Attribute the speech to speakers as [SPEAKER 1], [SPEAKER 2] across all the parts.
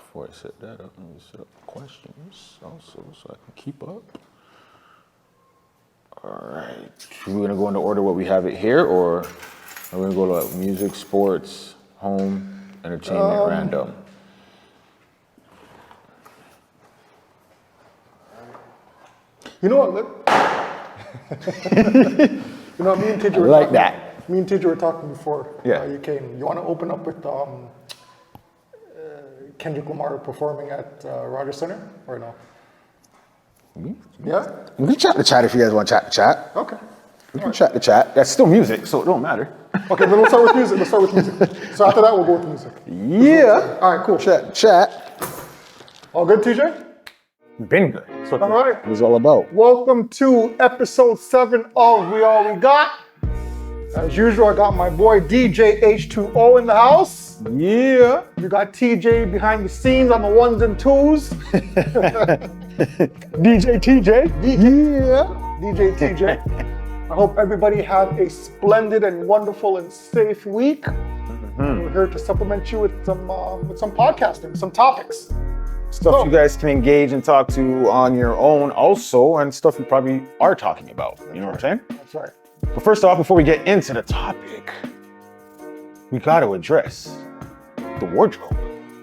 [SPEAKER 1] Before I set that up, let me set up questions also so I can keep up. All right. We're going to go in the order what we have it here, or are we going to go to music, sports, home, entertainment, random?
[SPEAKER 2] You know what? You know, me and TJ were
[SPEAKER 1] like
[SPEAKER 2] talking.
[SPEAKER 1] that.
[SPEAKER 2] Me and TJ were talking before
[SPEAKER 1] Yeah.
[SPEAKER 2] you came. You want to open up with Kendrick Lamar performing at Rogers Center, or no? Yeah.
[SPEAKER 1] We can chat the chat if you guys want to chat the chat.
[SPEAKER 2] Okay.
[SPEAKER 1] We can chat the chat. That's still music, so it don't matter.
[SPEAKER 2] Okay, then let's start with music. Let's start with music. So after that, we'll go with music.
[SPEAKER 1] Yeah.
[SPEAKER 2] All right, cool.
[SPEAKER 1] Chat.
[SPEAKER 2] All good, TJ?
[SPEAKER 1] Been good. That's what
[SPEAKER 2] All right.
[SPEAKER 1] it was all about.
[SPEAKER 2] Welcome to episode 7 of We All We Got. As usual, I got my boy DJ H2O in the house.
[SPEAKER 1] Yeah.
[SPEAKER 2] You got TJ behind the scenes on the ones and twos.
[SPEAKER 1] DJ TJ.
[SPEAKER 2] Yeah. DJ TJ. I hope everybody had a splendid and wonderful and safe week. We're here to supplement you with some podcasting, some topics.
[SPEAKER 1] Stuff you guys can engage and talk to on your own also, and stuff you probably are talking about. You know what I'm saying?
[SPEAKER 2] That's right.
[SPEAKER 1] But first off, before we get into the topic, we got to address the wardrobe.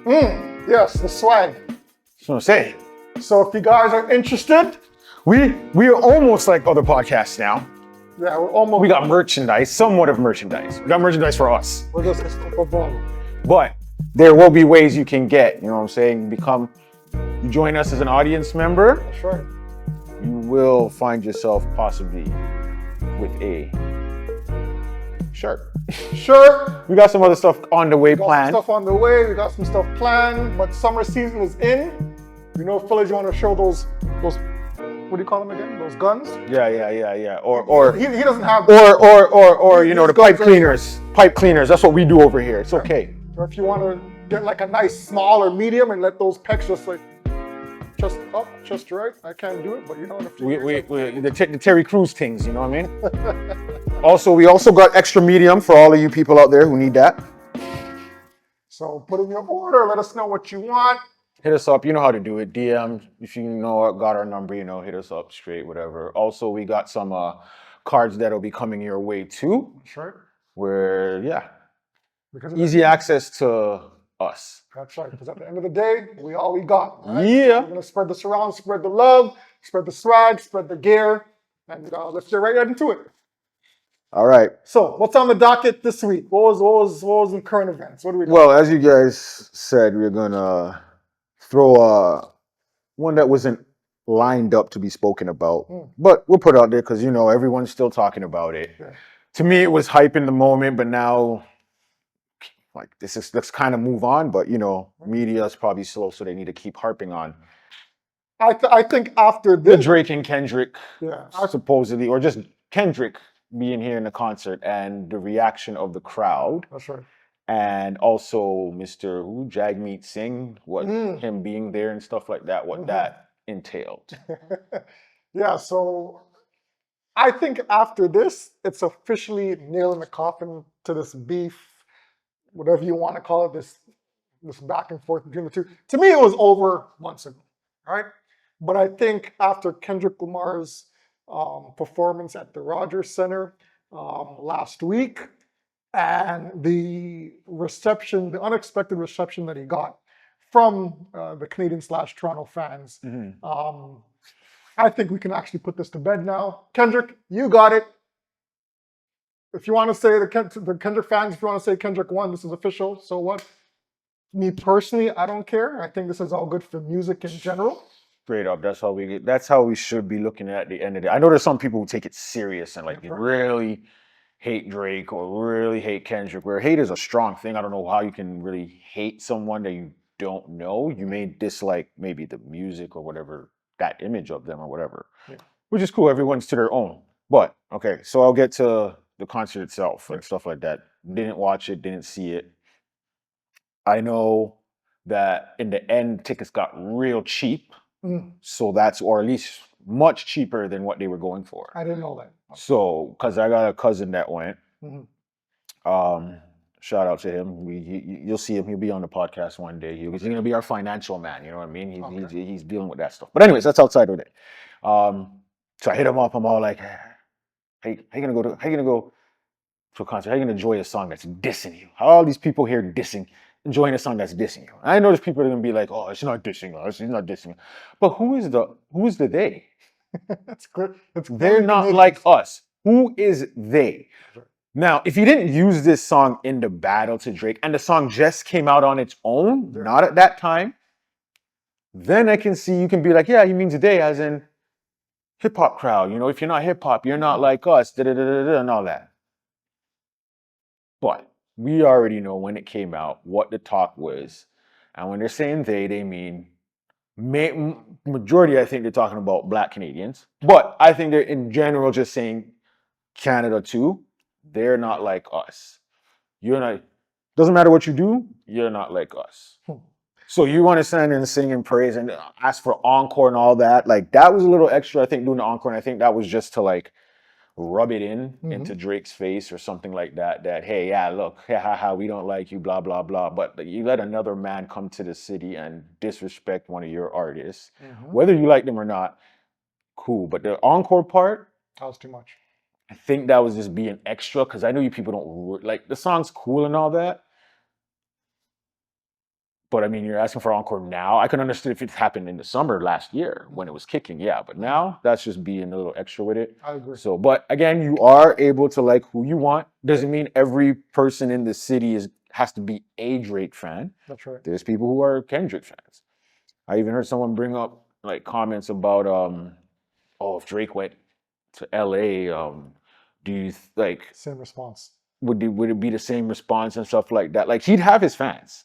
[SPEAKER 2] Yes, the swag.
[SPEAKER 1] That's what I'm saying.
[SPEAKER 2] So if you guys are interested,
[SPEAKER 1] We are almost like other podcasts now.
[SPEAKER 2] yeah, we're almost.
[SPEAKER 1] We got merchandise, somewhat of merchandise. We got merchandise for us.
[SPEAKER 2] We're just a step above.
[SPEAKER 1] But there will be ways you can get, you know what I'm saying, you join us as an audience member,
[SPEAKER 2] That's right.
[SPEAKER 1] you will find yourself possibly with a shirt.
[SPEAKER 2] Sure.
[SPEAKER 1] We got some other stuff on the way
[SPEAKER 2] We got some
[SPEAKER 1] planned.
[SPEAKER 2] stuff on the way. We got some stuff planned, but summer season is in. You know, fellas, you want to show those, what do you call them again? Those guns?
[SPEAKER 1] Yeah. Or
[SPEAKER 2] He doesn't have.
[SPEAKER 1] you know, the pipe
[SPEAKER 2] guns are-
[SPEAKER 1] cleaners. Pipe cleaners, that's what we do over here. It's okay.
[SPEAKER 2] Or if you want to get like a nice small or medium and let those pecs just like, just up, just right. I can't do it, but you know, in a few years,
[SPEAKER 1] The Terry Crews things, you know what I mean? We also got extra medium for all of you people out there who need that.
[SPEAKER 2] So put in your order. Let us know what you want.
[SPEAKER 1] Hit us up. You know how to do it. DM, if you know, got our number, you know, hit us up straight, whatever. Also, we got some cards that'll be coming your way too.
[SPEAKER 2] Sure.
[SPEAKER 1] Where,
[SPEAKER 2] Because
[SPEAKER 1] easy access to us.
[SPEAKER 2] That's right. Because at the end of the day, we all we got. Right?
[SPEAKER 1] Yeah.
[SPEAKER 2] We're gonna spread this around, spread the love, spread the swag, spread the gear, and let's get right into it.
[SPEAKER 1] All right.
[SPEAKER 2] So, what's on the docket this week? What was in current events? What do we got?
[SPEAKER 1] Well, as you guys said, we're gonna throw one that wasn't lined up to be spoken about, but we'll put it out there because, you know, everyone's still talking about it.
[SPEAKER 2] Yeah.
[SPEAKER 1] To me, it was hype in the moment, but now, like, let's kind of move on. But, you know, media is probably slow, so they need to keep harping on
[SPEAKER 2] I think after
[SPEAKER 1] the
[SPEAKER 2] this,
[SPEAKER 1] Drake and Kendrick,
[SPEAKER 2] yeah,
[SPEAKER 1] supposedly, or just Kendrick being here in the concert and the reaction of the crowd.
[SPEAKER 2] that's right.
[SPEAKER 1] And also Mr. Jagmeet Singh, him being there and stuff like that, what that entailed.
[SPEAKER 2] Yeah, so I think after this, it's officially nail in the coffin to this beef, whatever you want to call it, this back and forth between the two. To me, it was over months ago, right? But I think after Kendrick Lamar's performance at the Rogers Center last week, and the reception, the unexpected reception that he got from the Canadian/Toronto fans, I think we can actually put this to bed now. Kendrick, you got it. If you want to say the Kendrick fans, if you want to say Kendrick won, this is official. So what? Me personally, I don't care. I think this is all good for music in general.
[SPEAKER 1] Straight up, that's how we should be looking at the end of it. I know there's some people who take it serious and like really hate Drake or really hate Kendrick, where hate is a strong thing. I don't know how you can really hate someone that you don't know. You may dislike maybe the music or whatever, that image of them or whatever, which is cool. Everyone's to their own. But, okay, so I'll get to the concert itself and stuff like that. Didn't watch it, didn't see it. I know that in the end, tickets got real cheap. So that's, or at least much cheaper than what they were going for.
[SPEAKER 2] I didn't know that.
[SPEAKER 1] So, because I got a cousin that went. Shout out to him. You'll see him. He'll be on the podcast one day. He's going to be our financial man. You know what I mean? He's dealing with that stuff. But anyways, that's outside of it. So I hit him up. I'm all like, hey, how you gonna go to a concert? How you gonna enjoy a song that's dissing you? How all these people here enjoying a song that's dissing you? I know there's people that are gonna be like, oh, it's not dissing us. It's not dissing. But who is the they?
[SPEAKER 2] That's good.
[SPEAKER 1] They're not like us. Who is they? Now, if you didn't use this song in the battle to Drake, and the song just came out on its own, not at that time, then I can see you can be like, yeah, he means they, as in hip hop crowd. You know, if you're not hip hop, you're not like us, and all that. But we already know when it came out what the talk was, and when they're saying they mean majority. I think they're talking about Black Canadians, but I think they're in general just saying Canada too. They're not like us. You're not. Doesn't matter what you do. You're not like us. So you want to stand and sing and praise and ask for encore and all that. Like that was a little extra. I think doing the encore, and I think that was just to like rub it into Drake's face or something like that. That hey, yeah, look, we don't like you, blah blah blah. But you let another man come to the city and disrespect one of your artists, whether you like them or not. Cool, but the encore part,
[SPEAKER 2] that was too much.
[SPEAKER 1] I think that was just being extra because I know you people don't like the song's cool and all that. But I mean, you're asking for encore now. I can understand if it happened in the summer last year when it was kicking, yeah. But now that's just being a little extra with it.
[SPEAKER 2] I agree.
[SPEAKER 1] So, but again, you are able to like who you want. Doesn't mean every person in the city has to be a Drake fan.
[SPEAKER 2] That's right.
[SPEAKER 1] There's people who are Kendrick fans. I even heard someone bring up like comments about if Drake went to LA, do you like
[SPEAKER 2] same response?
[SPEAKER 1] Would it be the same response and stuff like that? Like he'd have his fans.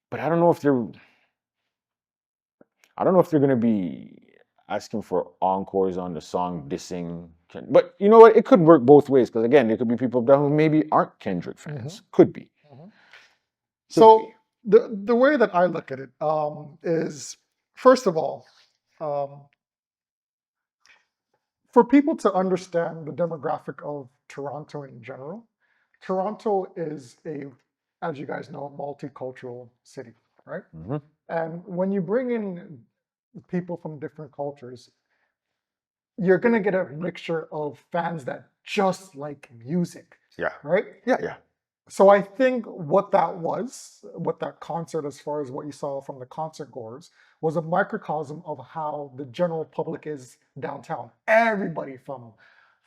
[SPEAKER 1] But I don't know if they're going to be asking for encores on the song dissing. But you know what? It could work both ways because again, there could be people who maybe aren't Kendrick fans. Could be.
[SPEAKER 2] So the way that I look at it is, first of all, for people to understand the demographic of Toronto in general, Toronto is as you guys know, multicultural city, right? And when you bring in people from different cultures, you're going to get a mixture of fans that just like music.
[SPEAKER 1] Yeah.
[SPEAKER 2] Right?
[SPEAKER 1] Yeah.
[SPEAKER 2] So I think what that concert, as far as what you saw from the concert goers, was a microcosm of how the general public is downtown. Everybody from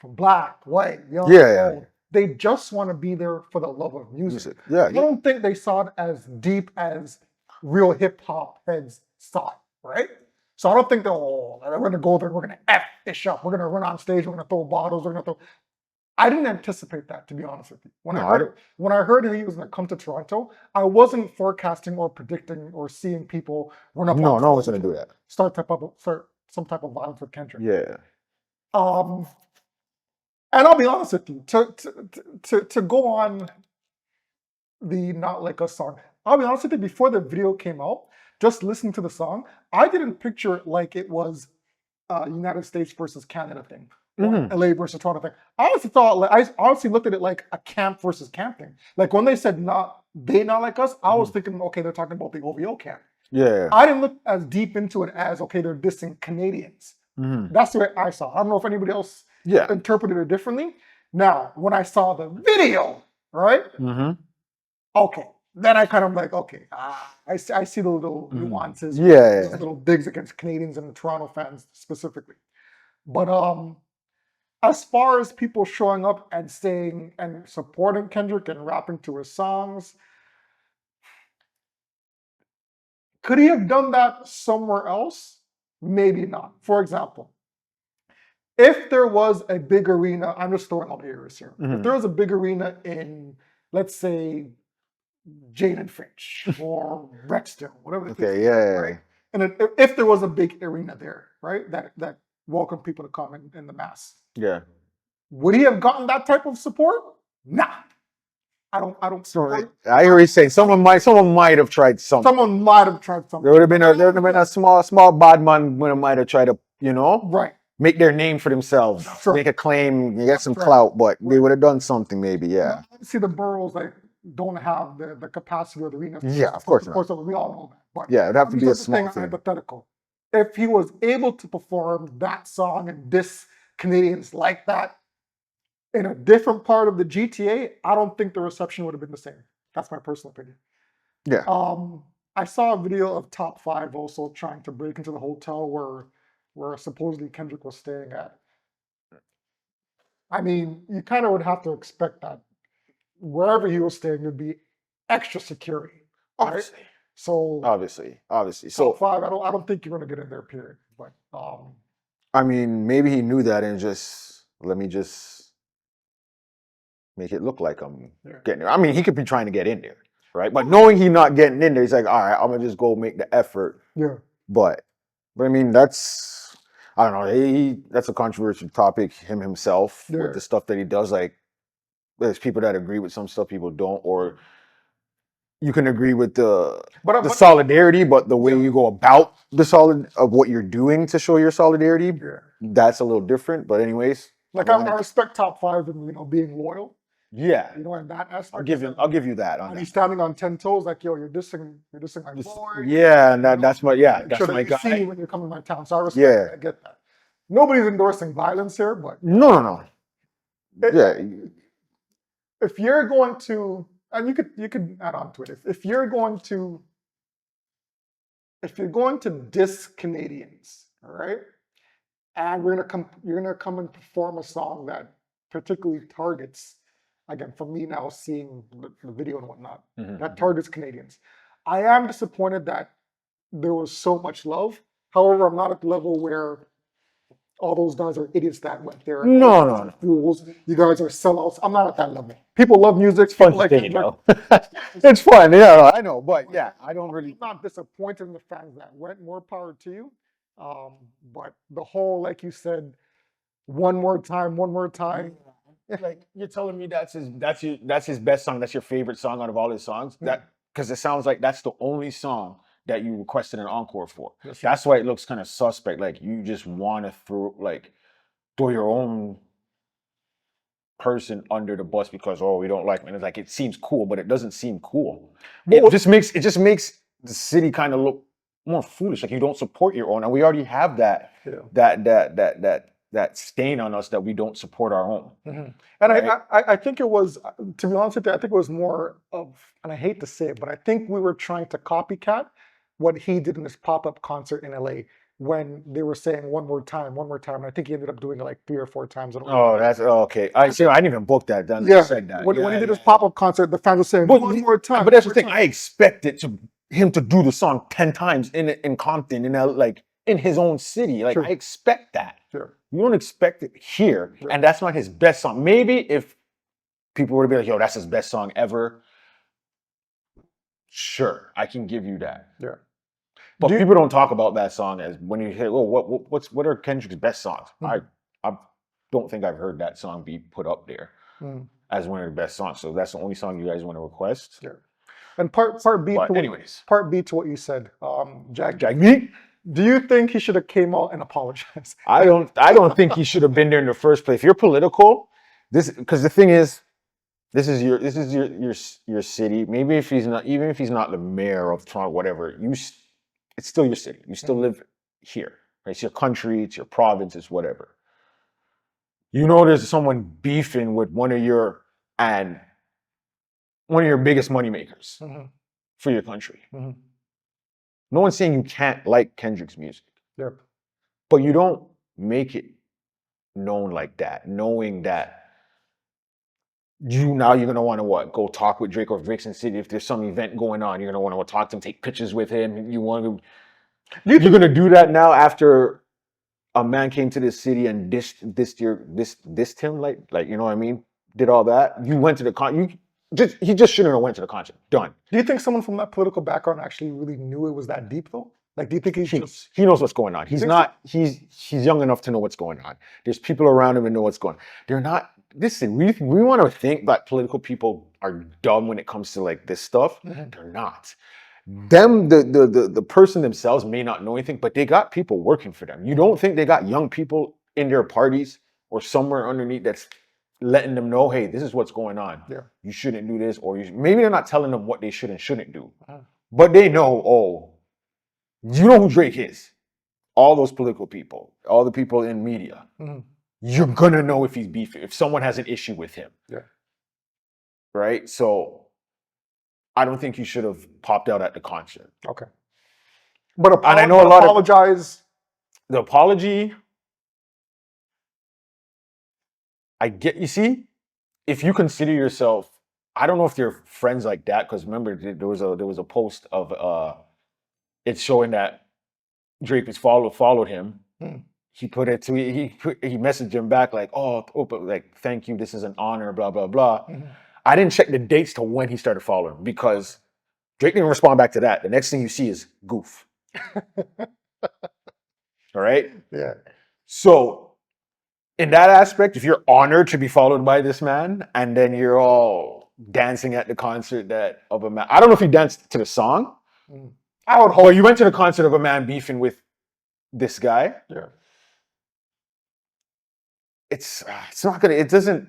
[SPEAKER 2] black, white, young, old. They just want to be there for the love of music.
[SPEAKER 1] Yeah.
[SPEAKER 2] I don't think they saw it as deep as real hip hop heads saw it, right? So I don't think we're going to go there, we're going to F this up, we're going to run on stage, we're going to throw bottles, we're going to throw... I didn't anticipate that, to be honest with you. When I heard he was going to come to Toronto, I wasn't forecasting or predicting or seeing people run up.
[SPEAKER 1] No one's going to do that.
[SPEAKER 2] Start some type of violence with Kendrick.
[SPEAKER 1] Yeah.
[SPEAKER 2] And I'll be honest with you, to go on the Not Like Us song, I'll be honest with you, before the video came out, just listening to the song, I didn't picture it like it was United States versus Canada thing. LA versus Toronto thing. I honestly looked at it like a camp versus camp thing. Like when they said not like us, I was thinking, okay, they're talking about the OVO camp.
[SPEAKER 1] Yeah.
[SPEAKER 2] I didn't look as deep into it as, okay, they're dissing Canadians. That's the way I saw it. I don't know if anybody else interpreted it differently. Now, when I saw the video, right? Okay. Then I kind of like, okay, I see the little nuances, little digs against Canadians and the Toronto fans specifically. But as far as people showing up and saying and supporting Kendrick and rapping to his songs, could he have done that somewhere else? Maybe not. For example, if there was a big arena, I'm just throwing out areas here. If there was a big arena in, let's say, Jane and Finch or Rexdale, whatever the case, right? And if there was a big arena there, right, that welcomed people to come in the mass, would he have gotten that type of support? Nah. I don't.
[SPEAKER 1] So I hear you saying someone might have tried something.
[SPEAKER 2] Someone might have tried something.
[SPEAKER 1] There would have been a small bad man when it might have tried to,
[SPEAKER 2] right,
[SPEAKER 1] make their name for themselves,
[SPEAKER 2] That's right.
[SPEAKER 1] make a claim, get some
[SPEAKER 2] right.
[SPEAKER 1] clout, but they would have done something maybe, yeah.
[SPEAKER 2] See, the boroughs like don't have the capacity or the arenas.
[SPEAKER 1] Yeah, of course not.
[SPEAKER 2] We all know that. But
[SPEAKER 1] Yeah, it'd have to
[SPEAKER 2] I'm
[SPEAKER 1] be a
[SPEAKER 2] just
[SPEAKER 1] small
[SPEAKER 2] saying
[SPEAKER 1] thing.
[SPEAKER 2] hypothetical. If he was able to perform that song and diss Canadians like that in a different part of the GTA, I don't think the reception would have been the same. That's my personal opinion.
[SPEAKER 1] Yeah.
[SPEAKER 2] I saw a video of Top 5 also trying to break into the hotel where supposedly Kendrick was staying at. I mean, you kind of would have to expect that wherever he was staying would be extra security. Right?
[SPEAKER 1] Obviously.
[SPEAKER 2] So
[SPEAKER 1] Obviously.
[SPEAKER 2] Top 5, I don't think you're gonna get in there, period. But
[SPEAKER 1] I mean, maybe he knew that and just let me just make it look like I'm getting there. I mean, he could be trying to get in there, right? But knowing he's not getting in there, he's like, all right, I'm gonna just go make the effort.
[SPEAKER 2] yeah.
[SPEAKER 1] But I mean, that's I don't know. That's a controversial topic. Himself
[SPEAKER 2] Yeah.
[SPEAKER 1] with the stuff that he does. Like, there's people that agree with some stuff, people don't, or you can agree with the solidarity, but the way you go about the solid of what you're doing to show your solidarity, that's a little different. But anyways,
[SPEAKER 2] like I respect Top 5 and being loyal.
[SPEAKER 1] Yeah,
[SPEAKER 2] in that aspect.
[SPEAKER 1] I'll give you that.
[SPEAKER 2] And he's standing on 10 toes, like, yo, you're dissing my boy.
[SPEAKER 1] Yeah, and that's my my guy.
[SPEAKER 2] See when you come to my town, so I respect. I get that. Nobody's endorsing violence here, but
[SPEAKER 1] no.
[SPEAKER 2] If you're going to, and you could add on to it. If you're going to diss Canadians, all right, and you're gonna come and perform a song that particularly targets. Again, for me now, seeing the video and whatnot, that targets Canadians. I am disappointed that there was so much love. However, I'm not at the level where all those guys are idiots that went there.
[SPEAKER 1] No.
[SPEAKER 2] Fools. You guys are sellouts. I'm not at that level. People love music.
[SPEAKER 1] It's fun to say, it's fun. Yeah, I know. But yeah, I don't really.
[SPEAKER 2] I'm not disappointed in the fans that went. More power to you. But the whole, like you said, one more time.
[SPEAKER 1] Like you're telling me that's his best song. That's your favorite song out of all his songs. That because it sounds like that's the only song that you requested an encore for. That's why it looks kind of suspect. Like you just want to throw your own person under the bus because we don't like him. And it's like it seems cool, but it doesn't seem cool. It just makes the city kind of look more foolish. Like you don't support your own, and we already have that stain on us that we don't support our own.
[SPEAKER 2] And right? I think it was, to be honest with you, I think it was more of, and I hate to say it, but I think we were trying to copycat what he did in his pop-up concert in LA when they were saying one more time. And I think he ended up doing it like 3 or 4 times.
[SPEAKER 1] That's okay. I didn't even book that. Said that.
[SPEAKER 2] When he did his pop-up concert, the fans were saying one more time.
[SPEAKER 1] But that's the thing. I expected him to do the song 10 times in Compton, in his own city. Like I expect that.
[SPEAKER 2] Sure.
[SPEAKER 1] You don't expect it here, and that's not his best song. Maybe if people were to be like, "Yo, that's his best song ever," sure, I can give you that.
[SPEAKER 2] Yeah.
[SPEAKER 1] But people don't talk about that song as when you hear, "Oh, what are Kendrick's best songs?" I don't think I've heard that song be put up there as one of the best songs. So that's the only song you guys want to request.
[SPEAKER 2] Yeah. And part B. Part B to what you said, Jag
[SPEAKER 1] Me.
[SPEAKER 2] Do you think he should have came out and apologized?
[SPEAKER 1] I don't think he should have been there in the first place. If you're political, because the thing is, this is your city. Maybe if he's not, even if he's not the mayor of Toronto, whatever, it's still your city. You still live here. Right? It's your country. It's your province. It's whatever. There's someone beefing with one of your biggest moneymakers for your country. No one's saying you can't like Kendrick's music.
[SPEAKER 2] Yep.
[SPEAKER 1] But you don't make it known like that, knowing that you're going to want to go talk with Drake or Vixen City if there's some event going on. You're going to want to talk to him, take pictures with him. You're going to do that now after a man came to this city and dissed him, like you know what I mean? Did all that. You went to the he just shouldn't have went to the concert. Done.
[SPEAKER 2] Do you think someone from that political background actually really knew it was that deep though? Like, do you think
[SPEAKER 1] he knows what's going on? He's young enough to know what's going on. There's people around him that know what's going on. They're not. Listen, we want to think that political people are dumb when it comes to like this stuff. They're not. The person themselves may not know anything, but they got people working for them. You don't think they got young people in their parties or somewhere underneath that's letting them know, hey, this is what's going on.
[SPEAKER 2] Yeah.
[SPEAKER 1] You shouldn't do this, or maybe they're not telling them what they should and shouldn't do,
[SPEAKER 2] Uh,
[SPEAKER 1] but they know, oh, you know who Drake is. All those political people, all the people in media,
[SPEAKER 2] mhm.
[SPEAKER 1] you're gonna know if he's beefing, if someone has an issue with him.
[SPEAKER 2] Yeah.
[SPEAKER 1] Right? So I don't think you should have popped out at the concert.
[SPEAKER 2] Okay. But
[SPEAKER 1] And I know a lot of
[SPEAKER 2] apologize.
[SPEAKER 1] the apology. I get, you see, if you consider yourself, I don't know if they're friends like that, because remember there was a post of it's showing that Drake was followed him.
[SPEAKER 2] Hmm.
[SPEAKER 1] He put it to he messaged him back like, but like, thank you, this is an honor, blah blah blah.
[SPEAKER 2] Mhm.
[SPEAKER 1] I didn't check the dates to when he started following because Drake didn't respond back to that. The next thing you see is goof. All right.
[SPEAKER 2] Yeah.
[SPEAKER 1] So in that aspect, if you're honored to be followed by this man, and then you're all dancing at the concert that of a man, I don't know if you danced to the song.
[SPEAKER 2] I would
[SPEAKER 1] Oh,
[SPEAKER 2] hope.
[SPEAKER 1] you went to the concert of a man beefing with this guy.
[SPEAKER 2] Yeah.
[SPEAKER 1] It's not gonna. It doesn't.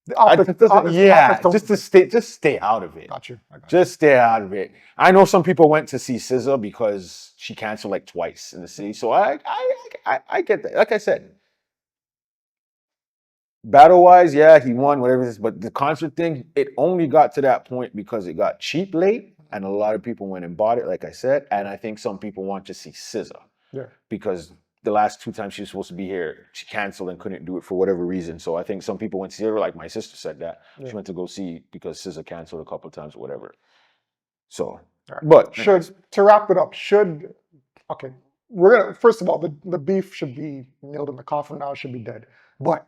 [SPEAKER 2] The optics,
[SPEAKER 1] It doesn't. Yeah,
[SPEAKER 2] don't-
[SPEAKER 1] just stay out of it.
[SPEAKER 2] Got you. I got you.
[SPEAKER 1] Just stay out of it. I know some people went to see SZA because she canceled like twice in the city. So I get that. Like I said, battle wise, yeah, he won whatever it is. But the concert thing, it only got to that point because it got cheap late, and a lot of people went and bought it. Like I said, and I think some people want to see SZA.
[SPEAKER 2] Yeah.
[SPEAKER 1] Because the last 2 times she was supposed to be here, she canceled and couldn't do it for whatever reason. So I think some people went to see her, like my sister said that.
[SPEAKER 2] Yeah.
[SPEAKER 1] She went to go see because SZA canceled a couple of times or whatever. So,
[SPEAKER 2] Right.
[SPEAKER 1] but
[SPEAKER 2] to wrap it up, okay, we're gonna, first of all, the beef should be nailed in the coffin now, it should be dead. But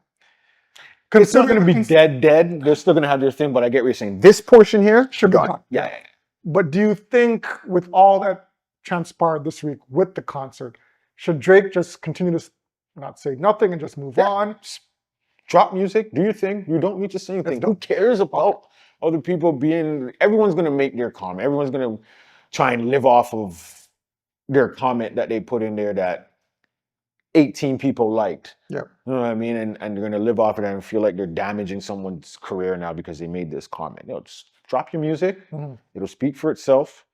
[SPEAKER 1] it's not going to be dead. They're still going to have their thing, but I get what you're saying. This portion here
[SPEAKER 2] should be gone.
[SPEAKER 1] Yeah.
[SPEAKER 2] But do you think with all that transpired this week with the concert, should Drake just continue to not say nothing and just move on?
[SPEAKER 1] Drop music, do your thing. You don't need to say anything. Who cares about other people being, everyone's going to make their comment. Everyone's going to try and live off of their comment that they put in there that 18 people liked.
[SPEAKER 2] Yeah.
[SPEAKER 1] You know what I mean? And they're going to live off of that and feel like they're damaging someone's career now because they made this comment. Just drop your music.
[SPEAKER 2] Mm-hmm.
[SPEAKER 1] It'll speak for itself.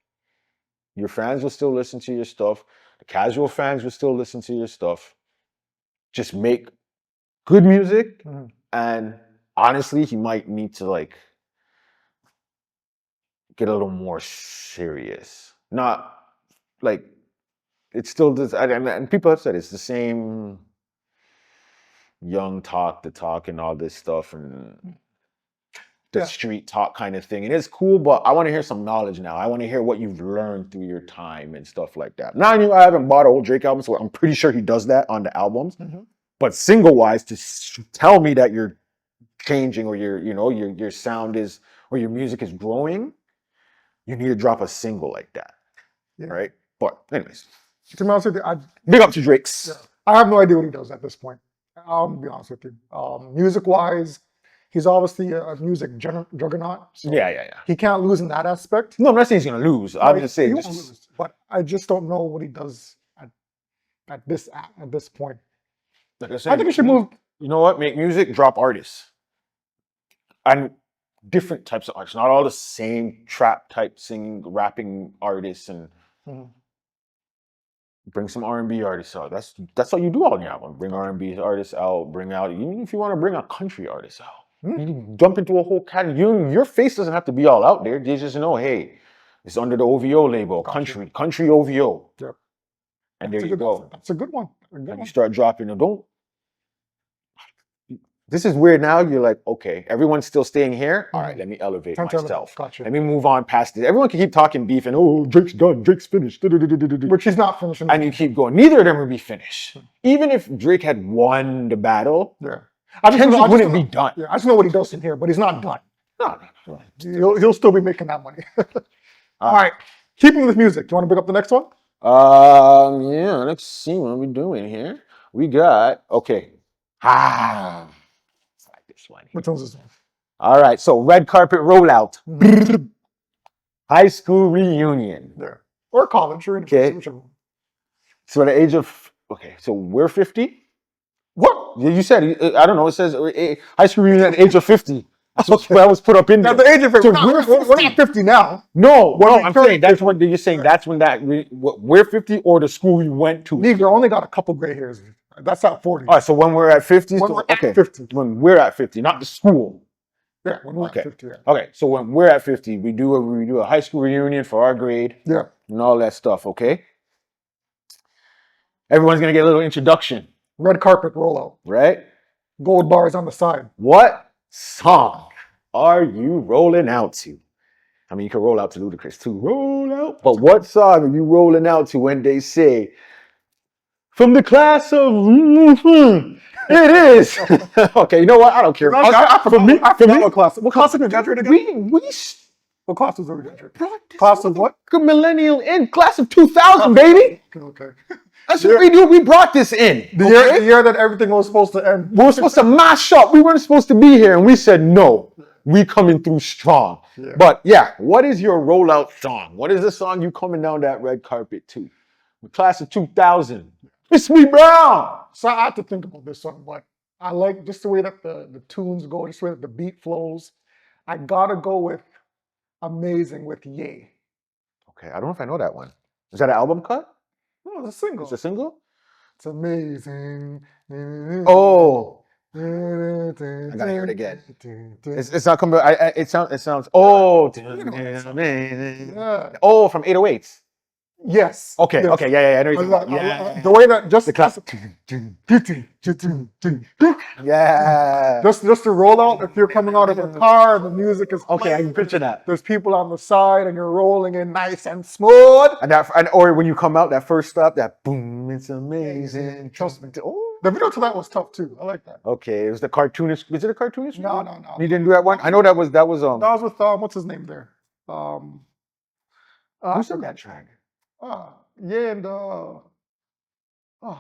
[SPEAKER 1] Your fans will still listen to your stuff. The casual fans will still listen to your stuff. Just make good music.
[SPEAKER 2] Mm-hmm.
[SPEAKER 1] And honestly, he might need to like get a little more serious. Not like it's still this, and people have said it's the same young talk, the talk, and all this stuff, and the street talk kind of thing. And it's cool, but I want to hear some knowledge now. I want to hear what you've learned through your time and stuff like that. Now I haven't bought a whole Drake album, so I'm pretty sure he does that on the albums.
[SPEAKER 2] Mm-hmm.
[SPEAKER 1] But single wise, to tell me that you're changing or your sound is or your music is growing, you need to drop a single like that.
[SPEAKER 2] Yeah.
[SPEAKER 1] Right? But anyways.
[SPEAKER 2] To be honest with you,
[SPEAKER 1] big up to Drake's.
[SPEAKER 2] Yeah, I have no idea what he does at this point. I'll be honest with you. Music wise, he's obviously a music juggernaut. So
[SPEAKER 1] Yeah.
[SPEAKER 2] he can't lose in that aspect.
[SPEAKER 1] No, I'm not saying he's gonna lose. I'm just saying
[SPEAKER 2] he won't lose, but I just don't know what he does at this point.
[SPEAKER 1] Like I said,
[SPEAKER 2] I think he should move.
[SPEAKER 1] You know what? Make music, drop artists. And different types of artists, not all the same trap type singing, rapping artists, and bring some R&B artists out. That's what you do on your album. Bring R&B artists out. Bring out, even if you want to bring a country artist out, you jump into a whole category. Your face doesn't have to be all out there. They just know, hey, it's under the OVO label, country OVO.
[SPEAKER 2] Yep.
[SPEAKER 1] And there you go.
[SPEAKER 2] That's a good one.
[SPEAKER 1] And you start dropping them. This is weird now. You're like, okay, everyone's still staying here. All right, let me elevate myself.
[SPEAKER 2] Gotcha.
[SPEAKER 1] Let me move on past this. Everyone can keep talking beef and, oh, Drake's done, Drake's finished.
[SPEAKER 2] Which he's not finishing.
[SPEAKER 1] And you keep going. Neither of them will be finished. Even if Drake had won the battle, Kendrick wouldn't be done.
[SPEAKER 2] Yeah, I just know what he does in here, but he's not done.
[SPEAKER 1] No.
[SPEAKER 2] He'll still be making that money. All right. Keeping with music. Do you want to bring up the next one?
[SPEAKER 1] Yeah, let's see what we're doing here. We got, okay. I like this one.
[SPEAKER 2] Which one's this one?
[SPEAKER 1] All right, so red carpet rollout. High school reunion.
[SPEAKER 2] Yeah. Or college. Or
[SPEAKER 1] okay. So at the age of, so we're 50. You said, I don't know, it says high school reunion at the age of 50. That was put up in there.
[SPEAKER 2] At the age of 50,
[SPEAKER 1] So
[SPEAKER 2] we're not 50 now.
[SPEAKER 1] No,
[SPEAKER 2] When
[SPEAKER 1] no,
[SPEAKER 2] we
[SPEAKER 1] I'm
[SPEAKER 2] turn
[SPEAKER 1] saying that's
[SPEAKER 2] 50.
[SPEAKER 1] when you're saying that's when we're 50 or the school you went to.
[SPEAKER 2] Negro only got a couple gray hairs. That's not 40.
[SPEAKER 1] All right, so when we're at 50,
[SPEAKER 2] When
[SPEAKER 1] so,
[SPEAKER 2] we're
[SPEAKER 1] okay,
[SPEAKER 2] at 50.
[SPEAKER 1] when we're at 50, not the school.
[SPEAKER 2] Yeah, when we're
[SPEAKER 1] Okay.
[SPEAKER 2] at 50. Yeah.
[SPEAKER 1] Okay, so when we're at 50, we do a high school reunion for our grade
[SPEAKER 2] Yeah.
[SPEAKER 1] and all that stuff, okay? Everyone's gonna get a little introduction,
[SPEAKER 2] Red carpet rollout.
[SPEAKER 1] right?
[SPEAKER 2] Gold bars on the side.
[SPEAKER 1] What song are you rolling out to? I mean, you can roll out to Ludacris too. Roll out. But what song are you rolling out to when they say, from the class of, it is. Okay, you know what? I don't care.
[SPEAKER 2] I forgot what class. What class did we graduate again? What class was we graduate? Class of what?
[SPEAKER 1] Millennial in class of 2000, baby.
[SPEAKER 2] Okay.
[SPEAKER 1] That's what we do. We brought this in.
[SPEAKER 2] The year that everything was supposed to end.
[SPEAKER 1] We were supposed to mash up. We weren't supposed to be here, and we said no. We coming through strong.
[SPEAKER 2] Yeah.
[SPEAKER 1] But yeah, what is your rollout song? What is the song you coming down that red carpet to? The class of 2000. It's me, Brown.
[SPEAKER 2] So I had to think about this one, but I like just the way that the tunes go, just the way that the beat flows. I gotta go with Amazing with Ye.
[SPEAKER 1] Okay, I don't know if I know that one. Is that an album cut?
[SPEAKER 2] No, it's a single.
[SPEAKER 1] It's a single?
[SPEAKER 2] It's amazing.
[SPEAKER 1] Oh.
[SPEAKER 2] I
[SPEAKER 1] gotta hear it again. It's not coming. It sounds. Oh, amazing.
[SPEAKER 2] Yeah.
[SPEAKER 1] Oh, from 808s.
[SPEAKER 2] Yes.
[SPEAKER 1] Okay.
[SPEAKER 2] Yes.
[SPEAKER 1] Okay. Yeah. I know you're talking about. Yeah.
[SPEAKER 2] The way that just
[SPEAKER 1] The class. Yeah.
[SPEAKER 2] Just to roll out if you're coming out of a car and the music is
[SPEAKER 1] Okay, I
[SPEAKER 2] playing,
[SPEAKER 1] can picture that.
[SPEAKER 2] there's people on the side and you're rolling in nice and smooth.
[SPEAKER 1] Or when you come out, that first stop, that boom, it's amazing. Trust me. Oh.
[SPEAKER 2] The video to that was tough too. I like that.
[SPEAKER 1] Okay, it was the cartoonist. Was it a cartoonist?
[SPEAKER 2] No.
[SPEAKER 1] You didn't do that one? I know that was
[SPEAKER 2] That was with what's his name there?
[SPEAKER 1] Who's on that track?
[SPEAKER 2] Yeah, and I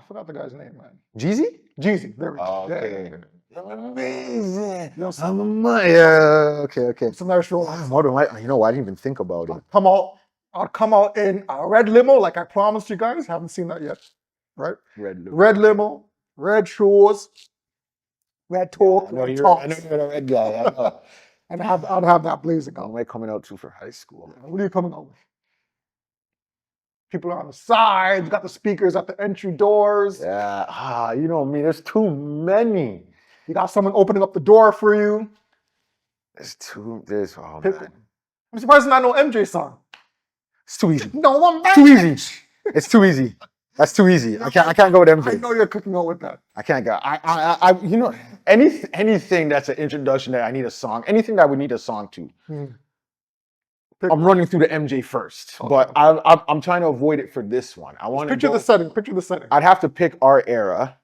[SPEAKER 2] forgot the guy's name, man.
[SPEAKER 1] Jeezy?
[SPEAKER 2] Jeezy. There we go.
[SPEAKER 1] Okay.
[SPEAKER 2] Yeah.
[SPEAKER 1] Amazing.
[SPEAKER 2] Yes.
[SPEAKER 1] Yeah. Okay.
[SPEAKER 2] It's a nice roll.
[SPEAKER 1] More than you know, I didn't even think about it.
[SPEAKER 2] I'll come out in a red limo, like I promised you guys. Haven't seen that yet, right? Red limo, red shoes, red talk.
[SPEAKER 1] I know you're a red guy. I know.
[SPEAKER 2] And I'd have that blazing
[SPEAKER 1] What
[SPEAKER 2] out.
[SPEAKER 1] am I coming out to for high school?
[SPEAKER 2] What are you coming out with? People are on the sides, got the speakers at the entry doors.
[SPEAKER 1] Yeah. You know me. There's too many.
[SPEAKER 2] You got someone opening up the door for you.
[SPEAKER 1] Oh man.
[SPEAKER 2] I'm surprised I know MJ song.
[SPEAKER 1] It's too easy.
[SPEAKER 2] No, I'm back.
[SPEAKER 1] Too easy. It's too easy. That's too easy. I can't go with MJ.
[SPEAKER 2] I know you're cooking out with that.
[SPEAKER 1] I can't go. You know, anything that's an introduction that I need a song, anything that I would need a song to. I'm running through the MJ first,
[SPEAKER 2] Okay.
[SPEAKER 1] but I'm trying to avoid it for this one. I want to
[SPEAKER 2] Picture the setting. Picture the setting.
[SPEAKER 1] I'd have to pick our era.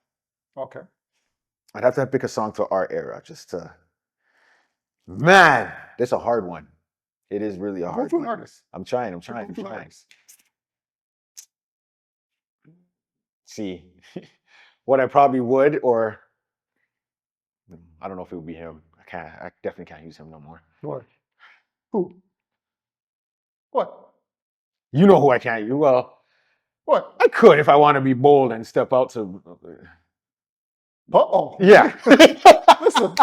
[SPEAKER 2] Okay.
[SPEAKER 1] I'd have to pick a song to our era, just to. Man, that's a hard one. It is really a
[SPEAKER 2] Go
[SPEAKER 1] hard
[SPEAKER 2] to an
[SPEAKER 1] one.
[SPEAKER 2] artist.
[SPEAKER 1] I'm trying.
[SPEAKER 2] Go to an artist.
[SPEAKER 1] See, what I probably would, or I don't know if it would be him. I definitely can't use him no more.
[SPEAKER 2] What? Who? What?
[SPEAKER 1] You know who I can't use. Well,
[SPEAKER 2] What?
[SPEAKER 1] I could if I want to be bold and step out to.
[SPEAKER 2] Uh-oh.
[SPEAKER 1] Yeah.
[SPEAKER 2] Listen.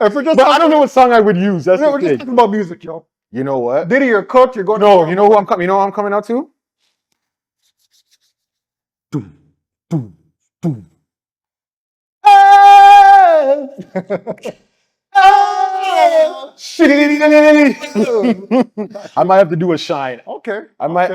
[SPEAKER 2] If we're just
[SPEAKER 1] But I don't know what song I would use. That's
[SPEAKER 2] we're
[SPEAKER 1] the
[SPEAKER 2] just
[SPEAKER 1] thing.
[SPEAKER 2] talking about music, yo.
[SPEAKER 1] You know what?
[SPEAKER 2] Diddy or Cook, you're going
[SPEAKER 1] No, you know who I'm coming. You know who I'm coming out to? Boom, boom, boom. I might have to do a shine.
[SPEAKER 2] Okay.
[SPEAKER 1] I might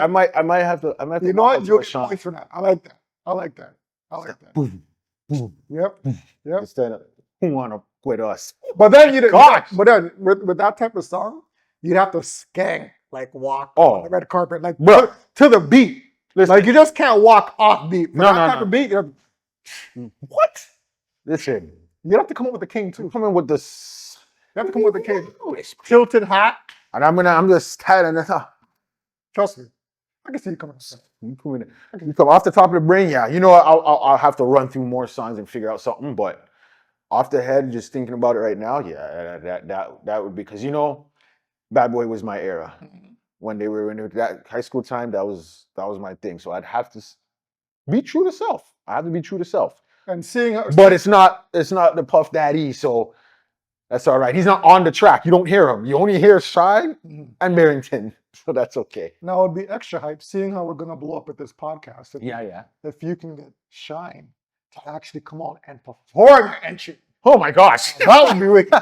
[SPEAKER 1] have to.
[SPEAKER 2] You know what?
[SPEAKER 1] do
[SPEAKER 2] You'll
[SPEAKER 1] a
[SPEAKER 2] get
[SPEAKER 1] shine.
[SPEAKER 2] points for that. I like that. I like that. I like that.
[SPEAKER 1] Boom, boom.
[SPEAKER 2] Yep. Yep.
[SPEAKER 1] Instead of who wanna quit us?
[SPEAKER 2] But then you
[SPEAKER 1] Gosh.
[SPEAKER 2] but then with that type of song, you'd have to skank, like walk on the red carpet, like
[SPEAKER 1] Bro.
[SPEAKER 2] to the beat.
[SPEAKER 1] Listen.
[SPEAKER 2] Like you just can't walk off beat. For
[SPEAKER 1] No,
[SPEAKER 2] that type of beat,
[SPEAKER 1] What? Listen,
[SPEAKER 2] you have to come up with the king too.
[SPEAKER 1] I'm coming with this,
[SPEAKER 2] You have to come up with the king. Tilted hat.
[SPEAKER 1] and I'm just tired of
[SPEAKER 2] Trust me. I can see you coming.
[SPEAKER 1] You come off the top of the brain, yeah. You know, I'll have to run through more songs and figure out something, but off the head, just thinking about it right now, yeah, that would be, because you know, Bad Boy was my era. When they were in that high school time, that was my thing. So I'd have to be true to self. I have to be true to self.
[SPEAKER 2] And seeing how,
[SPEAKER 1] But it's not the Puff Daddy, so that's all right. He's not on the track. You don't hear him. You only hear Shine and Barrington, so that's okay.
[SPEAKER 2] now it'd be extra hype seeing how we're gonna blow up at this podcast.
[SPEAKER 1] Yeah.
[SPEAKER 2] If you can get Shine to actually come on and perform your entry,
[SPEAKER 1] Oh my gosh,
[SPEAKER 2] that would be wicked.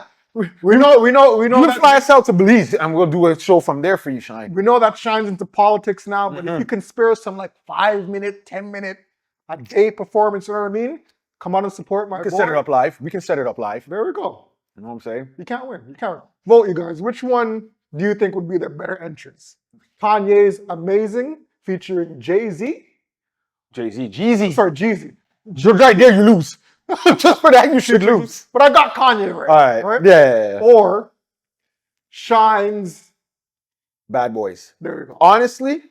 [SPEAKER 2] We know
[SPEAKER 1] you fly us out to Belize, and we'll do a show from there for you, Shine.
[SPEAKER 2] we know that Shine's into politics now, but if you can spare some like 5-minute, 10-minute a day performance, you know what I mean? Come on and support my
[SPEAKER 1] We can
[SPEAKER 2] boy.
[SPEAKER 1] set it up live. We can set it up live.
[SPEAKER 2] There we go.
[SPEAKER 1] You know what I'm saying?
[SPEAKER 2] You can't win. You can't win. Vote, you guys. Which one do you think would be the better entrance? Kanye's Amazing featuring Jay-Z.
[SPEAKER 1] Jay-Z, Jeezy.
[SPEAKER 2] Sorry, Jeezy.
[SPEAKER 1] Right there, you lose. Just for that, you should lose.
[SPEAKER 2] But I got Kanye right.
[SPEAKER 1] All right. Yeah.
[SPEAKER 2] Or Shine's.
[SPEAKER 1] Bad Boys.
[SPEAKER 2] There we go.
[SPEAKER 1] Honestly,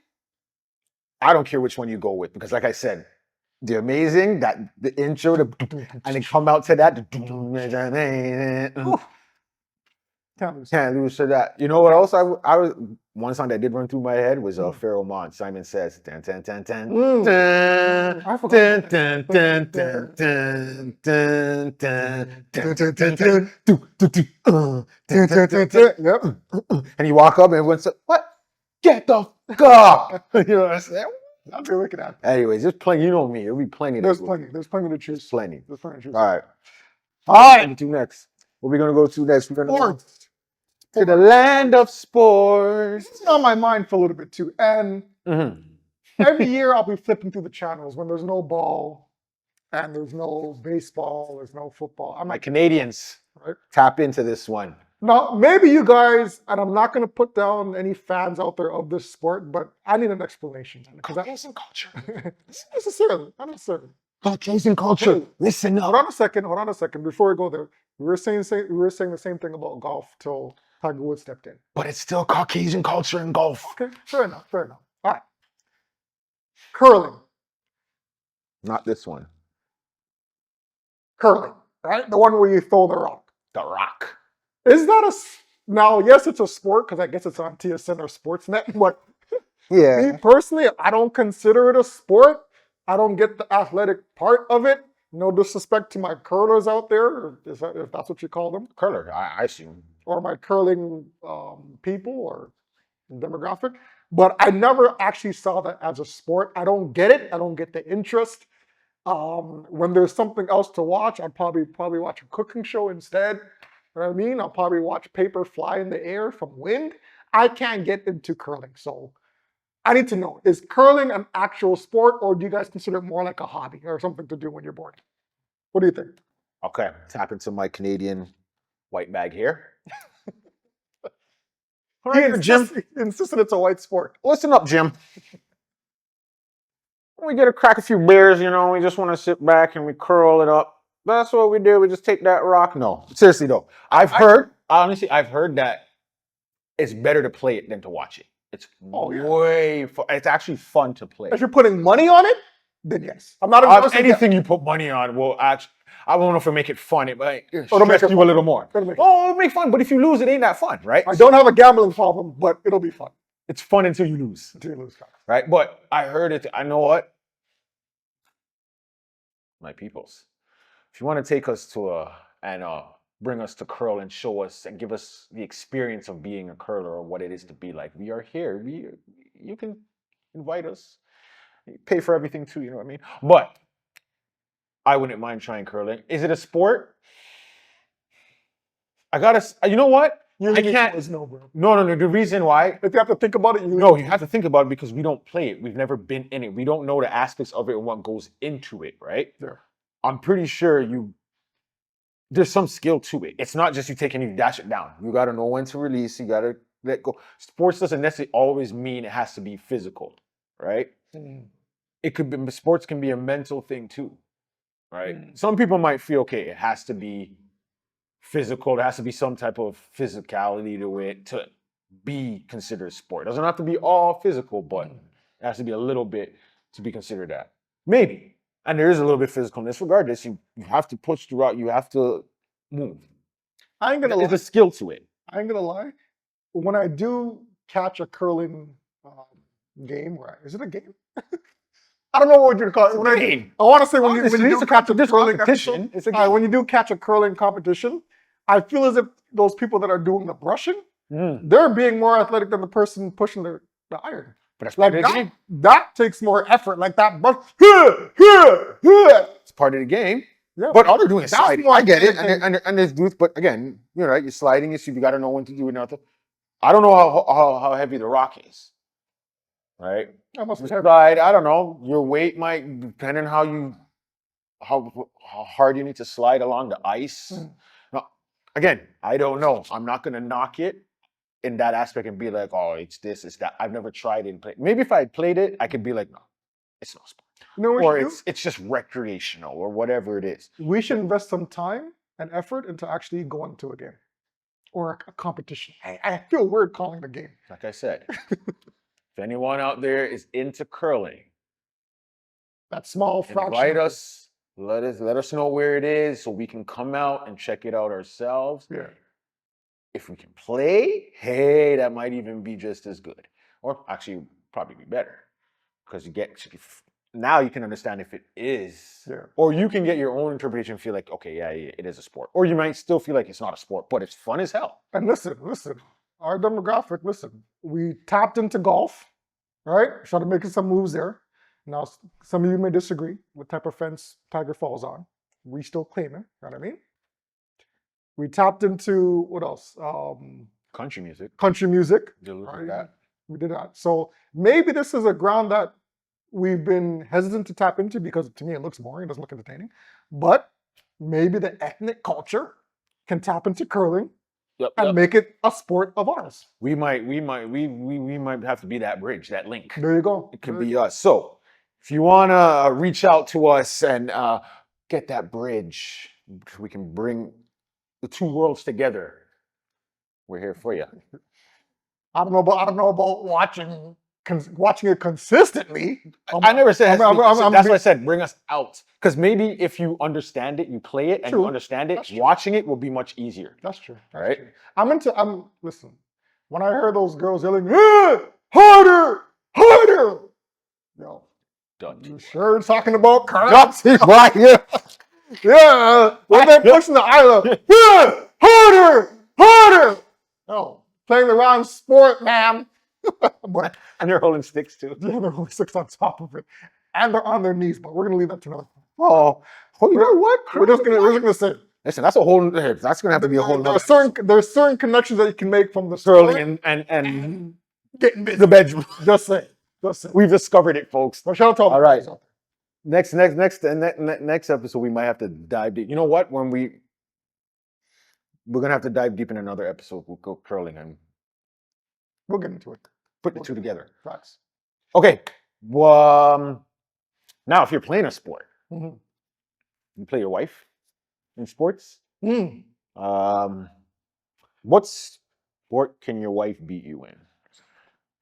[SPEAKER 1] I don't care which one you go with because, like I said, the Amazing, that the intro, and then come out to that. Can't lose to that. You know what else? I was one song that did run through my head was Pharaoh Monch. Simon Says, "Tan tan tan tan
[SPEAKER 2] I forgot.
[SPEAKER 1] tan tan tan tan tan tan tan tan tan tan."
[SPEAKER 2] Yep.
[SPEAKER 1] And you walk up and everyone's like, "What? Get the fuck up!" You know what I'm saying?
[SPEAKER 2] That's what we're looking at.
[SPEAKER 1] Anyways, there's plenty. You know me. There'll be plenty.
[SPEAKER 2] There's plenty. There's plenty to choose.
[SPEAKER 1] Plenty.
[SPEAKER 2] There's plenty to choose.
[SPEAKER 1] All right.
[SPEAKER 2] All right.
[SPEAKER 1] To next. What are we gonna go to next? We're gonna go
[SPEAKER 2] Sports.
[SPEAKER 1] to the land of sports.
[SPEAKER 2] It's on my mind for a little bit too. And every year I'll be flipping through the channels when there's no ball and there's no baseball, there's no football. I'm
[SPEAKER 1] My
[SPEAKER 2] like,
[SPEAKER 1] Canadians,
[SPEAKER 2] right?
[SPEAKER 1] tap into this one.
[SPEAKER 2] Now, maybe you guys, and I'm not going to put down any fans out there of this sport, but I need an explanation.
[SPEAKER 1] Caucasian culture.
[SPEAKER 2] Not necessarily. Not necessarily.
[SPEAKER 1] Caucasian culture. Listen
[SPEAKER 2] Hold
[SPEAKER 1] up.
[SPEAKER 2] on a second. Hold on a second. Before we go there, we were saying the same thing about golf till Tiger Woods stepped in.
[SPEAKER 1] But it's still Caucasian culture in golf.
[SPEAKER 2] Okay, fair enough. Fair enough. All right. Curling.
[SPEAKER 1] Not this one.
[SPEAKER 2] Curling. Right? The one where you throw the rock.
[SPEAKER 1] The Rock.
[SPEAKER 2] Is that now? Yes, it's a sport because I guess it's on TSN or Sportsnet. But me personally, I don't consider it a sport. I don't get the athletic part of it. No disrespect to my curlers out there, if that's what you call them,
[SPEAKER 1] Curler, I assume.
[SPEAKER 2] or my curling people or demographic. But I never actually saw that as a sport. I don't get it. I don't get the interest. When there's something else to watch, I'd probably watch a cooking show instead. You know what I mean? I'll probably watch paper fly in the air from wind. I can't get into curling. So I need to know, is curling an actual sport or do you guys consider it more like a hobby or something to do when you're bored? What do you think?
[SPEAKER 1] Okay, tap into my Canadian white bag here. All right, Jim.
[SPEAKER 2] He insisted it's a white sport.
[SPEAKER 1] Listen up, Jim. We get to crack a few beers, you know, we just want to sit back and we curl it up. That's what we do. We just take that rock. No, seriously though. I've heard that it's better to play it than to watch it. It's way fun. It's actually fun to play.
[SPEAKER 2] If you're putting money on it, then yes. I'm not
[SPEAKER 1] anything you put money on will actually. I don't know if it'll make it fun. It might
[SPEAKER 2] it'll make
[SPEAKER 1] stress you a little more.
[SPEAKER 2] It'll
[SPEAKER 1] make fun. But if you lose, it ain't that fun, right?
[SPEAKER 2] I don't have a gambling problem, but it'll be fun.
[SPEAKER 1] It's fun until you lose.
[SPEAKER 2] Until you lose,
[SPEAKER 1] right? But I heard it. I know what, my peoples. If you want to take us to bring us to curl and show us and give us the experience of being a curler or what it is to be like, we are here. You can invite us. Pay for everything too, you know what I mean? But I wouldn't mind trying curling. Is it a sport? You know what? I can't.
[SPEAKER 2] No, bro.
[SPEAKER 1] No. The reason why.
[SPEAKER 2] If you have to think about it,
[SPEAKER 1] you have to think about it because we don't play it. We've never been in it. We don't know the aspects of it and what goes into it, right?
[SPEAKER 2] Yeah.
[SPEAKER 1] I'm pretty sure there's some skill to it. It's not just you take and you dash it down. You got to know when to release. You got to let go. Sports doesn't necessarily always mean it has to be physical, right? It could be, sports can be a mental thing too, right? Some people might feel, okay, it has to be physical. There has to be some type of physicality to it to be considered a sport. It doesn't have to be all physical, but it has to be a little bit to be considered that. Maybe. And there is a little bit physicalness. Regardless, you have to push throughout. You have to move.
[SPEAKER 2] I ain't gonna lie.
[SPEAKER 1] There's a skill to it.
[SPEAKER 2] I ain't gonna lie. When I do catch a curling game, is it a game? I don't know what you'd call it. When I want to say when you
[SPEAKER 1] Honestly,
[SPEAKER 2] do
[SPEAKER 1] it's a
[SPEAKER 2] catch a curling
[SPEAKER 1] competition.
[SPEAKER 2] episode,
[SPEAKER 1] It's a game.
[SPEAKER 2] when you do catch a curling competition, I feel as if those people that are doing the brushing,
[SPEAKER 1] Mm.
[SPEAKER 2] they're being more athletic than the person pushing the iron.
[SPEAKER 1] But that's
[SPEAKER 2] Like
[SPEAKER 1] part of the game.
[SPEAKER 2] that takes more effort. Like that brush.
[SPEAKER 1] It's part of the game.
[SPEAKER 2] Yeah,
[SPEAKER 1] But all they're doing is
[SPEAKER 2] that's
[SPEAKER 1] sliding.
[SPEAKER 2] more
[SPEAKER 1] I get it.
[SPEAKER 2] athletic
[SPEAKER 1] And there's booth, but again, you're right. You're sliding, so you got to know when to do it. Nothing. I don't know how heavy the rock is. Right?
[SPEAKER 2] That must be
[SPEAKER 1] You
[SPEAKER 2] heavy.
[SPEAKER 1] slide. I don't know. Your weight might depend on how hard you need to slide along the ice.
[SPEAKER 2] Mm.
[SPEAKER 1] Now, again, I don't know. I'm not gonna knock it in that aspect and be like, oh, it's this, it's that. I've never tried it and played. Maybe if I had played it, I could be like, no, it's not sport.
[SPEAKER 2] You know what
[SPEAKER 1] Or
[SPEAKER 2] we should
[SPEAKER 1] it's just recreational or whatever it is.
[SPEAKER 2] do? We should invest some time and effort into actually going to a game or a competition. I feel weird calling it a game.
[SPEAKER 1] Like I said, if anyone out there is into curling,
[SPEAKER 2] That small fraction.
[SPEAKER 1] invite us. Let us know where it is so we can come out and check it out ourselves.
[SPEAKER 2] Yeah.
[SPEAKER 1] If we can play, hey, that might even be just as good, or actually probably be better, because now you can understand if it is,
[SPEAKER 2] Yeah.
[SPEAKER 1] or you can get your own interpretation and feel like, okay, yeah, it is a sport, or you might still feel like it's not a sport, but it's fun as hell.
[SPEAKER 2] And listen, our demographic, we tapped into golf, right? Started making some moves there. Now, some of you may disagree what type of fence Tiger falls on. We still claim it, you know what I mean? We tapped into, what else?
[SPEAKER 1] Country music,
[SPEAKER 2] Country music.
[SPEAKER 1] you look
[SPEAKER 2] Right.
[SPEAKER 1] at that.
[SPEAKER 2] We did that. So maybe this is a ground that we've been hesitant to tap into because to me it looks boring, it doesn't look entertaining. But maybe the ethnic culture can tap into curling and make it a sport of ours.
[SPEAKER 1] We might have to be that bridge, that link.
[SPEAKER 2] There you go.
[SPEAKER 1] It could be us. So if you want to reach out to us and get that bridge, we can bring the two worlds together. We're here for you.
[SPEAKER 2] I don't know about watching it consistently.
[SPEAKER 1] I never said that's
[SPEAKER 2] I'm
[SPEAKER 1] why I said bring us out. Because maybe if you understand it, you play it and
[SPEAKER 2] True.
[SPEAKER 1] you understand it,
[SPEAKER 2] That's true.
[SPEAKER 1] watching it will be much easier.
[SPEAKER 2] That's true. That's
[SPEAKER 1] Right?
[SPEAKER 2] true. Listen, when I hear those girls yelling, harder, harder, yo,
[SPEAKER 1] Done.
[SPEAKER 2] you sure talking about curling?
[SPEAKER 1] That's right here.
[SPEAKER 2] Yeah, when they're pushing the island, harder, harder. No, playing the wrong sport, ma'am. But
[SPEAKER 1] And they're holding sticks too.
[SPEAKER 2] yeah, they're only six on top of it, and they're on their knees. But we're gonna leave that to another.
[SPEAKER 1] Oh, you know what?
[SPEAKER 2] We're just gonna say.
[SPEAKER 1] Listen, that's gonna have to be a whole
[SPEAKER 2] There's
[SPEAKER 1] nother
[SPEAKER 2] certain connections that you can make from the
[SPEAKER 1] curling
[SPEAKER 2] sport
[SPEAKER 1] and
[SPEAKER 2] getting busy.
[SPEAKER 1] the bedroom.
[SPEAKER 2] Just say.
[SPEAKER 1] We've discovered it, folks.
[SPEAKER 2] Well, shout out to
[SPEAKER 1] All right.
[SPEAKER 2] guys out
[SPEAKER 1] Next episode, we might have to dive deep. You know what? We're gonna have to dive deep in another episode. We'll go curling and
[SPEAKER 2] We'll get into it.
[SPEAKER 1] put the two together.
[SPEAKER 2] Facts.
[SPEAKER 1] Okay. Well, now if you're playing a sport,
[SPEAKER 2] Mhm.
[SPEAKER 1] you play your wife in sports.
[SPEAKER 2] Mm.
[SPEAKER 1] What sport can your wife beat you in?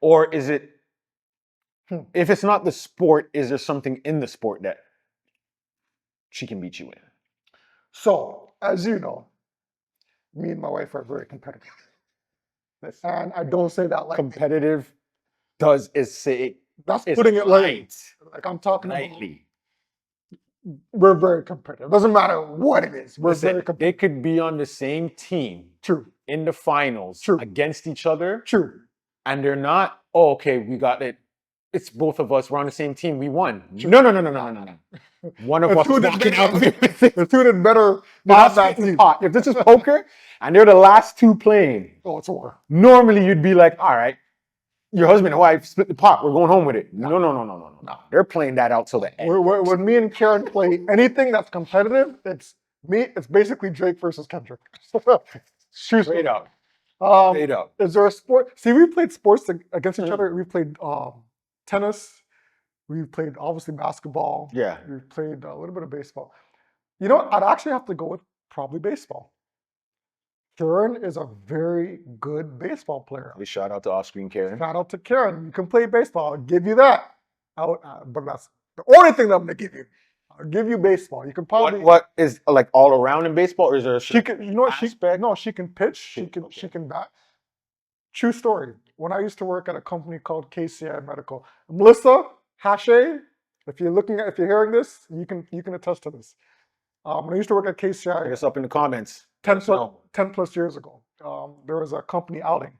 [SPEAKER 1] Or is it, if it's not the sport, is there something in the sport that she can beat you in?
[SPEAKER 2] So, as you know, me and my wife are very competitive. And I don't say that like
[SPEAKER 1] Competitive is say
[SPEAKER 2] that's
[SPEAKER 1] it's
[SPEAKER 2] putting it
[SPEAKER 1] light.
[SPEAKER 2] like I'm talking about.
[SPEAKER 1] Lightly.
[SPEAKER 2] We're very competitive. Doesn't matter what it is. We're
[SPEAKER 1] Listen,
[SPEAKER 2] very competitive.
[SPEAKER 1] they could be on the same team
[SPEAKER 2] True.
[SPEAKER 1] in the finals
[SPEAKER 2] True.
[SPEAKER 1] against each other,
[SPEAKER 2] True.
[SPEAKER 1] and they're not, oh, okay, we got it. It's both of us. We're on the same team. We won. No. One of
[SPEAKER 2] The
[SPEAKER 1] us
[SPEAKER 2] two
[SPEAKER 1] is
[SPEAKER 2] that
[SPEAKER 1] walking
[SPEAKER 2] did-
[SPEAKER 1] out.
[SPEAKER 2] The two that better
[SPEAKER 1] Not
[SPEAKER 2] not that team.
[SPEAKER 1] pot. If this is poker and they're the last two playing,
[SPEAKER 2] Oh, it's a war.
[SPEAKER 1] normally you'd be like, all right, your husband and wife split the pot. We're going home with it. No. They're playing that out till the end.
[SPEAKER 2] When me and Karen play anything that's competitive, it's basically Drake versus Kendrick.
[SPEAKER 1] Straight up. Straight up.
[SPEAKER 2] Is there a sport? See, we played sports against each other. We played tennis. We played obviously basketball.
[SPEAKER 1] Yeah.
[SPEAKER 2] We played a little bit of baseball. You know what? I'd actually have to go with probably baseball. Karen is a very good baseball player.
[SPEAKER 1] We shout out to off-screen Karen.
[SPEAKER 2] Shout out to Karen. You can play baseball. I'll give you that. But that's the only thing that I'm gonna give you. I'll give you baseball. You can probably
[SPEAKER 1] What is like all around in baseball, or is there a
[SPEAKER 2] she can. You know what?
[SPEAKER 1] aspect?
[SPEAKER 2] She can pitch. She can bat. True story. When I used to work at a company called KCI Medical, Melissa Hache, If you're hearing this, you can attest to this. When I used to work at
[SPEAKER 1] Hit
[SPEAKER 2] KCI
[SPEAKER 1] us up in the comments.
[SPEAKER 2] 10 plus years ago, there was a company outing,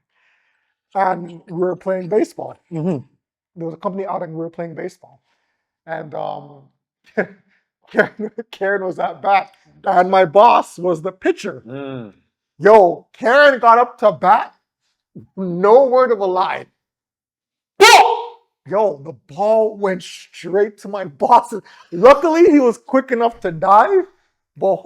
[SPEAKER 2] and we were playing baseball.
[SPEAKER 1] Mm-hmm.
[SPEAKER 2] There was a company outing, we were playing baseball, and Karen was at bat, and my boss was the pitcher.
[SPEAKER 1] Mm.
[SPEAKER 2] Yo, Karen got up to bat, no word of a lie. Yo, the ball went straight to my boss. Luckily, he was quick enough to dive, but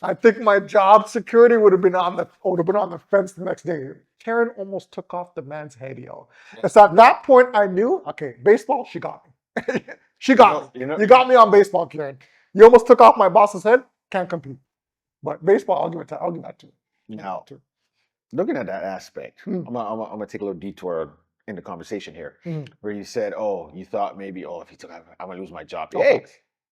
[SPEAKER 2] I think my job security would have been on the fence the next day. Karen almost took off the man's head, yo. And so at that point, I knew, okay, baseball, she got me. She got me. You got me on baseball, Karen. You almost took off my boss's head, can't compete. But baseball, I'll give that to you.
[SPEAKER 1] Now, looking at that aspect, I'm gonna take a little detour in the conversation here, where you said, "Oh, you thought maybe, if he took, I'm gonna lose my job." Hey,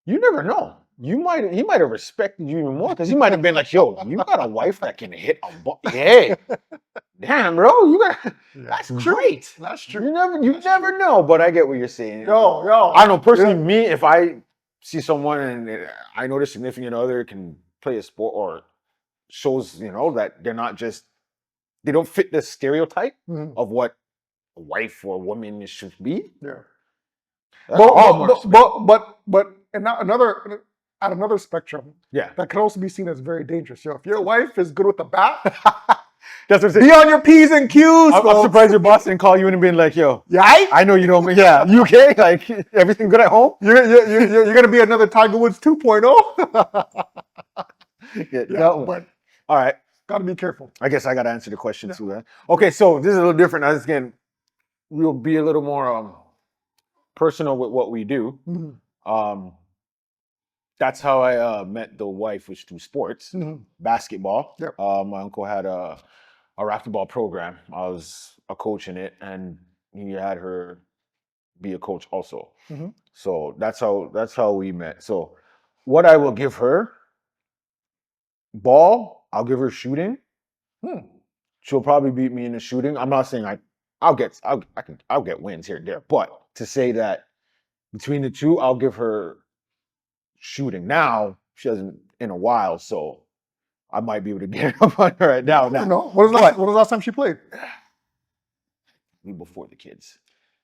[SPEAKER 1] you never know. He might have respected you even more because he might have been like, "Yo, you got a wife that can hit a ball. Hey, damn, bro, that's great.
[SPEAKER 2] That's true.
[SPEAKER 1] You never know." But I get what you're saying.
[SPEAKER 2] Yo,
[SPEAKER 1] I know personally, me, if I see someone and I know their significant other can play a sport or shows, that they don't fit the stereotype of what a wife or a woman should be.
[SPEAKER 2] Yeah. But at another spectrum, that can also be seen as very dangerous. Yo, if your wife is good with the bat,
[SPEAKER 1] that's what I'm saying.
[SPEAKER 2] Be on your P's and Q's.
[SPEAKER 1] I'm surprised your boss didn't call you in and being like, "Yo,
[SPEAKER 2] yeah,
[SPEAKER 1] I know you don't. Yeah, you okay? Like everything good at home?
[SPEAKER 2] You're gonna be another Tiger Woods 2.0." But
[SPEAKER 1] all right,
[SPEAKER 2] gotta be careful.
[SPEAKER 1] I guess I gotta answer the question too. Then. Okay, so this is a little different. Again, we'll be a little more personal with what we do. That's how I met the wife, was through sports, basketball.
[SPEAKER 2] Yep.
[SPEAKER 1] My uncle had a racquetball program. I was a coach in it, and he had her be a coach also. So that's how we met. So what I will give her, ball, I'll give her shooting. She'll probably beat me in the shooting. I'm not saying I'll get wins here and there, but to say that between the two, I'll give her shooting. Now she hasn't in a while, so I might be able to get up on her right now.
[SPEAKER 2] No. When was the last time she played?
[SPEAKER 1] Before the kids.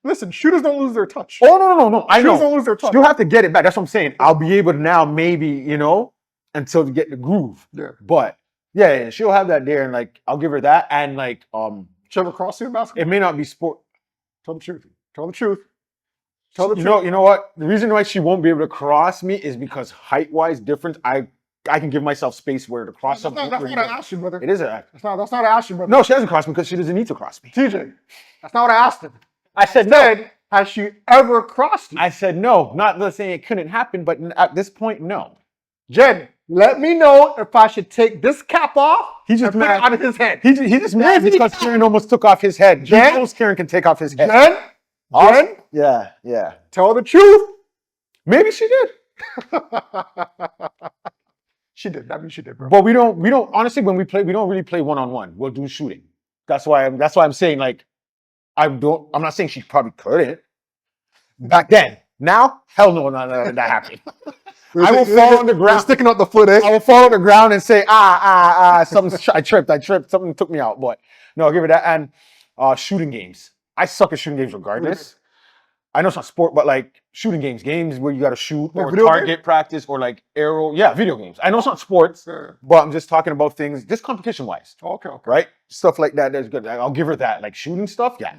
[SPEAKER 2] Listen, shooters don't lose their touch.
[SPEAKER 1] Oh no! I know.
[SPEAKER 2] Shooters don't lose their touch.
[SPEAKER 1] You have to get it back. That's what I'm saying. I'll be able to now, maybe until to get the groove.
[SPEAKER 2] Yeah.
[SPEAKER 1] But yeah, she'll have that there, and like I'll give her that, and like
[SPEAKER 2] She ever cross you in basketball?
[SPEAKER 1] It may not be sport.
[SPEAKER 2] Tell the truth. Tell the truth.
[SPEAKER 1] You know what? The reason why she won't be able to cross me is because height-wise difference. I can give myself space where to cross something.
[SPEAKER 2] That's not an action, brother.
[SPEAKER 1] It is an action.
[SPEAKER 2] That's not an action, brother.
[SPEAKER 1] No, she hasn't crossed me because she doesn't need to cross me.
[SPEAKER 2] TJ, that's not what I asked him.
[SPEAKER 1] I said no.
[SPEAKER 2] Has she ever crossed you?
[SPEAKER 1] I said no. Not saying it couldn't happen, but at this point, no.
[SPEAKER 2] Jen, let me know if I should take this cap off.
[SPEAKER 1] He just
[SPEAKER 2] put it out of his head.
[SPEAKER 1] He just mad because Karen almost took off his head.
[SPEAKER 2] Jen,
[SPEAKER 1] he knows Karen can take off his head.
[SPEAKER 2] Jen?
[SPEAKER 1] Yeah.
[SPEAKER 2] Tell the truth.
[SPEAKER 1] Maybe she did.
[SPEAKER 2] She did. That means she did, bro.
[SPEAKER 1] But we don't honestly, when we play, we don't really play one-on-one. We'll do shooting. That's why I'm saying, like, I'm not saying she probably couldn't. Back then. Now, hell no, that happened. I will fall on the ground.
[SPEAKER 2] Sticking out the foot, eh?
[SPEAKER 1] I will fall on the ground and say, something. I tripped. Something took me out. But no, I'll give her that. And shooting games. I suck at shooting games regardless. I know it's not sport, but like shooting games where you got to shoot or target practice or like arrow. Yeah, video games. I know it's not sports, but I'm just talking about things, just competition-wise.
[SPEAKER 2] Okay.
[SPEAKER 1] Right? Stuff like that. That's good. I'll give her that. Like shooting stuff, yeah.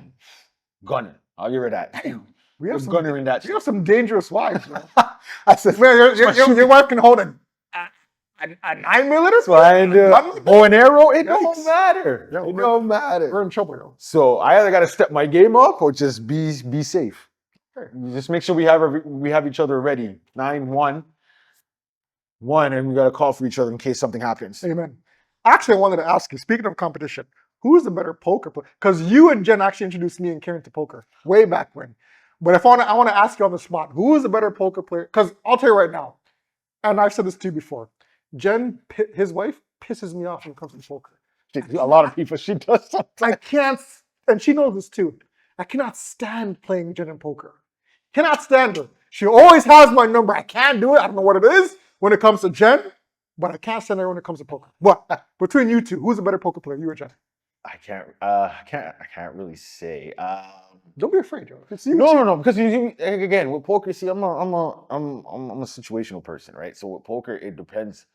[SPEAKER 1] Gunner. I'll give her that. Damn.
[SPEAKER 2] We have some
[SPEAKER 1] gunner in that.
[SPEAKER 2] You have some dangerous wives, man.
[SPEAKER 1] I said,
[SPEAKER 2] your wife can hold a 9mm?
[SPEAKER 1] Bow and arrow, it don't matter. It don't matter.
[SPEAKER 2] We're in trouble, yo.
[SPEAKER 1] So I either got to step my game up or just be safe. Just make sure we have each other ready. 9-1, and we got to call for each other in case something happens.
[SPEAKER 2] Amen. Actually, I wanted to ask you, speaking of competition, who is the better poker player? Because you and Jen actually introduced me and Karen to poker way back when. But I want to ask you on the spot, who is the better poker player? Because I'll tell you right now, and I've said this to you before, Jen, his wife, pisses me off when it comes to poker.
[SPEAKER 1] A lot of people, she does sometimes.
[SPEAKER 2] I can't, and she knows this too. I cannot stand playing Jen in poker. Cannot stand her. She always has my number. I can't do it. I don't know what it is when it comes to Jen, but I can't stand her when it comes to poker. What? Between you two, who's a better poker player, you or Jen?
[SPEAKER 1] I can't really say.
[SPEAKER 2] Don't be afraid, Joe. If it's you,
[SPEAKER 1] No, because again with poker, see, I'm a situational person, right? So with poker, it depends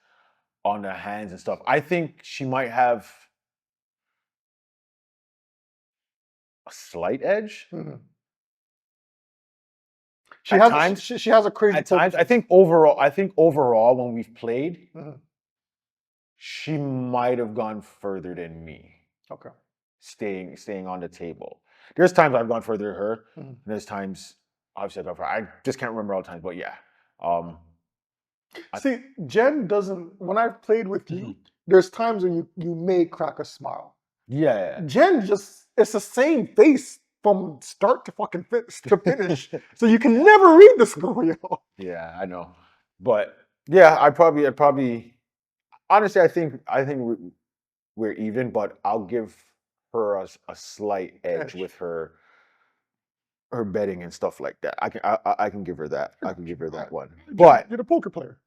[SPEAKER 1] on the hands and stuff. I think she might have a slight edge
[SPEAKER 2] Mhm.
[SPEAKER 1] at times.
[SPEAKER 2] She has a crazy
[SPEAKER 1] At
[SPEAKER 2] poker
[SPEAKER 1] times,
[SPEAKER 2] face.
[SPEAKER 1] I think overall, when we've played,
[SPEAKER 2] Mhm.
[SPEAKER 1] she might have gone further than me,
[SPEAKER 2] Okay.
[SPEAKER 1] staying on the table. There's times I've gone further than her,
[SPEAKER 2] Mhm.
[SPEAKER 1] and there's times obviously I've gone further. I just can't remember all the times, but yeah. Um, I-
[SPEAKER 2] See, Jen doesn't. When I've played with you,
[SPEAKER 1] Mhm.
[SPEAKER 2] there's times when you may crack a smile.
[SPEAKER 1] yeah.
[SPEAKER 2] Jen just it's the same face from start to fucking to finish. So you can never read this girl, yo.
[SPEAKER 1] Yeah, I know, but yeah, I'd probably honestly, I think we're even, but I'll give her a slight edge
[SPEAKER 2] Edge.
[SPEAKER 1] with her betting and stuff like that. I can give her that. I can give her that one. But
[SPEAKER 2] You're the poker player.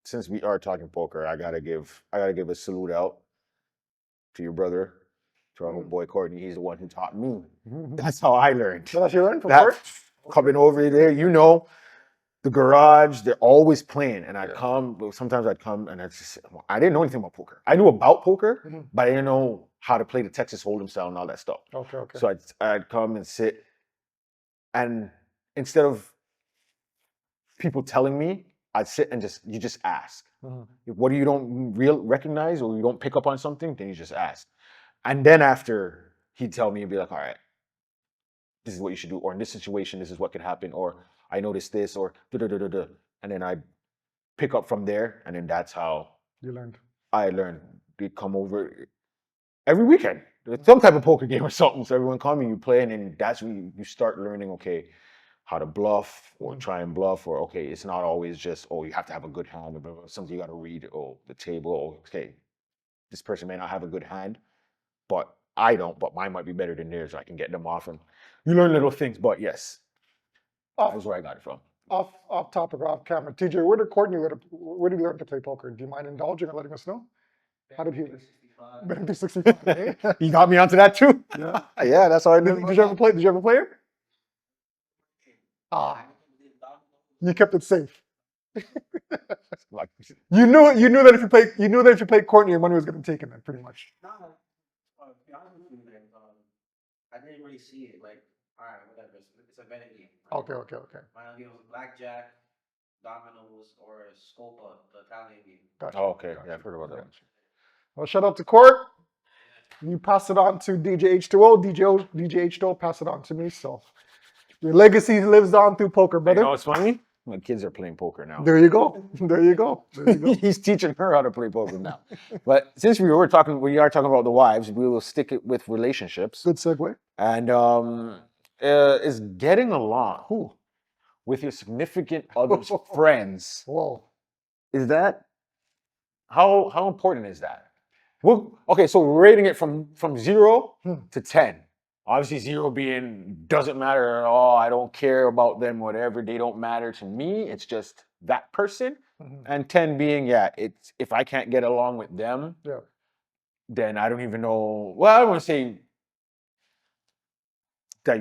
[SPEAKER 1] since we are talking poker, I gotta give a salute out to your brother, to our homeboy Courtney. He's the one who taught me. That's how I learned.
[SPEAKER 2] So that's your learn from
[SPEAKER 1] That
[SPEAKER 2] Court?
[SPEAKER 1] coming over there, the garage, they're always playing. And I'd
[SPEAKER 2] Yeah.
[SPEAKER 1] come, sometimes I'd come and I didn't know anything about poker. I knew about poker,
[SPEAKER 2] Mhm.
[SPEAKER 1] but I didn't know how to play the Texas Hold'em style and all that stuff.
[SPEAKER 2] Okay.
[SPEAKER 1] So I'd come and sit, and instead of people telling me, I'd sit and you just ask.
[SPEAKER 2] Mhm.
[SPEAKER 1] What do you don't recognize or you don't pick up on something, then you just ask. And then after he'd tell me and be like, all right, this is what you should do, or in this situation, this is what could happen, or I noticed this, or da da da da da. And then I pick up from there, and then that's how
[SPEAKER 2] You learned.
[SPEAKER 1] I learned. They'd come over every weekend. There's some type of poker game or something. So everyone come and you play, and then that's when you start learning, okay, how to bluff or
[SPEAKER 2] Mhm.
[SPEAKER 1] try and bluff, or okay, it's not always just, oh, you have to have a good hand, or something you got to read, oh, the table, oh, okay, this person may not have a good hand, but I don't, but mine might be better than theirs. So I can get them off, and you learn little things. But yes,
[SPEAKER 2] Off,
[SPEAKER 1] that's where I got it from.
[SPEAKER 2] off topic, off camera. TJ, where did Courtney where did he learn to play poker? Do you mind indulging and letting us know? How did he learn? Benedict 65. Eh?
[SPEAKER 1] You got me onto that too.
[SPEAKER 2] Yeah.
[SPEAKER 1] Yeah, that's how I
[SPEAKER 2] Did
[SPEAKER 1] did.
[SPEAKER 2] you ever play? Did you ever play it? Ah, you kept it safe.
[SPEAKER 1] Like,
[SPEAKER 2] You knew that if you played Courtney, your money was getting taken. Then pretty much.
[SPEAKER 3] No, to be honest with you, like, I didn't really see it. Like, all right, whatever. It's a betting game. Right?
[SPEAKER 2] Okay.
[SPEAKER 3] My idea was blackjack, dominoes, or scopa, the Italian game.
[SPEAKER 2] Gotcha.
[SPEAKER 1] oh, okay,
[SPEAKER 2] Gotcha.
[SPEAKER 1] yeah, I've heard about that.
[SPEAKER 2] Gotcha. Well, shout out to Court. You pass it on to DJ H2O. DJ H2O, pass it on to me. So your legacy lives on through poker,
[SPEAKER 1] You
[SPEAKER 2] brother.
[SPEAKER 1] know what's funny? My kids are playing poker now.
[SPEAKER 2] There you go. There you go. There you go.
[SPEAKER 1] He's teaching her how to play poker now. But since we are talking about the wives, we will stick it with relationships.
[SPEAKER 2] Good segue.
[SPEAKER 1] And is getting along
[SPEAKER 2] Who?
[SPEAKER 1] with your significant other's friends.
[SPEAKER 2] Whoa.
[SPEAKER 1] Is that how important is that? Well, okay, so we're rating it from 0 to 10. Obviously, 0 being doesn't matter at all. I don't care about them, whatever. They don't matter to me. It's just that person.
[SPEAKER 2] Mhm.
[SPEAKER 1] And 10 being, yeah, it's if I can't get along with them,
[SPEAKER 2] Yeah.
[SPEAKER 1] then I don't even know. Well, I don't want to say that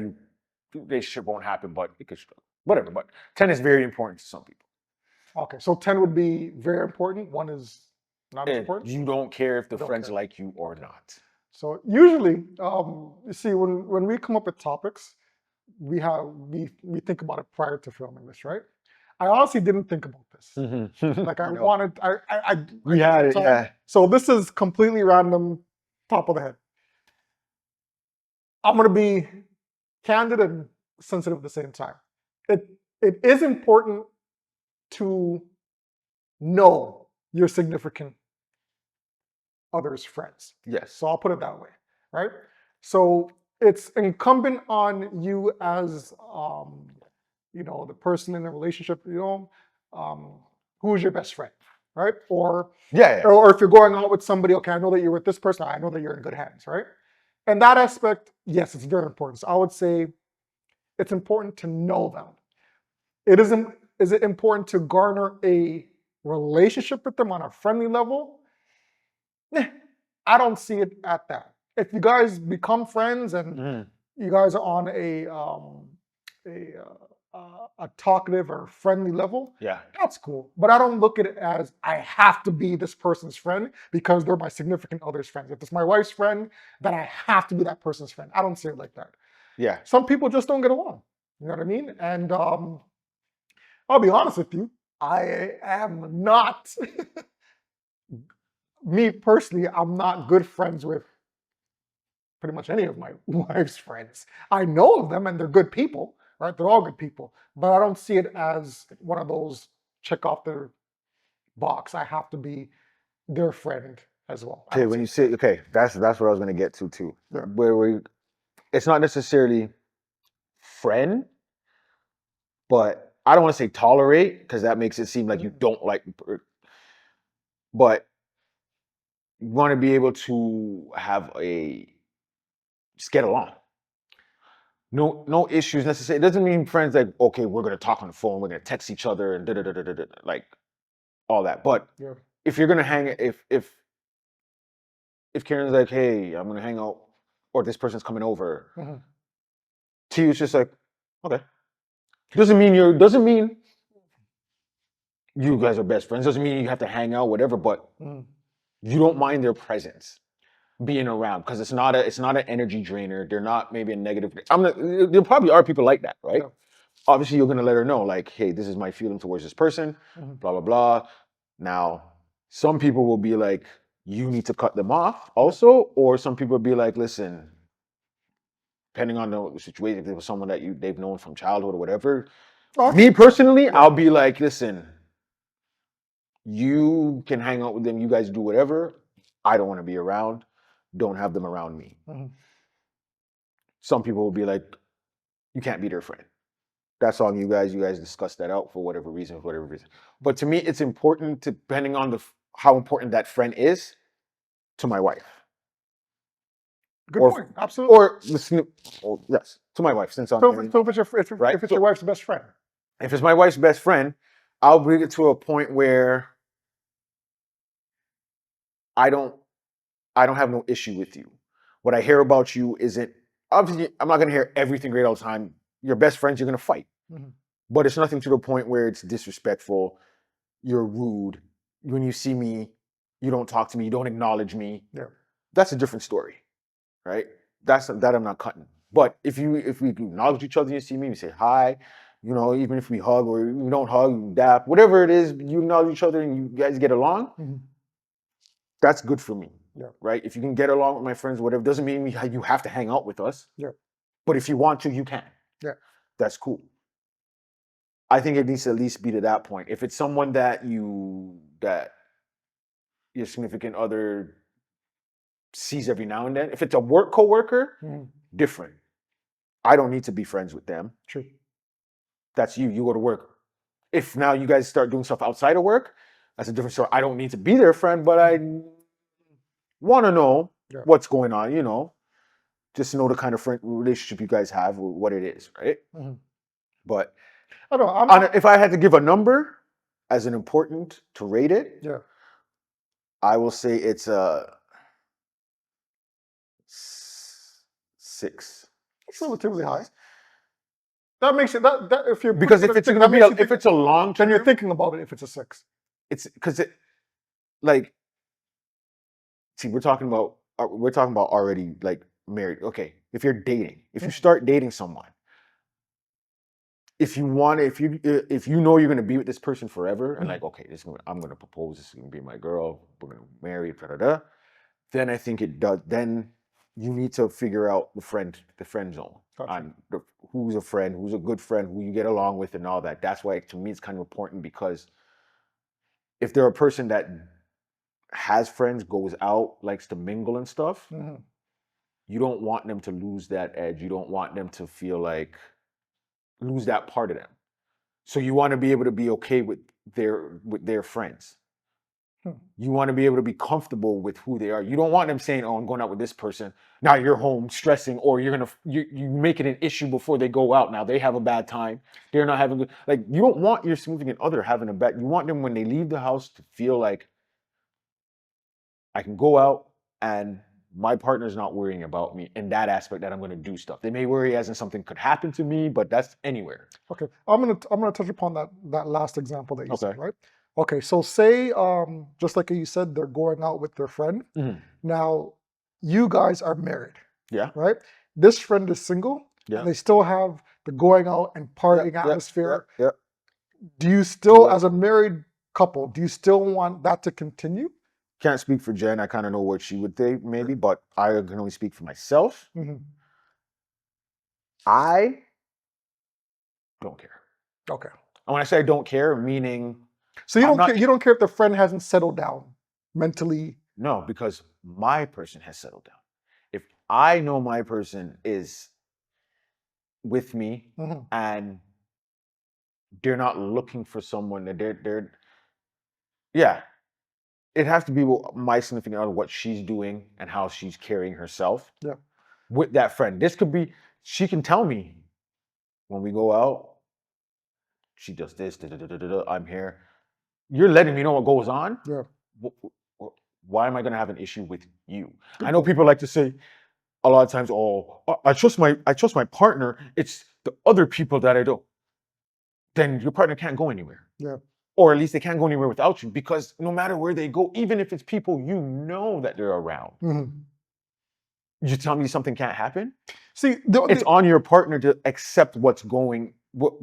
[SPEAKER 1] relationship won't happen, but it could whatever. But 10 is very important to some people.
[SPEAKER 2] Okay. So 10 would be very important. 1 is not as
[SPEAKER 1] And
[SPEAKER 2] important.
[SPEAKER 1] you don't care if the
[SPEAKER 2] Don't
[SPEAKER 1] friends
[SPEAKER 2] care.
[SPEAKER 1] like you or not.
[SPEAKER 2] So usually, you see, when we come up with topics, we think about it prior to filming this, right? I honestly didn't think about this. Like I
[SPEAKER 1] know.
[SPEAKER 2] wanted,
[SPEAKER 1] We had it,
[SPEAKER 2] so,
[SPEAKER 1] yeah.
[SPEAKER 2] So this is completely random, top of the head. I'm gonna be candid and sensitive at the same time. It is important to know your significant other's friends.
[SPEAKER 1] Yes.
[SPEAKER 2] So I'll put it that way, right? So it's incumbent on you as the person in the relationship, who's your best friend, right? Or
[SPEAKER 1] Yeah.
[SPEAKER 2] or if you're going out with somebody, okay, I know that you're with this person, I know that you're in good hands, right? And that aspect, yes, it's very important. So I would say it's important to know them. Is it important to garner a relationship with them on a friendly level? I don't see it at that. If you guys become friends and
[SPEAKER 1] Mm.
[SPEAKER 2] you guys are on a talkative or friendly level,
[SPEAKER 1] Yeah.
[SPEAKER 2] that's cool. But I don't look at it as I have to be this person's friend because they're my significant other's friends. If it's my wife's friend, then I have to be that person's friend. I don't see it like that.
[SPEAKER 1] Yeah.
[SPEAKER 2] Some people just don't get along. You know what I mean? And I'll be honest with you, I am not, me personally, I'm not good friends with pretty much any of my wife's friends. I know of them and they're good people, right? They're all good people, but I don't see it as one of those check off their box. I have to be their friend as well. I
[SPEAKER 1] Okay,
[SPEAKER 2] don't
[SPEAKER 1] when
[SPEAKER 2] see
[SPEAKER 1] you
[SPEAKER 2] it.
[SPEAKER 1] say okay, that's what I was gonna get to too.
[SPEAKER 2] Yeah.
[SPEAKER 1] Where we, it's not necessarily friend, but I don't want to say tolerate because that makes it seem like you don't like, but you want to be able to have a just get along. No issues necessarily. It doesn't mean friends like okay, we're gonna talk on the phone, we're gonna text each other and like all that. But
[SPEAKER 2] Yeah.
[SPEAKER 1] if you're gonna hang, if Karen's like, hey, I'm gonna hang out, or this person's coming over,
[SPEAKER 2] Mhm.
[SPEAKER 1] to you it's just like, okay. Doesn't mean you guys are best friends. Doesn't mean you have to hang out, whatever. But
[SPEAKER 2] Mhm.
[SPEAKER 1] you don't mind their presence being around because it's not an energy drainer. They're not maybe a negative. There probably are people like that, right?
[SPEAKER 2] Yeah.
[SPEAKER 1] Obviously, you're gonna let her know, like, hey, this is my feeling towards this person,
[SPEAKER 2] Mhm.
[SPEAKER 1] blah blah blah. Now, some people will be like, you need to cut them off, also, or some people will be like, listen, depending on the situation, if it was someone that they've known from childhood or whatever. Me personally,
[SPEAKER 2] Yeah.
[SPEAKER 1] I'll be like, listen, you can hang out with them. You guys do whatever. I don't want to be around. Don't have them around me.
[SPEAKER 2] Mhm.
[SPEAKER 1] Some people will be like, you can't be their friend. That's on you guys. You guys discuss that out for whatever reason, But to me, it's important, depending on how important that friend is to my wife.
[SPEAKER 2] Good
[SPEAKER 1] Or
[SPEAKER 2] point. Absolutely.
[SPEAKER 1] yes, to my wife. Since I'm
[SPEAKER 2] So if it's
[SPEAKER 1] right.
[SPEAKER 2] if it's
[SPEAKER 1] So
[SPEAKER 2] your wife's best friend.
[SPEAKER 1] if it's my wife's best friend, I'll bring it to a point where I don't I don't have no issue with you. What I hear about you isn't, obviously I'm not gonna hear everything great all the time. Your best friends, you're gonna fight.
[SPEAKER 2] Mhm.
[SPEAKER 1] But it's nothing to the point where it's disrespectful, you're rude. When you see me, you don't talk to me, you don't acknowledge me.
[SPEAKER 2] Yeah.
[SPEAKER 1] That's a different story, right? That I'm not cutting. But if we acknowledge each other, you see me, we say hi, even if we hug or we don't hug, we dap, whatever it is, you acknowledge each other and you guys get along,
[SPEAKER 2] Mhm.
[SPEAKER 1] that's good for me.
[SPEAKER 2] Yeah.
[SPEAKER 1] Right? If you can get along with my friends, whatever, doesn't mean you have to hang out with us.
[SPEAKER 2] Yeah.
[SPEAKER 1] But if you want to, you can.
[SPEAKER 2] Yeah.
[SPEAKER 1] That's cool. I think it needs to at least be to that point. If it's someone that your significant other sees every now and then, if it's a work coworker,
[SPEAKER 2] Mhm.
[SPEAKER 1] different. I don't need to be friends with them.
[SPEAKER 2] True.
[SPEAKER 1] That's you. You go to work. If now you guys start doing stuff outside of work, that's a different story. I don't need to be their friend, but I want to know
[SPEAKER 2] Yeah.
[SPEAKER 1] what's going on, just to know the kind of friend relationship you guys have, what it is, right?
[SPEAKER 2] Mhm.
[SPEAKER 1] But
[SPEAKER 2] I don't know.
[SPEAKER 1] if I had to give a number as an important to rate it,
[SPEAKER 2] Yeah.
[SPEAKER 1] I will say it's a 6.
[SPEAKER 2] It's relatively high. That makes it that if you're
[SPEAKER 1] Because if it's going to be if it's a long
[SPEAKER 2] then
[SPEAKER 1] term,
[SPEAKER 2] you're thinking about it if it's a 6.
[SPEAKER 1] it's because like, see, we're talking about already like married. Okay, if you're dating, if you start dating someone, if you want to, if you know you're going to be with this person forever, and like, okay, I'm going to propose, this is going to be my girl, we're going to marry, then I think it does. Then you need to figure out the friend zone,
[SPEAKER 2] Gotcha.
[SPEAKER 1] on who's a friend, who's a good friend, who you get along with, and all that. That's why to me it's kind of important, because if they're a person that has friends, goes out, likes to mingle and stuff,
[SPEAKER 2] Mhm.
[SPEAKER 1] you don't want them to lose that edge. You don't want them to feel like lose that part of them. So you want to be able to be okay with their friends. You want to be able to be comfortable with who they are. You don't want them saying, "Oh, I'm going out with this person." Now you're home stressing, or you make it an issue before they go out. Now they have a bad time. They're not having good. Like you don't want your significant other having a bad. You want them when they leave the house to feel like I can go out and my partner's not worrying about me in that aspect that I'm going to do stuff. They may worry as in something could happen to me, but that's anywhere.
[SPEAKER 2] Okay, I'm gonna touch upon that last example that you said,
[SPEAKER 1] Okay.
[SPEAKER 2] right? Okay, so say just like you said, they're going out with their friend.
[SPEAKER 1] Mhm.
[SPEAKER 2] Now, you guys are married,
[SPEAKER 1] Yeah.
[SPEAKER 2] right? This friend is single,
[SPEAKER 1] Yeah.
[SPEAKER 2] and they still have the going out and partying
[SPEAKER 1] Yeah.
[SPEAKER 2] atmosphere.
[SPEAKER 1] Yeah.
[SPEAKER 2] Do you still,
[SPEAKER 1] Yeah.
[SPEAKER 2] as a married couple, do you still want that to continue?
[SPEAKER 1] Can't speak for Jen. I kind of know what she would think, maybe, but I can only speak for myself.
[SPEAKER 2] Hmm.
[SPEAKER 1] I don't care.
[SPEAKER 2] Okay,
[SPEAKER 1] And when I say I don't care, meaning
[SPEAKER 2] so you
[SPEAKER 1] I'm
[SPEAKER 2] don't
[SPEAKER 1] not
[SPEAKER 2] care. You don't care if the friend hasn't settled down mentally.
[SPEAKER 1] no, because my person has settled down. If I know my person is with me
[SPEAKER 2] Mhm.
[SPEAKER 1] and they're not looking for someone that they're yeah, it has to be my significant other, what she's doing and how she's carrying herself
[SPEAKER 2] Yeah.
[SPEAKER 1] with that friend. This could be, she can tell me when we go out, she does this, da, da, da, da, da, da, I'm here. You're letting me know what goes on.
[SPEAKER 2] Yeah.
[SPEAKER 1] Why am I going to have an issue with you? I know people like to say a lot of times, "Oh, I trust my partner. It's the other people that I don't." Then your partner can't go anywhere.
[SPEAKER 2] Yeah.
[SPEAKER 1] Or at least they can't go anywhere without you, because no matter where they go, even if it's people you know that they're around,
[SPEAKER 2] Mhm.
[SPEAKER 1] you tell me something can't happen?
[SPEAKER 2] See,
[SPEAKER 1] It's on your partner to accept what's going, what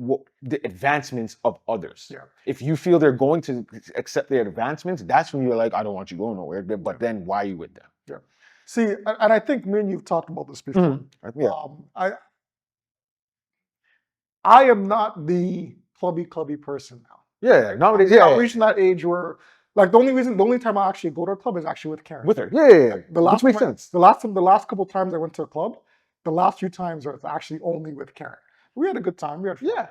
[SPEAKER 1] the advancements of others.
[SPEAKER 2] Yeah.
[SPEAKER 1] If you feel they're going to accept their advancements, that's when you're like, I don't want you going nowhere. But then why are you with them?
[SPEAKER 2] Yeah. See, and I think me and you've talked about this before.
[SPEAKER 1] Yeah.
[SPEAKER 2] I am not the clubby person now.
[SPEAKER 1] Yeah. Nowadays,
[SPEAKER 2] I'm reaching that age where, like, the only time I actually go to a club is actually with Karen.
[SPEAKER 1] With her. Yeah.
[SPEAKER 2] The last
[SPEAKER 1] Which makes
[SPEAKER 2] time
[SPEAKER 1] sense.
[SPEAKER 2] the last couple times I went to a club, the last few times are actually only with Karen. We had a good time. We had fun.
[SPEAKER 1] Yeah.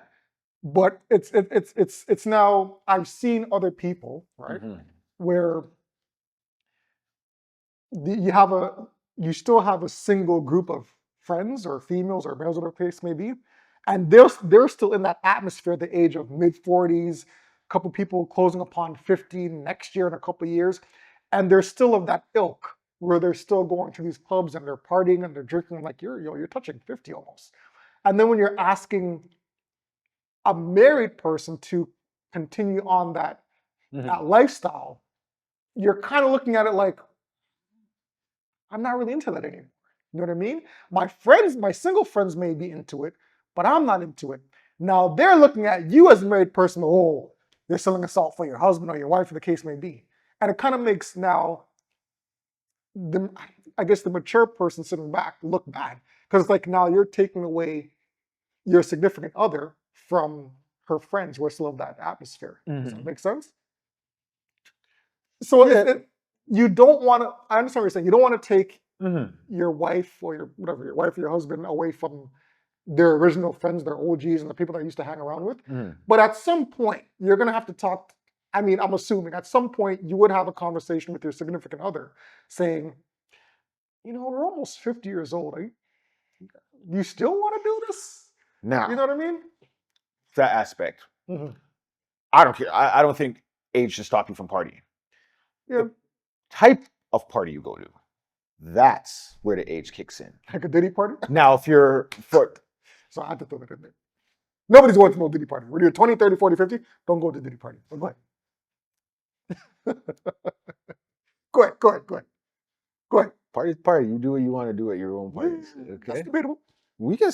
[SPEAKER 2] But it's now, I've seen other people, right, where you still have a single group of friends or females or males, whatever the case may be, and they're still in that atmosphere, the age of mid-40s, a couple people closing upon 50 next year in a couple of years, and they're still of that ilk where they're still going to these clubs and they're partying and they're drinking, like you're touching 50 almost. And then when you're asking a married person to continue on that lifestyle, you're kind of looking at it like, I'm not really into that anymore. You know what I mean? My friends, my single friends may be into it, but I'm not into it. Now they're looking at you as a married person, oh, they're selling assault for your husband or your wife, or the case may be. And it kind of makes now, I guess the mature person sitting back look bad. Because it's like now you're taking away your significant other from her friends who are still of that atmosphere. Does that make sense? So you don't want to, I understand what you're saying. You don't want to take your wife or your wife or your husband away from their original friends, their OGs, and the people that used to hang around with. But at some point, you're going to have to talk. I mean, I'm assuming at some point you would have a conversation with your significant other saying, we're almost 50 years old. You still want to do this?
[SPEAKER 1] Now,
[SPEAKER 2] You know what I mean?
[SPEAKER 1] that aspect, I don't care. I don't think age should stop you from partying.
[SPEAKER 2] Yeah.
[SPEAKER 1] The type of party you go to, that's where the age kicks in.
[SPEAKER 2] Like a Diddy party?
[SPEAKER 1] Now, if you're
[SPEAKER 2] So I had to throw that in there. Nobody's going to no Diddy party. When you're 20, 30, 40, 50, don't go to Diddy party. But go ahead. Go ahead.
[SPEAKER 1] Party's party. You do what you want to do at your own pace. Okay.
[SPEAKER 2] That's debatable.
[SPEAKER 1] We can.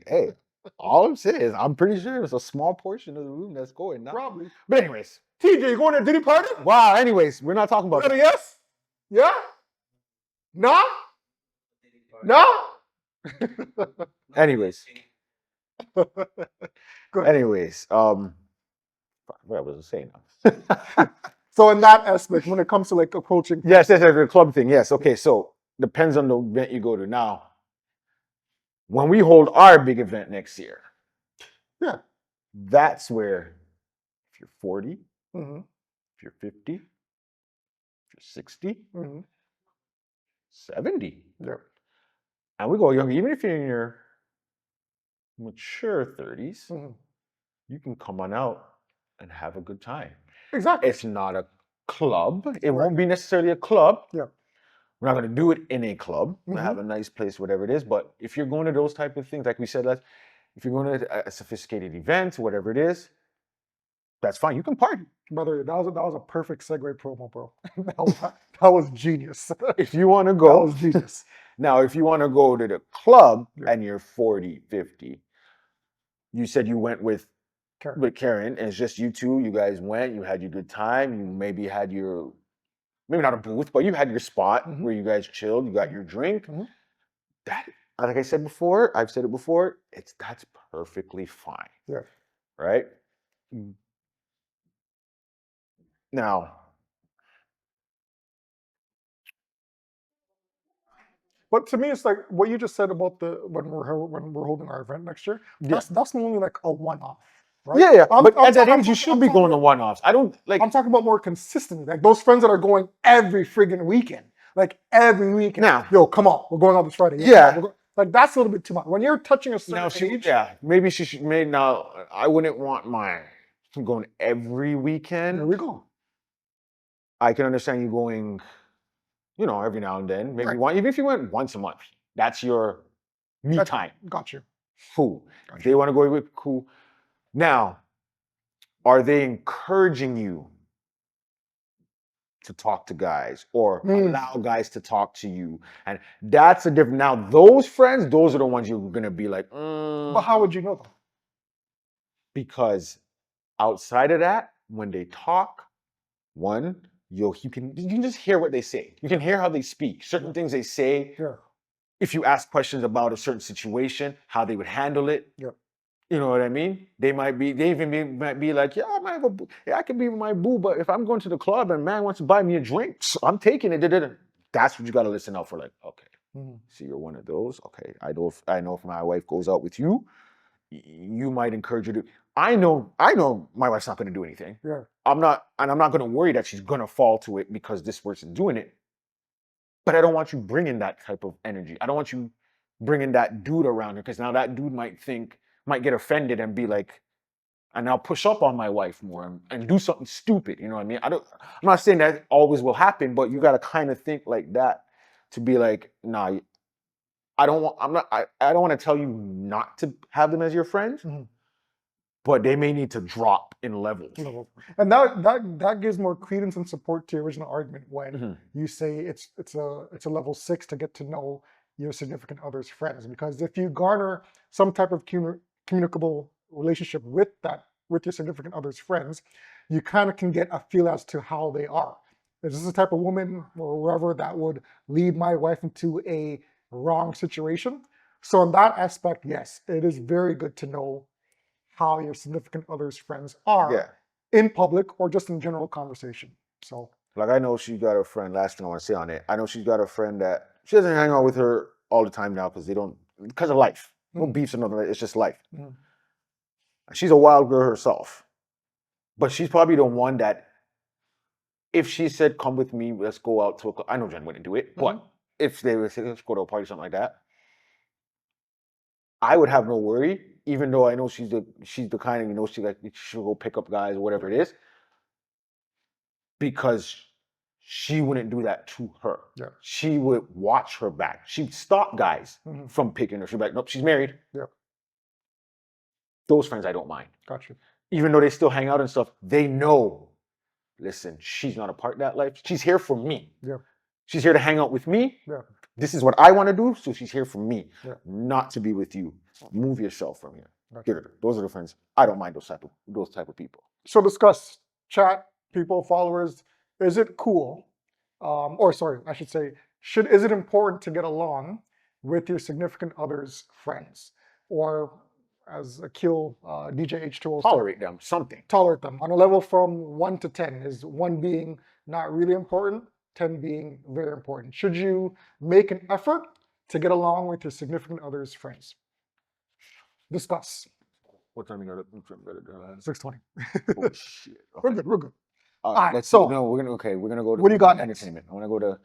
[SPEAKER 1] Hey. All I'm saying is, I'm pretty sure it's a small portion of the room that's going now.
[SPEAKER 2] Probably.
[SPEAKER 1] But anyways,
[SPEAKER 2] TJ, you going to a Diddy party?
[SPEAKER 1] wow. Anyways, we're not talking about
[SPEAKER 2] Is that a
[SPEAKER 1] that.
[SPEAKER 2] yes? Yeah? No? No?
[SPEAKER 1] Anyways,
[SPEAKER 2] Go ahead.
[SPEAKER 1] what was I saying now?
[SPEAKER 2] So in that aspect, when it comes to like approaching,
[SPEAKER 1] Yes, the club thing. Yes. Okay. So depends on the event you go to. Now, when we hold our big event next year,
[SPEAKER 2] yeah,
[SPEAKER 1] that's where if you're 40,
[SPEAKER 2] mhm,
[SPEAKER 1] if you're 50, you're 60,
[SPEAKER 2] Mm-hmm.
[SPEAKER 1] 70.
[SPEAKER 2] Yeah.
[SPEAKER 1] And we go younger, even if you're in your mature 30s,
[SPEAKER 2] Mm-hmm.
[SPEAKER 1] you can come on out and have a good time.
[SPEAKER 2] Exactly.
[SPEAKER 1] It's not a club. It
[SPEAKER 2] Right.
[SPEAKER 1] won't be necessarily a club.
[SPEAKER 2] Yeah.
[SPEAKER 1] We're not going to do it in a club. We'll
[SPEAKER 2] Mm-hmm.
[SPEAKER 1] have a nice place, whatever it is. But if you're going to those type of things, like we said, if you're going to a sophisticated event, whatever it is, that's fine. You can party.
[SPEAKER 2] Brother, that was a perfect segue promo, bro. that was genius.
[SPEAKER 1] If you want to
[SPEAKER 2] That
[SPEAKER 1] go.
[SPEAKER 2] was genius.
[SPEAKER 1] Now, if you want to go to the club
[SPEAKER 2] Yeah.
[SPEAKER 1] and you're 40, 50, you said you went with Karen, and it's just you two. You guys went, you had your good time. You maybe had your, maybe not a booth, but you had your spot
[SPEAKER 2] Mhm.
[SPEAKER 1] where you guys chilled. You got your drink.
[SPEAKER 2] Mhm.
[SPEAKER 1] That, like I said before, I've said it before, that's perfectly fine.
[SPEAKER 2] Yeah.
[SPEAKER 1] Right?
[SPEAKER 2] Mm.
[SPEAKER 1] Now,
[SPEAKER 2] But to me, it's like what you just said about the when we're holding our event next year.
[SPEAKER 1] yeah.
[SPEAKER 2] That's only like a one-off, right?
[SPEAKER 1] Yeah.
[SPEAKER 2] I'm-
[SPEAKER 1] But
[SPEAKER 2] I'm
[SPEAKER 1] at that
[SPEAKER 2] ta- I'm
[SPEAKER 1] age, you
[SPEAKER 2] talking-
[SPEAKER 1] should
[SPEAKER 2] I'm
[SPEAKER 1] be
[SPEAKER 2] talking
[SPEAKER 1] going to
[SPEAKER 2] about-
[SPEAKER 1] one-offs. I don't like.
[SPEAKER 2] I'm talking about more consistently, like those friends that are going every friggin' weekend, like every weekend.
[SPEAKER 1] Now-
[SPEAKER 2] Yo, come on, we're going out this Friday. Yo,
[SPEAKER 1] Yeah.
[SPEAKER 2] come on, like that's a little bit too much. When you're touching a certain
[SPEAKER 1] Now
[SPEAKER 2] age,
[SPEAKER 1] maybe she should. Maybe now, I wouldn't want mine going every weekend.
[SPEAKER 2] here we go.
[SPEAKER 1] I can understand you going, every now and then. Maybe
[SPEAKER 2] Right.
[SPEAKER 1] even if you went once a month, that's your me
[SPEAKER 2] That's-
[SPEAKER 1] time.
[SPEAKER 2] Got you.
[SPEAKER 1] Cool.
[SPEAKER 2] Gotcha.
[SPEAKER 1] If they want to go with cool. Now, are they encouraging you to talk to guys or allow guys to talk to you? And that's a different. Now, those friends, those are the ones you're gonna be like,
[SPEAKER 2] But how would you know that?
[SPEAKER 1] because outside of that, when they talk, you can just hear what they say. You can hear how they speak. Certain things they say.
[SPEAKER 2] Yeah.
[SPEAKER 1] If you ask questions about a certain situation, how they would handle it.
[SPEAKER 2] Yeah.
[SPEAKER 1] You know what I mean? They might be like, yeah, I might have a boo. Yeah, I can be my boo, but if I'm going to the club and man wants to buy me a drink, I'm taking it. That's what you got to listen out for. Like, okay, so you're one of those. Okay, I know if my wife goes out with you, you might encourage her to. I know my wife's not going to do anything.
[SPEAKER 2] Yeah.
[SPEAKER 1] I'm not going to worry that she's going to fall to it because this person's doing it. But I don't want you bringing that type of energy. I don't want you bringing that dude around her because now that dude might get offended and be like, and I'll push up on my wife more and do something stupid. You know what I mean? I'm not saying that always will happen, but you got to kind of think like that to be like, nah, I don't want to tell you not to have them as your friends, but they may need to drop in levels.
[SPEAKER 2] And that gives more credence and support to your original argument when you say it's a level 6 to get to know your significant other's friends. Because if you garner some type of communicable relationship with your significant other's friends, you kind of can get a feel as to how they are. Is this the type of woman or whoever that would lead my wife into a wrong situation? So in that aspect, yes, it is very good to know how your significant other's friends are in public or just in general conversation. So,
[SPEAKER 1] like, I know she's got a friend. Last thing I want to say on it, I know she's got a friend that she doesn't hang out with her all the time now because of life. No beefs or nothing. It's just life. She's a wild girl herself, but she's probably the one that, if she said, "Come with me, let's go out to a club," I know Jen wouldn't do it, but if they would say, "Let's go to a party," something like that, I would have no worry, even though I know she's the kind of, she'll go pick up guys or whatever it is, because she wouldn't do that to her.
[SPEAKER 2] Yeah.
[SPEAKER 1] She would watch her back. She'd stop guys from picking her. She'd be like, "Nope, she's married."
[SPEAKER 2] Yeah.
[SPEAKER 1] Those friends I don't mind.
[SPEAKER 2] Gotcha.
[SPEAKER 1] Even though they still hang out and stuff, they know, listen, she's not a part of that life. She's here for me.
[SPEAKER 2] Yeah.
[SPEAKER 1] She's here to hang out with me.
[SPEAKER 2] Yeah.
[SPEAKER 1] This is what I want to do, so she's here for me, not to be with you. Move yourself from here.
[SPEAKER 2] Gotcha.
[SPEAKER 1] Those are the friends. I don't mind those type of people.
[SPEAKER 2] So discuss, chat, people, followers. Is it cool? Or sorry, I should say, is it important to get along with your significant other's friends? Or as Akil, DJ H2O,
[SPEAKER 1] Tolerate them, something.
[SPEAKER 2] Tolerate them on a level from 1 to 10. Is 1 being not really important, 10 being very important? Should you make an effort to get along with your significant other's friends? Discuss.
[SPEAKER 1] What time you got it?
[SPEAKER 2] 6:20.
[SPEAKER 1] Oh, shit.
[SPEAKER 2] We're good. right,
[SPEAKER 1] let's
[SPEAKER 2] so
[SPEAKER 1] no. We're gonna go to
[SPEAKER 2] what do you got next?
[SPEAKER 1] entertainment. I want to go to.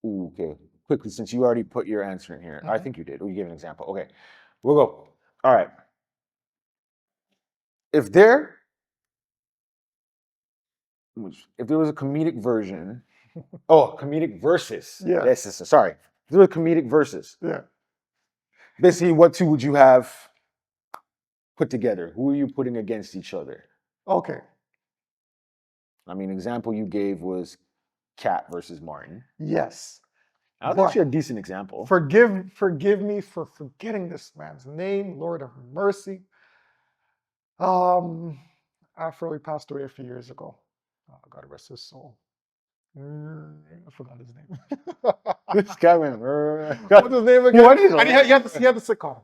[SPEAKER 1] Ooh, okay. Quickly, since you already put your answer in here, I
[SPEAKER 2] Mhm.
[SPEAKER 1] think you did. Oh, you gave an example. Okay, we'll go. All right. If there, if there was a comedic version, comedic verses.
[SPEAKER 2] Yeah.
[SPEAKER 1] Yes, sorry. If there were comedic verses,
[SPEAKER 2] Yeah.
[SPEAKER 1] basically, what two would you have put together? Who are you putting against each other?
[SPEAKER 2] Okay.
[SPEAKER 1] I mean, example you gave was Cat versus Martin.
[SPEAKER 2] Yes.
[SPEAKER 1] That was
[SPEAKER 2] But
[SPEAKER 1] actually a decent example.
[SPEAKER 2] forgive me for forgetting this man's name, Lord of mercy. After he passed away a few years ago. Oh, God rest his soul. I forgot his name.
[SPEAKER 1] This guy went.
[SPEAKER 2] What's his name again?
[SPEAKER 1] What is
[SPEAKER 2] And he had the sitcom.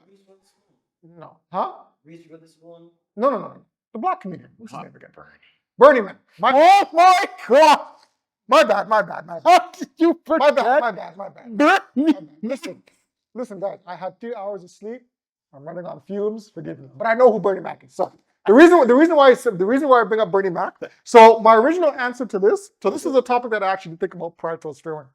[SPEAKER 3] Reese Witherspoon.
[SPEAKER 2] No. Huh?
[SPEAKER 3] Reese Witherspoon.
[SPEAKER 2] No. The black comedian. What's his
[SPEAKER 1] Huh.
[SPEAKER 2] name again? Bernie Man.
[SPEAKER 1] Oh my God!
[SPEAKER 2] My bad.
[SPEAKER 1] How did you
[SPEAKER 2] My
[SPEAKER 1] forget?
[SPEAKER 2] bad.
[SPEAKER 1] Bernie?
[SPEAKER 2] Listen, guys. I had 2 hours of sleep. I'm running on fumes. Forgive me, but I know who Bernie Mac is. So the reason why I bring up Bernie Mac. So my original answer to this. So this is a topic that I actually think about prior to us filming.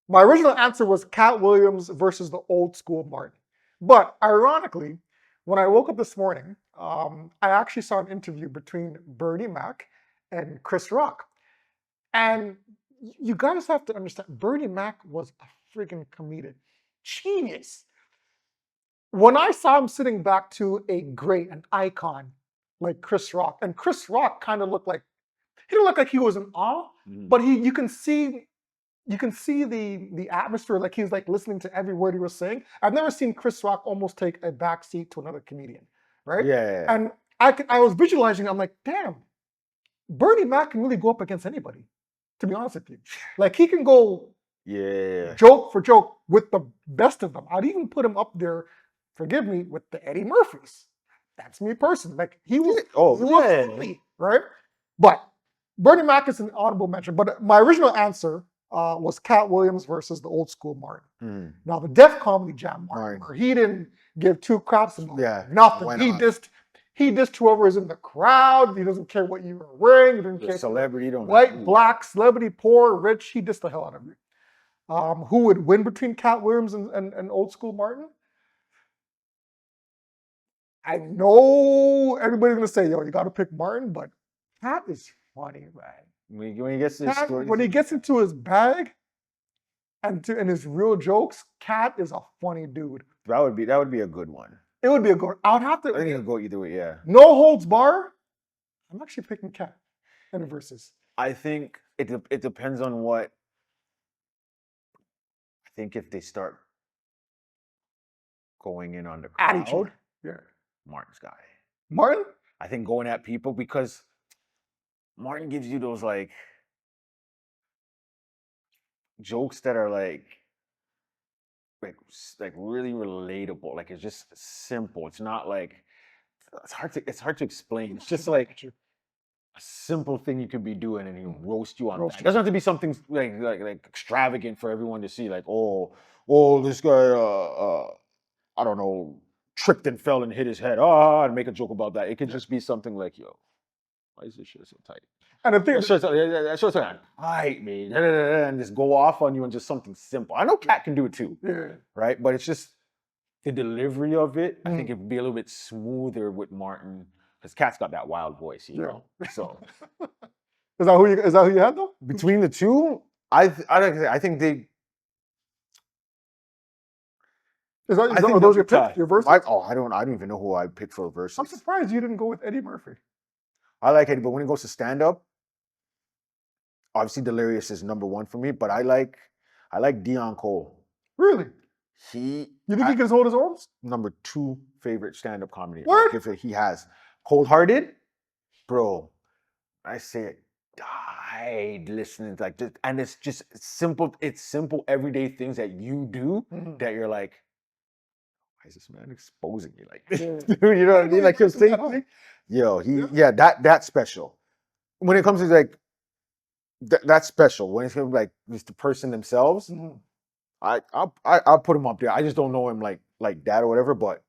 [SPEAKER 2] My original answer was Cat Williams versus the old school Martin. But ironically, when I woke up this morning, I actually saw an interview between Bernie Mac and Chris Rock. And you guys have to understand, Bernie Mac was a freaking comedic genius. When I saw him sitting back to a great, an icon like Chris Rock, and Chris Rock kind of looked like he didn't look like he was in awe, but you can see the atmosphere, like he's like listening to every word he was saying. I've never seen Chris Rock almost take a back seat to another comedian, right?
[SPEAKER 1] Yeah.
[SPEAKER 2] And I was visualizing, I'm like, damn, Bernie Mac can really go up against anybody, to be honest with you. Like he can go
[SPEAKER 1] Yeah.
[SPEAKER 2] joke for joke with the best of them. I'd even put him up there, forgive me, with the Eddie Murphys. That's me personally. Like he was,
[SPEAKER 1] Oh,
[SPEAKER 2] he was
[SPEAKER 1] yeah.
[SPEAKER 2] funny, right? But Bernie Mac is an audible mention. But my original answer was Cat Williams versus the old school Martin. Now the Def Comedy Jam Martin, where he didn't give two craps about nothing. He dissed whoever is in the crowd. He doesn't care what you were wearing. He doesn't care if
[SPEAKER 1] Celebrity, don't
[SPEAKER 2] white, black, celebrity, poor, rich. He dissed the hell out of you. Who would win between Cat Williams and old school Martin? I know everybody's gonna say, "Yo, you got to pick Martin," but Cat is funny, man.
[SPEAKER 1] When he gets to his
[SPEAKER 2] Cat,
[SPEAKER 1] stories,
[SPEAKER 2] when he gets into his bag and his real jokes, Cat is a funny dude.
[SPEAKER 1] that would be a good one.
[SPEAKER 2] It would be a good. I would have to.
[SPEAKER 1] I think it'll go either way. Yeah.
[SPEAKER 2] No holds bar. I'm actually picking Cat in the verses.
[SPEAKER 1] I think it depends on what. I think if they start going in on the
[SPEAKER 2] At each
[SPEAKER 1] crowd,
[SPEAKER 2] other. Yeah.
[SPEAKER 1] Martin's got it.
[SPEAKER 2] Martin?
[SPEAKER 1] I think going at people because Martin gives you those like jokes that are like really relatable. Like it's just simple. It's not like it's hard to explain. It's just like a simple thing you could be doing and he'll roast you on that. It doesn't have to be something like extravagant for everyone to see. Like, oh, this guy I don't know, tripped and fell and hit his head. And make a joke about that. It could just be something like, yo, why is this shit so tight?
[SPEAKER 2] And the thing
[SPEAKER 1] That shirt's so tight, man. And just go off on you and just something simple. I know Cat can do it too.
[SPEAKER 2] Yeah.
[SPEAKER 1] Right? But it's just the delivery of it. I think it'd be a little bit smoother with Martin. Because Cat's got that wild voice, you know. So
[SPEAKER 2] is that who you had though?
[SPEAKER 1] between the two, I think they.
[SPEAKER 2] Are those your picks? Your verses?
[SPEAKER 1] I don't even know who I picked for verses.
[SPEAKER 2] I'm surprised you didn't go with Eddie Murphy.
[SPEAKER 1] I like Eddie, but when it goes to stand up, obviously Delirious is number one for me. But I like Dion Cole.
[SPEAKER 2] Really?
[SPEAKER 1] You
[SPEAKER 2] think he can hold his own?
[SPEAKER 1] Number 2 favorite stand-up comedy.
[SPEAKER 2] What?
[SPEAKER 1] He has. Cold Hearted, bro. I say it died listening to like this, and it's just simple. It's simple everyday things that you do that you're like, why is this man exposing me like this? Dude, you know what I mean? Like you're saying, yo, that's special. When it comes to like that's special. When it's like just the person themselves, I'll put him up there. I just don't know him like that or whatever, but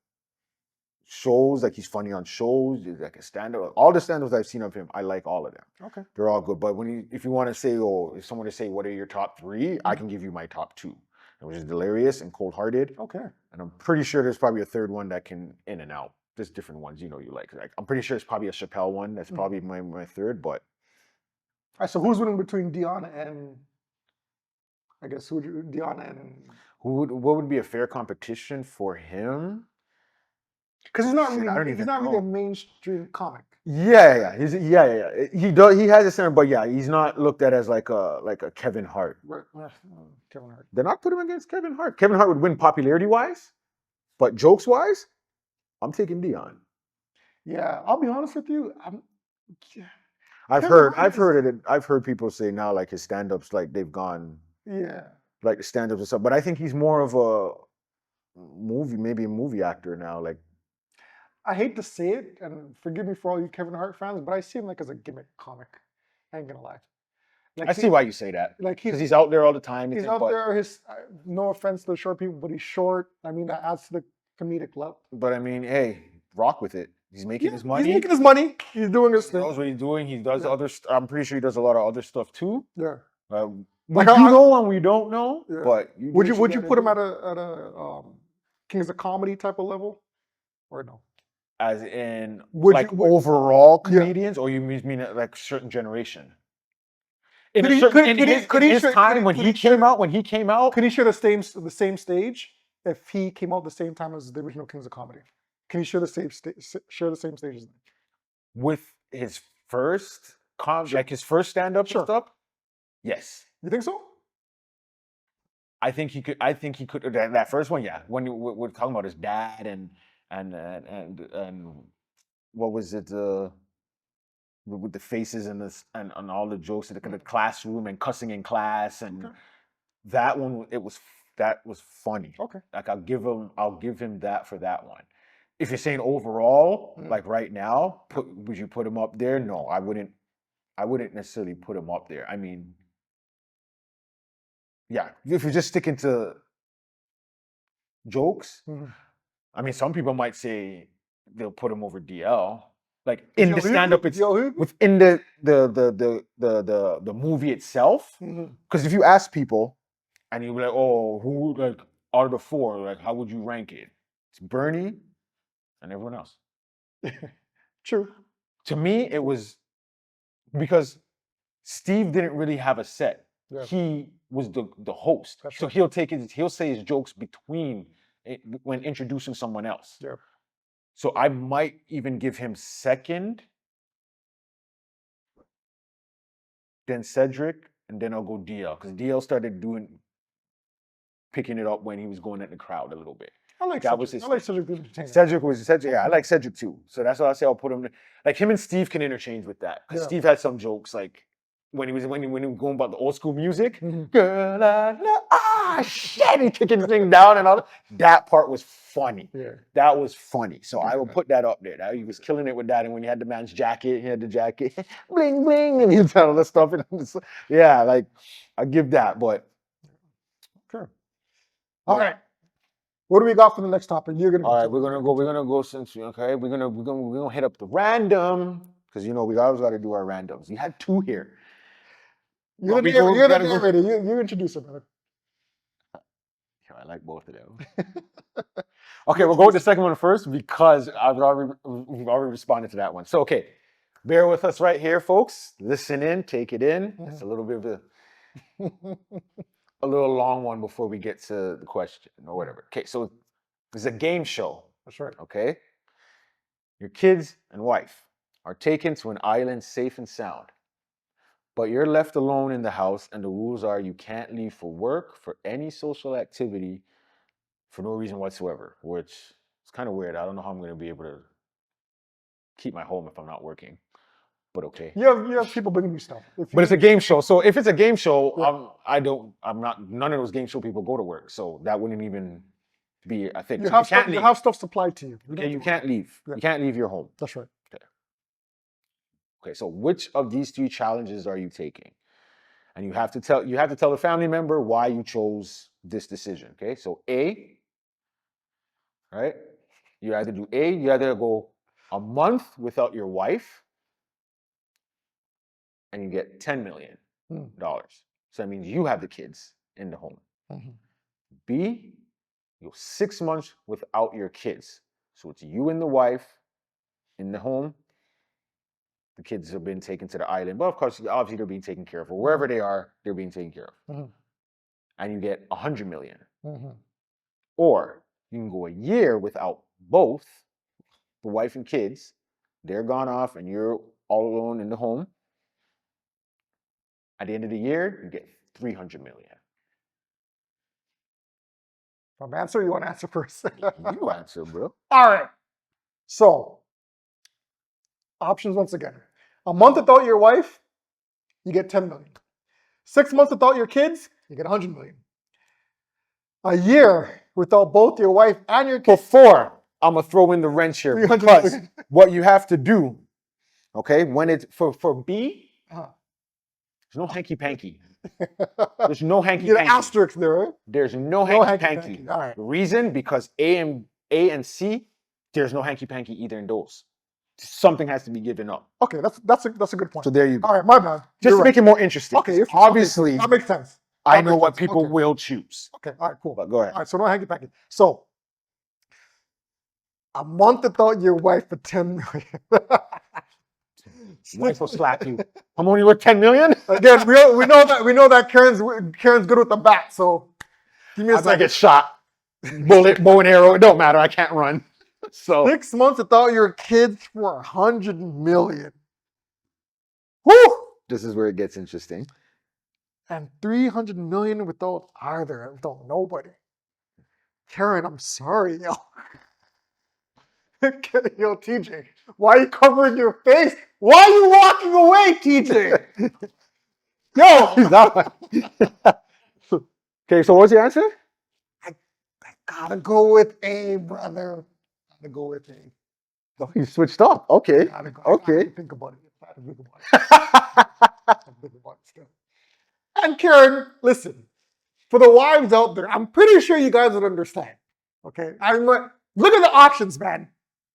[SPEAKER 1] shows, like he's funny on shows, he's like a stand-up. All the stand-ups I've seen of him, I like all of them.
[SPEAKER 2] Okay.
[SPEAKER 1] They're all good. But if you want to say, if someone to say what are your top three, I can give you my top two, which is Delirious and Cold Hearted.
[SPEAKER 2] Okay.
[SPEAKER 1] And I'm pretty sure there's probably a third one that can in and out. There's different ones, you like. I'm pretty sure it's probably a Chappelle one. That's probably my third, but.
[SPEAKER 2] All right, so who's winning between Deanna and, I guess, Deanna and...
[SPEAKER 1] What would be a fair competition for him?
[SPEAKER 2] Because he's not
[SPEAKER 1] Shit, I don't
[SPEAKER 2] really,
[SPEAKER 1] even
[SPEAKER 2] he's not really a
[SPEAKER 1] know.
[SPEAKER 2] mainstream comic.
[SPEAKER 1] Yeah. He does. He has a center, but yeah, he's not looked at as like a Kevin Hart.
[SPEAKER 2] Right. Kevin Hart.
[SPEAKER 1] They're not putting him against Kevin Hart. Kevin Hart would win popularity wise, but jokes wise, I'm taking Dion.
[SPEAKER 2] Yeah, I'll be honest with you.
[SPEAKER 1] I've heard people say now like his stand-ups like they've gone.
[SPEAKER 2] Yeah.
[SPEAKER 1] Like the stand-ups and stuff, but I think he's more of a movie actor now. Like,
[SPEAKER 2] I hate to say it, and forgive me for all you Kevin Hart fans, but I see him like as a gimmick comic. I ain't gonna lie. Like
[SPEAKER 1] I see why you say that.
[SPEAKER 2] Like
[SPEAKER 1] because he's out there all the time.
[SPEAKER 2] He's out there. No offense to the short people, but he's short. I mean, that adds to the comedic level.
[SPEAKER 1] But I mean, hey, rock with it. He's making his money.
[SPEAKER 2] He's making his money. He's doing his thing.
[SPEAKER 1] He knows what he's doing. He does other. I'm pretty sure he does a lot of other stuff too.
[SPEAKER 2] Yeah.
[SPEAKER 1] We do know and we don't know. Yeah. But
[SPEAKER 2] would you put him at a Kings of Comedy type of level, or no?
[SPEAKER 1] As in overall comedians, or you mean like certain generation? In his time when he came out,
[SPEAKER 2] could he share the same stage if he came out the same time as the original Kings of Comedy? Can he share the same stage as them?
[SPEAKER 1] With his first his first stand-up stuff? Yes.
[SPEAKER 2] You think so?
[SPEAKER 1] I think he could. That first one, yeah. When we're talking about his dad and what was it? With the faces and all the jokes in the classroom and cussing in class and that one, that was funny.
[SPEAKER 2] Okay.
[SPEAKER 1] Like I'll give him that for that one. If you're saying overall, like right now, would you put him up there? No, I wouldn't. I wouldn't necessarily put him up there. I mean, yeah, if you're just sticking to jokes, I mean, some people might say they'll put him over DL, like in the stand-up within the movie itself. Because if you ask people, and you're like, oh, who like out of the four, like how would you rank it? It's Bernie and everyone else.
[SPEAKER 2] True.
[SPEAKER 1] To me, it was because Steve didn't really have a set. Yeah. He was the host. That's so right. He'll say his jokes between when introducing someone else.
[SPEAKER 2] Yeah.
[SPEAKER 1] So I might even give him second, then Cedric, and then I'll go DL because DL started picking it up when he was going at the crowd a little bit.
[SPEAKER 2] I like Cedric. I like Cedric.
[SPEAKER 1] Cedric. Yeah, I like Cedric too. So that's why I say I'll put him. Like him and Steve can interchange with that because Steve had some jokes like when he was going about the old school music. Girl, I know, shit, he kicking the thing down and all that part was funny.
[SPEAKER 2] Yeah,
[SPEAKER 1] that was funny. So I will put that up there. He was killing it with that. And when he had the man's jacket, he had the jacket, bling bling, and he was all this stuff. And yeah, like I give that, but
[SPEAKER 2] sure. All right. What do we got for the next topic?
[SPEAKER 1] All right, we're gonna go since okay. We're gonna hit up the random because we always got to do our randoms. You had two here.
[SPEAKER 2] You're ready. You introduce it, man.
[SPEAKER 1] I like both of them. Okay, we'll go with the second one first because we've already responded to that one. So okay, bear with us right here, folks. Listen in, take it in. It's a little bit of a little long one before we get to the question or whatever. Okay, so it's a game show.
[SPEAKER 2] That's right.
[SPEAKER 1] Okay. Your kids and wife are taken to an island safe and sound, but you're left alone in the house and the rules are you can't leave for work, for any social activity, for no reason whatsoever, which is kind of weird. I don't know how I'm going to be able to keep my home if I'm not working. But okay.
[SPEAKER 2] You have people bringing you stuff.
[SPEAKER 1] But it's a game show. So if it's a game show, none of those game show people go to work. So that wouldn't even be a thing.
[SPEAKER 2] You have stuff supplied to you.
[SPEAKER 1] You can't leave. Yeah. You can't leave your home.
[SPEAKER 2] That's right.
[SPEAKER 1] Okay. So which of these three challenges are you taking? And you have to tell the family member why you chose this decision. Okay. So A, right? You either do you either go a month without your wife and you get $10 million. So that means you have the kids in the home.
[SPEAKER 2] Mhm.
[SPEAKER 1] B, you go 6 months without your kids. So it's you and the wife in the home. The kids have been taken to the island. But of course, obviously they're being taken care of. Or wherever they are, they're being taken care of.
[SPEAKER 2] Mhm.
[SPEAKER 1] And you get $100 million.
[SPEAKER 2] Mhm.
[SPEAKER 1] Or you can go a year without both the wife and kids. They're gone off and you're all alone in the home. At the end of the year, you get $300 million.
[SPEAKER 2] Want to answer? Or you want to answer first?
[SPEAKER 1] You answer, bro.
[SPEAKER 2] All right. So, options once again. A month without your wife, you get 10 million. 6 months without your kids, you get 100 million. A year without both your wife and your kids.
[SPEAKER 1] Before, I'm going to throw in the wrench here
[SPEAKER 2] 300
[SPEAKER 1] because
[SPEAKER 2] million.
[SPEAKER 1] what you have to do, okay, when it's for B, there's no hanky-panky. There's no
[SPEAKER 2] You get an
[SPEAKER 1] hanky-panky.
[SPEAKER 2] asterisk there, right?
[SPEAKER 1] There's no
[SPEAKER 2] No
[SPEAKER 1] hanky-panky.
[SPEAKER 2] hanky-panky. All right.
[SPEAKER 1] The reason, because A and C, there's no hanky-panky either in those. Something has to be given up.
[SPEAKER 2] Okay, that's a good point.
[SPEAKER 1] So there you go.
[SPEAKER 2] All right, my bad.
[SPEAKER 1] Just
[SPEAKER 2] You're
[SPEAKER 1] to make it more interesting.
[SPEAKER 2] Okay, you're
[SPEAKER 1] Obviously,
[SPEAKER 2] that makes sense.
[SPEAKER 1] I
[SPEAKER 2] That
[SPEAKER 1] know
[SPEAKER 2] makes
[SPEAKER 1] what
[SPEAKER 2] sense.
[SPEAKER 1] people
[SPEAKER 2] Okay.
[SPEAKER 1] will choose.
[SPEAKER 2] Okay, all right, cool.
[SPEAKER 1] But go ahead.
[SPEAKER 2] All right, so no hanky panky. So, a month without your wife for 10 million.
[SPEAKER 1] Wife will slap you. I'm only worth 10 million?
[SPEAKER 2] Again, we know that Karen's good with the bat. So, give me a
[SPEAKER 1] I'm gonna
[SPEAKER 2] second.
[SPEAKER 1] get shot. Bullet, bow and arrow. It don't matter. I can't run. So
[SPEAKER 2] 6 months without your kids for 100 million. Woo!
[SPEAKER 1] this is where it gets interesting.
[SPEAKER 2] And 300 million without nobody. Karen, I'm sorry, yo. Yo, TJ, why are you covering your face? Why are you walking away, TJ? Yo!
[SPEAKER 1] Okay, so what's your answer?
[SPEAKER 2] I gotta go with A, brother. Gotta go with A.
[SPEAKER 1] Oh, you switched up. Okay.
[SPEAKER 2] Gotta go.
[SPEAKER 1] Okay.
[SPEAKER 2] I have to think about it. I have to think about it still. And Karen, listen, for the wives out there, I'm pretty sure you guys would understand. Okay? Look at the options, man.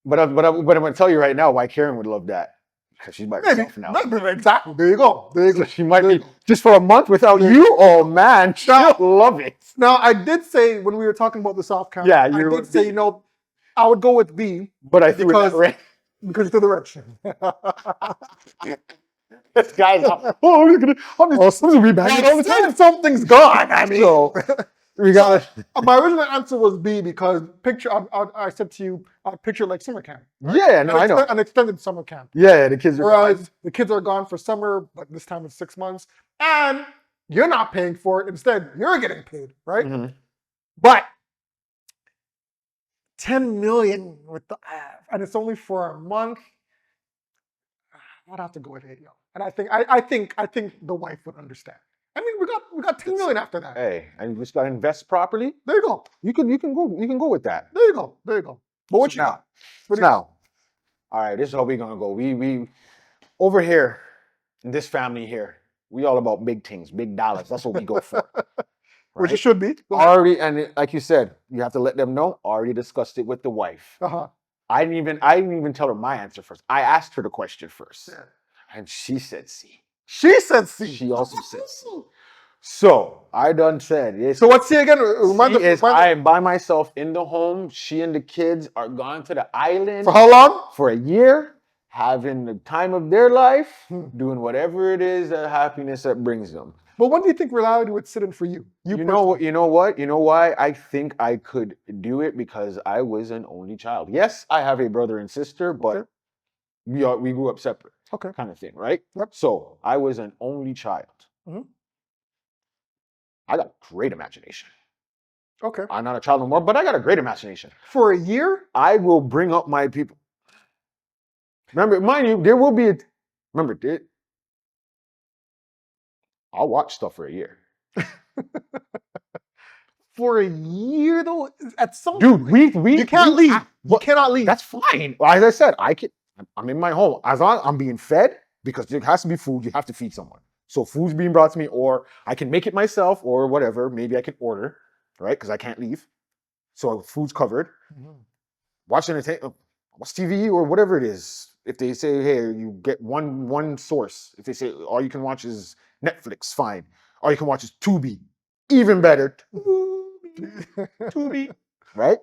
[SPEAKER 1] But I'm gonna tell you right now why Karen would love that. Because she's by herself now.
[SPEAKER 2] Exactly. There you go. There you go.
[SPEAKER 1] So she might
[SPEAKER 2] There you
[SPEAKER 1] be
[SPEAKER 2] go.
[SPEAKER 1] just for a month without you. Oh man, she'll love it.
[SPEAKER 2] Now, I did say when we were talking about this off camera,
[SPEAKER 1] Yeah,
[SPEAKER 2] I
[SPEAKER 1] you
[SPEAKER 2] did say, I would go with B
[SPEAKER 1] But I threw that right.
[SPEAKER 2] because to the wrench.
[SPEAKER 1] This guy's like, oh, I'm just rebanging all the time.
[SPEAKER 2] Something's gone. I mean,
[SPEAKER 1] So we got
[SPEAKER 2] my original answer was B because I said to you, I picture like summer camp.
[SPEAKER 1] Yeah, no, I know.
[SPEAKER 2] An extended summer camp.
[SPEAKER 1] Yeah, the kids are.
[SPEAKER 2] Whereas the kids are gone for summer, but this time it's 6 months, and you're not paying for it. Instead, you're getting paid, right?
[SPEAKER 1] Mhm.
[SPEAKER 2] But 10 million with the and it's only for a month. I'd have to go with A, yo. And I think the wife would understand. I mean, we got 10 million after that.
[SPEAKER 1] Hey, and you just gotta invest properly.
[SPEAKER 2] There you go.
[SPEAKER 1] You can go with that.
[SPEAKER 2] There you go. There you go. But what you
[SPEAKER 1] now,
[SPEAKER 2] got? What do you
[SPEAKER 1] now, all right. This is how we're gonna go. We over here in this family here. We all about big things, big dollars. That's what we go for.
[SPEAKER 2] Which it
[SPEAKER 1] right?
[SPEAKER 2] should be. Go ahead.
[SPEAKER 1] Already, and like you said, you have to let them know. Already discussed it with the wife.
[SPEAKER 2] Uh-huh.
[SPEAKER 1] I didn't even tell her my answer first. I asked her the question first,
[SPEAKER 2] Yeah.
[SPEAKER 1] and she said C.
[SPEAKER 2] She said C.
[SPEAKER 1] She also said C. So I done said yes.
[SPEAKER 2] So what's C again?
[SPEAKER 1] I am by myself in the home. She and the kids are gone to the island
[SPEAKER 2] For how long?
[SPEAKER 1] for a year, having the time of their life,
[SPEAKER 2] Hmm.
[SPEAKER 1] doing whatever it is that happiness that brings them.
[SPEAKER 2] But when do you think reality would sit in for you?
[SPEAKER 1] You know what? You know what? You know why I think I could do it? Because I was an only child. Yes, I have a brother and sister, but
[SPEAKER 2] Okay.
[SPEAKER 1] we grew up separate.
[SPEAKER 2] Okay.
[SPEAKER 1] Kind of thing, right?
[SPEAKER 2] Yep.
[SPEAKER 1] So I was an only child.
[SPEAKER 2] Mhm.
[SPEAKER 1] I got great imagination.
[SPEAKER 2] Okay.
[SPEAKER 1] I'm not a child no more, but I got a great imagination.
[SPEAKER 2] For a year?
[SPEAKER 1] I will bring up my people. Remember, mind you, there will be a. Remember, I'll watch stuff for a year.
[SPEAKER 2] For a year though? At some
[SPEAKER 1] Dude, we
[SPEAKER 2] you can't leave. You cannot leave.
[SPEAKER 1] That's fine. As I said, I'm in my home. As long as I'm being fed, because there has to be food, you have to feed someone. So food's being brought to me, or I can make it myself, or whatever. Maybe I can order, right? Because I can't leave. So food's covered.
[SPEAKER 2] Mhm.
[SPEAKER 1] watch entertainment, watch TV or whatever it is. If they say, hey, you get one source. If they say all you can watch is Netflix, fine. All you can watch is Tubi, even better. Tubi, right?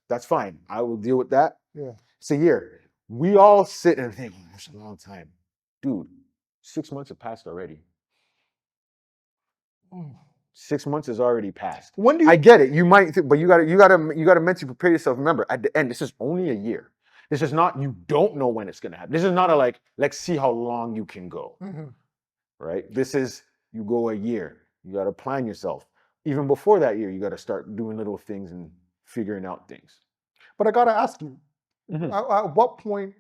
[SPEAKER 1] That's fine. I will deal with that.
[SPEAKER 2] Yeah.
[SPEAKER 1] It's a year. We all sit and think, oh, that's a long time. Dude, 6 months have passed already. 6 months has already passed.
[SPEAKER 2] When do you
[SPEAKER 1] I get it. You might think, but you gotta mentally prepare yourself. Remember, at the end, this is only a year. This is not, you don't know when it's gonna happen. This is not a like, let's see how long you can go.
[SPEAKER 2] Mhm.
[SPEAKER 1] Right? This is, you go a year. You gotta plan yourself. Even before that year, you gotta start doing little things and figuring out things.
[SPEAKER 2] But I gotta ask you,
[SPEAKER 1] Mhm.
[SPEAKER 2] at what point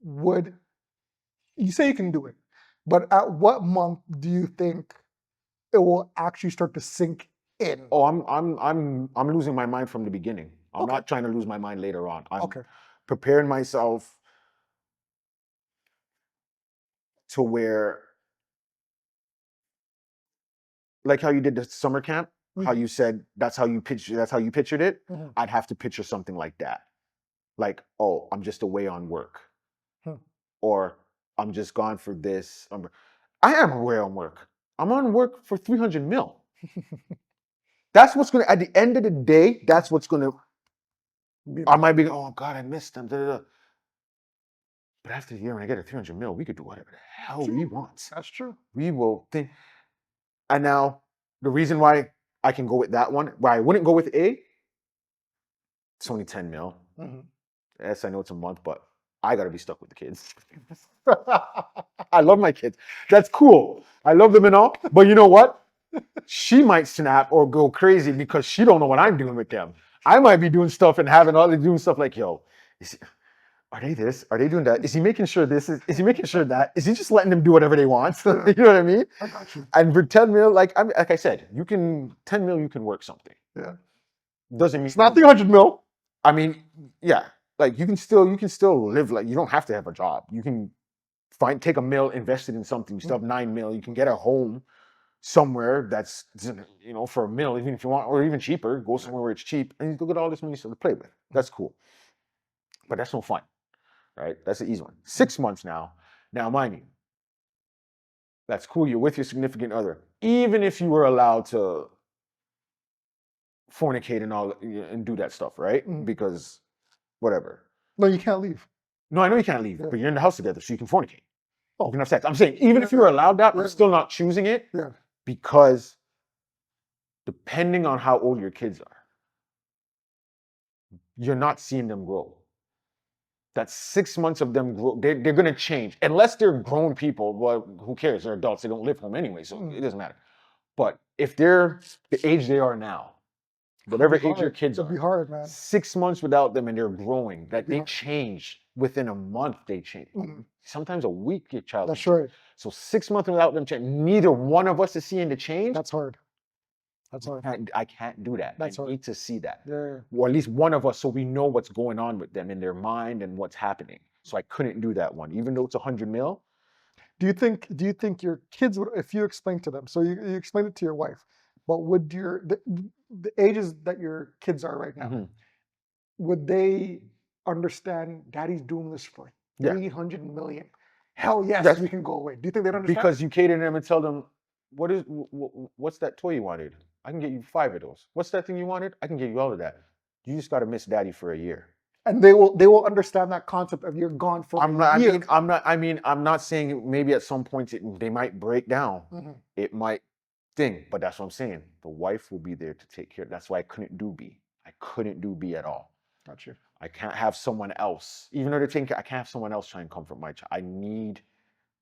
[SPEAKER 2] would you say you can do it? But at what month do you think it will actually start to sink in?
[SPEAKER 1] Oh, I'm losing my mind from the beginning. I'm
[SPEAKER 2] Okay.
[SPEAKER 1] not trying to lose my mind later on. I'm
[SPEAKER 2] Okay.
[SPEAKER 1] preparing myself to where, like how you did the summer camp, how
[SPEAKER 2] Mhm.
[SPEAKER 1] you said that's how you pictured it.
[SPEAKER 2] Mhm.
[SPEAKER 1] I'd have to picture something like that. Like, oh, I'm just away on work.
[SPEAKER 2] Hmm.
[SPEAKER 1] Or I'm just gone for this. I am away on work. I'm on work for 300 mil. That's what's gonna, at the end of the day, that's what's gonna, I might be, oh God, I missed them. Da, da, da. But after the year, when I get a 300 mil, we could do whatever the hell we want.
[SPEAKER 2] That's true.
[SPEAKER 1] We will think. And now, the reason why I can go with that one, why I wouldn't go with A, it's only 10 mil.
[SPEAKER 2] Mhm.
[SPEAKER 1] Yes, I know it's a month, but I gotta be stuck with the kids. I love my kids. That's cool. I love them and all. But you know what? She might snap or go crazy because she don't know what I'm doing with them. I might be doing stuff and having all doing stuff like, yo, are they this? Are they doing that? Is he making sure this is he making sure that? Is he just letting them do whatever they want? You know what I mean?
[SPEAKER 2] I got you.
[SPEAKER 1] And for 10 mil, like I said, you can 10 mil, you can work something.
[SPEAKER 2] Yeah.
[SPEAKER 1] Doesn't mean
[SPEAKER 2] It's not 300 mil.
[SPEAKER 1] I mean, yeah, like you can still live, like you don't have to have a job. You can take a mil, invest it in something. You still have 9 mil. You can get a home somewhere that's, you know, for a mil, even if you want, or even cheaper. Go somewhere where it's cheap, and you get all this money to play with. That's cool, but that's no fun, right? That's the easy one. 6 months now. Now, mind you, that's cool. You're with your significant other, even if you were allowed to fornicate and all and do that stuff, right?
[SPEAKER 2] Mhm.
[SPEAKER 1] Because whatever.
[SPEAKER 2] No, you can't leave.
[SPEAKER 1] No, I know you can't leave,
[SPEAKER 2] Yeah.
[SPEAKER 1] but you're in the house together, so you can fornicate.
[SPEAKER 2] Oh.
[SPEAKER 1] You can have sex. I'm saying, even if you were allowed that,
[SPEAKER 2] Yeah.
[SPEAKER 1] I'm still not choosing it
[SPEAKER 2] Yeah.
[SPEAKER 1] because depending on how old your kids are, you're not seeing them grow. That's 6 months of them grow. They're going to change. Unless they're grown people, well, who cares? They're adults. They don't live home anyway, so it doesn't matter. But if they're the age they are now, whatever age your kids
[SPEAKER 2] It'd be
[SPEAKER 1] are,
[SPEAKER 2] hard, man.
[SPEAKER 1] 6 months without them and they're growing, that
[SPEAKER 2] It'd be
[SPEAKER 1] they
[SPEAKER 2] hard.
[SPEAKER 1] change within a month. They change.
[SPEAKER 2] Mhm.
[SPEAKER 1] Sometimes a week, your child.
[SPEAKER 2] That's
[SPEAKER 1] can change.
[SPEAKER 2] right.
[SPEAKER 1] So 6 months without them change, neither one of us is seeing the change.
[SPEAKER 2] That's hard. That's hard.
[SPEAKER 1] I can't do that.
[SPEAKER 2] That's
[SPEAKER 1] I
[SPEAKER 2] hard.
[SPEAKER 1] need to see that.
[SPEAKER 2] Yeah.
[SPEAKER 1] Or at least one of us, so we know what's going on with them in their mind and what's happening. So I couldn't do that one, even though it's 100 mil.
[SPEAKER 2] Do you think your kids would, if you explain to them, so you explain it to your wife, but would the ages that your kids are right now,
[SPEAKER 1] Mhm.
[SPEAKER 2] would they understand daddy's doing this for
[SPEAKER 1] Yeah.
[SPEAKER 2] 300 million? Hell yes,
[SPEAKER 1] That's-
[SPEAKER 2] we can go away. Do you think they'd understand?
[SPEAKER 1] Because you cater to them and tell them, what's that toy you wanted? I can get you 5 of those. What's that thing you wanted? I can get you all of that. You just got to miss daddy for a year.
[SPEAKER 2] And they will understand that concept of you're gone for
[SPEAKER 1] I'm
[SPEAKER 2] a
[SPEAKER 1] not,
[SPEAKER 2] year.
[SPEAKER 1] I'm not saying maybe at some point they might break down.
[SPEAKER 2] Mhm.
[SPEAKER 1] It might thing, but that's what I'm saying. The wife will be there to take care. That's why I couldn't do B. I couldn't do B at all.
[SPEAKER 2] Got you.
[SPEAKER 1] I can't have someone else, even though they're taking care, I can't have someone else try and comfort my child. I need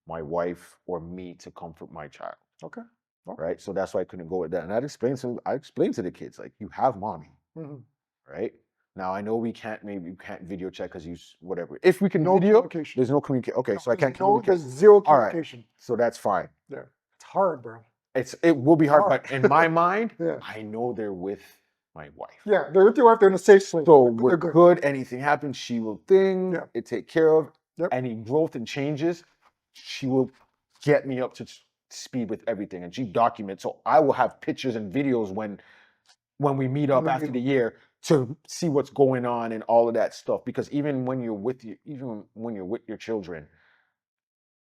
[SPEAKER 1] my wife or me to comfort my child.
[SPEAKER 2] Okay.
[SPEAKER 1] Right. So that's why I couldn't go with that. And I explained to the kids, like, you have mommy.
[SPEAKER 2] Mhm.
[SPEAKER 1] Right. Now I know we can't video chat because you whatever. If we can
[SPEAKER 2] No
[SPEAKER 1] video,
[SPEAKER 2] communication.
[SPEAKER 1] there's no communication. Okay, so I can't communicate.
[SPEAKER 2] There's zero
[SPEAKER 1] All right.
[SPEAKER 2] communication.
[SPEAKER 1] So that's fine.
[SPEAKER 2] Yeah. It's hard, bro.
[SPEAKER 1] It will be hard,
[SPEAKER 2] Hard.
[SPEAKER 1] but in my mind,
[SPEAKER 2] Yeah.
[SPEAKER 1] I know they're with my wife.
[SPEAKER 2] Yeah, they're with your wife, they're in a safe place.
[SPEAKER 1] So
[SPEAKER 2] They're
[SPEAKER 1] we're good. Anything happens, she will
[SPEAKER 2] Yeah.
[SPEAKER 1] it take care of.
[SPEAKER 2] Yep.
[SPEAKER 1] Any growth and changes, she will get me up to speed with everything, and she documents. So I will have pictures and videos when when we meet up after the year to see what's going on and all of that stuff. Because even when you're with your children,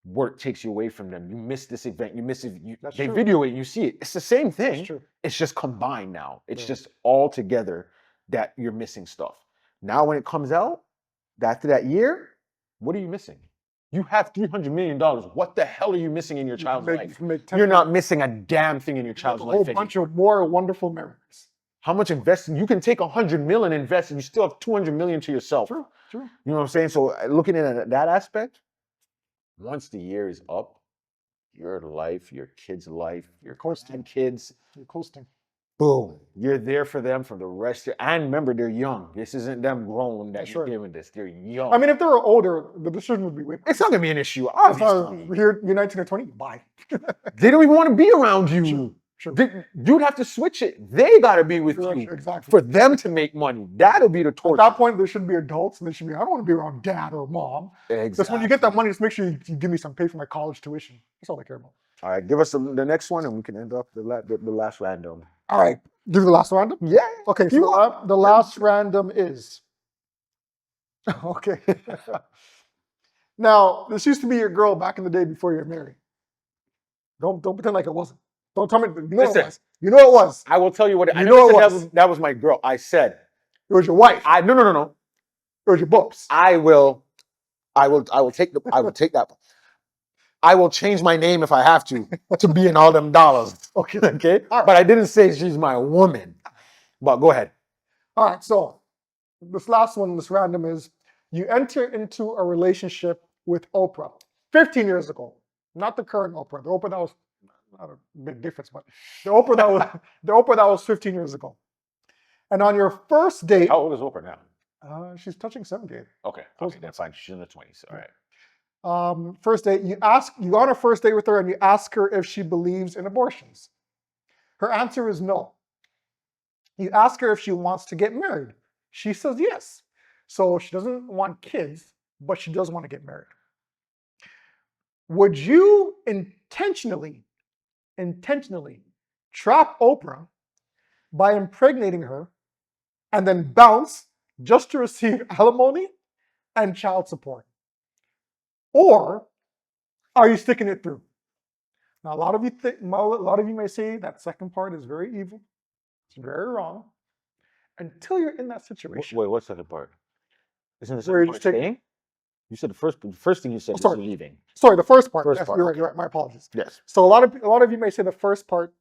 [SPEAKER 1] work takes you away from them. You miss this event. You miss it.
[SPEAKER 2] That's
[SPEAKER 1] They
[SPEAKER 2] true.
[SPEAKER 1] video it. You see it. It's the same thing.
[SPEAKER 2] That's true.
[SPEAKER 1] It's just combined now. It's
[SPEAKER 2] Yeah.
[SPEAKER 1] just all together that you're missing stuff. Now, when it comes out after that year, what are you missing? You have $300 million. What the hell are you missing in your child's life? You're not missing a damn thing in your child's life.
[SPEAKER 2] A whole bunch of more wonderful memories.
[SPEAKER 1] How much investing? You can take $100 million and invest, and you still have $200 million to yourself.
[SPEAKER 2] True.
[SPEAKER 1] You know what I'm saying? So looking at that aspect, once the year is up, your life, your kids' life, your kids,
[SPEAKER 2] you're coasting.
[SPEAKER 1] Boom. You're there for them for the rest of, and remember, they're young. This isn't them grown that you're doing this. They're young.
[SPEAKER 2] I mean, if they were older, the decision would be way.
[SPEAKER 1] It's not gonna be an issue. Obviously.
[SPEAKER 2] You're 19 or 20, bye.
[SPEAKER 1] They don't even want to be around you.
[SPEAKER 2] Sure.
[SPEAKER 1] You'd have to switch it. They gotta be with you for them to make money. That'll be the torture.
[SPEAKER 2] At that point, there should be adults, and they should be. I don't want to be around dad or mom.
[SPEAKER 1] Exactly.
[SPEAKER 2] Just when you get that money, just make sure you give me some pay for my college tuition. That's all I care about.
[SPEAKER 1] All right, give us the next one, and we can end up the last random.
[SPEAKER 2] All right, give the last random.
[SPEAKER 1] Yeah.
[SPEAKER 2] Okay. So the last random is. Okay. Now, this used to be your girl back in the day before you were married. Don't pretend like it wasn't. Don't tell me. You know it was. You know it was.
[SPEAKER 1] I will tell you what.
[SPEAKER 2] I know it was.
[SPEAKER 1] That was my girl. I said
[SPEAKER 2] it was your wife.
[SPEAKER 1] No.
[SPEAKER 2] It was your books.
[SPEAKER 1] I will take that. I will change my name if I have to be in all them dollars. Okay. Right. But I didn't say she's my woman. But go ahead.
[SPEAKER 2] All right. So this last one, this random is you enter into a relationship with Oprah 15 years ago. Not the current Oprah. The Oprah that was not a big difference, but the Oprah that was 15 years ago. And on your first date,
[SPEAKER 1] how old is Oprah now?
[SPEAKER 2] She's touching 78.
[SPEAKER 1] Okay, that's fine. She's in the 20s. All right.
[SPEAKER 2] First date, you go on a first date with her and you ask her if she believes in abortions. Her answer is no. You ask her if she wants to get married. She says yes. So she doesn't want kids, but she does want to get married. Would you intentionally trap Oprah by impregnating her and then bounce just to receive alimony and child support? Or are you sticking it through? Now, a lot of you may say that second part is very evil. It's very wrong. Until you're in that situation.
[SPEAKER 1] Wait, what second part? Isn't the
[SPEAKER 2] Where
[SPEAKER 1] second part staying? You said the first thing you said was leaving.
[SPEAKER 2] Sorry, the first part.
[SPEAKER 1] First part.
[SPEAKER 2] You're right. My apologies.
[SPEAKER 1] Yes.
[SPEAKER 2] So a lot of you may say the first part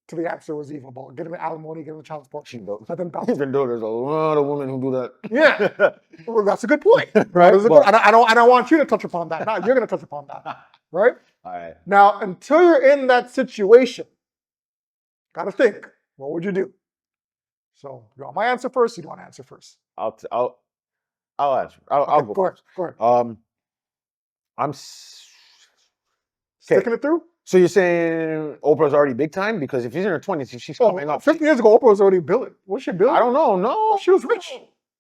[SPEAKER 2] to the answer was evil, about getting the alimony, getting the child support.
[SPEAKER 1] Even though there's a lot of women who do that.
[SPEAKER 2] Yeah. Well, that's a good point.
[SPEAKER 1] Right?
[SPEAKER 2] And I want you to touch upon that. Now you're going to touch upon that. Right?
[SPEAKER 1] All right.
[SPEAKER 2] Now, until you're in that situation, got to think, what would you do? So, you want my answer first? You don't want to answer first?
[SPEAKER 1] I'll answer. I'll go first.
[SPEAKER 2] Go ahead.
[SPEAKER 1] I'm
[SPEAKER 2] sticking it through.
[SPEAKER 1] So you're saying Oprah's already big time? Because if she's in her 20s, she's coming up.
[SPEAKER 2] 50 years ago, Oprah was already billing. Was she billing?
[SPEAKER 1] I don't know. No,
[SPEAKER 2] she was rich.